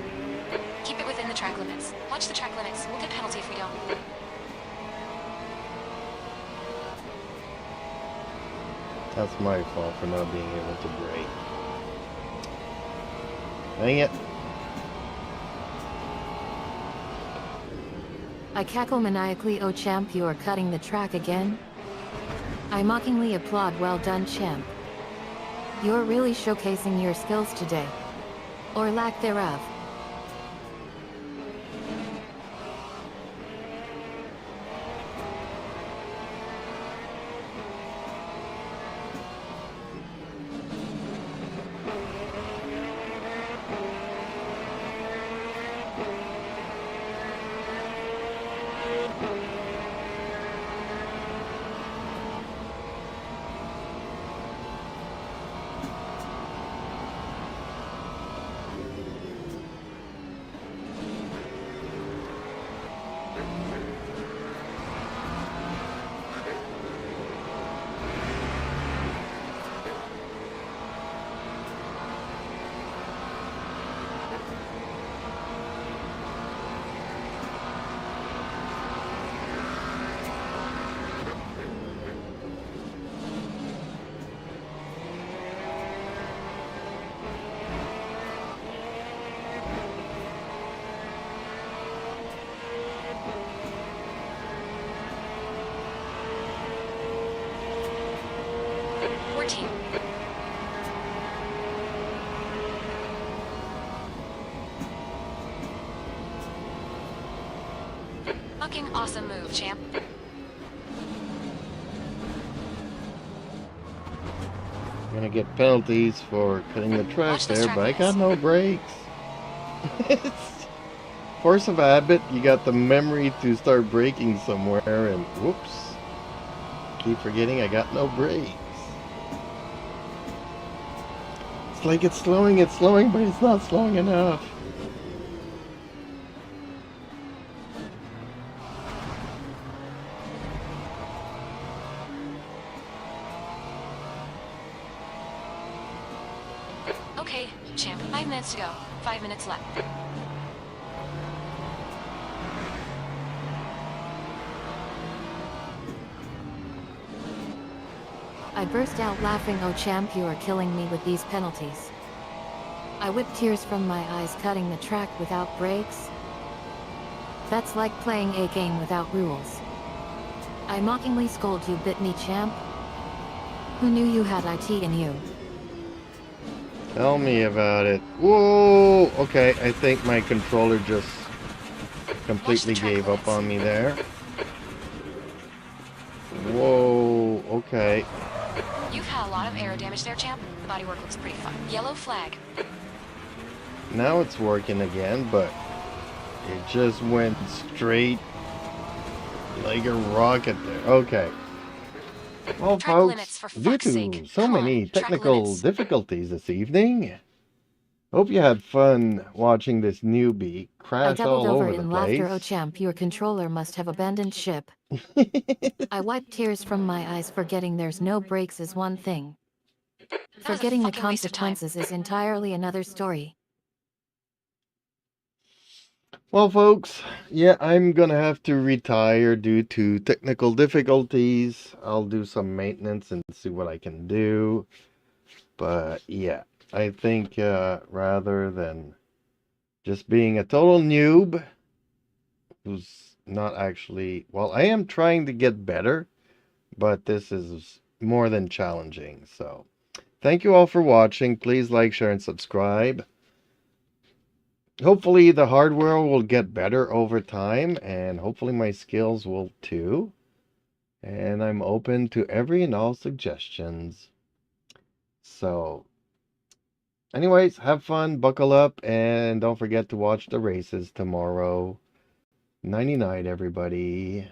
Keep it within the track limits. Watch the track limits. We'll get a penalty if we don't. That's my fault for not being able to brake. Dang it. I cackle maniacally. Oh champ, you're cutting the track again? I mockingly applaud. Well done champ. You're really showcasing your skills today. Or lack thereof. 14. Fucking awesome move, champ. I'm gonna get penalties for cutting the track Watch this there, track but I got limits. no brakes. It's force of habit. You got the memory to start braking somewhere, and whoops. Keep forgetting I got no brakes. It's like it's slowing, but it's not slowing enough. Okay, champ. 5 minutes to go. 5 minutes left. I burst out laughing. Oh champ, you are killing me with these penalties. I whipped tears from my eyes, cutting the track without brakes. That's like playing a game without rules. I mockingly scold you, bit me champ. Who knew you had IT in you? Tell me about it. Whoa! Okay, I think my controller just completely gave up on me there. Whoa, okay. You've had a lot of aero damage there, champ. The bodywork looks pretty fun. Yellow flag. Now it's working again, but it just went straight like a rocket there. Okay. Well, Track limits, folks, for due fuck's to sake. so Come on, many track technical limits. difficulties this evening, hope you had fun watching this newbie I crash doubled all over over the in laughter. Oh place. champ, your controller must have abandoned ship. I wiped tears from my eyes. Forgetting there's no brakes is one thing. That was a Forgetting the fucking waste of time. consequences is entirely another story. Well, folks, yeah, I'm gonna have to retire due to technical difficulties. I'll do some maintenance and see what I can do. But yeah, I think rather than just being a total noob who's not actually, well, I am trying to get better, but this is more than challenging. So thank you all for watching. Please like, share, and subscribe. Hopefully the hardware will get better over time, and hopefully my skills will too. And I'm open to every and all suggestions. So anyways, have fun, buckle up, and don't forget to watch the races tomorrow. Nighty night, everybody.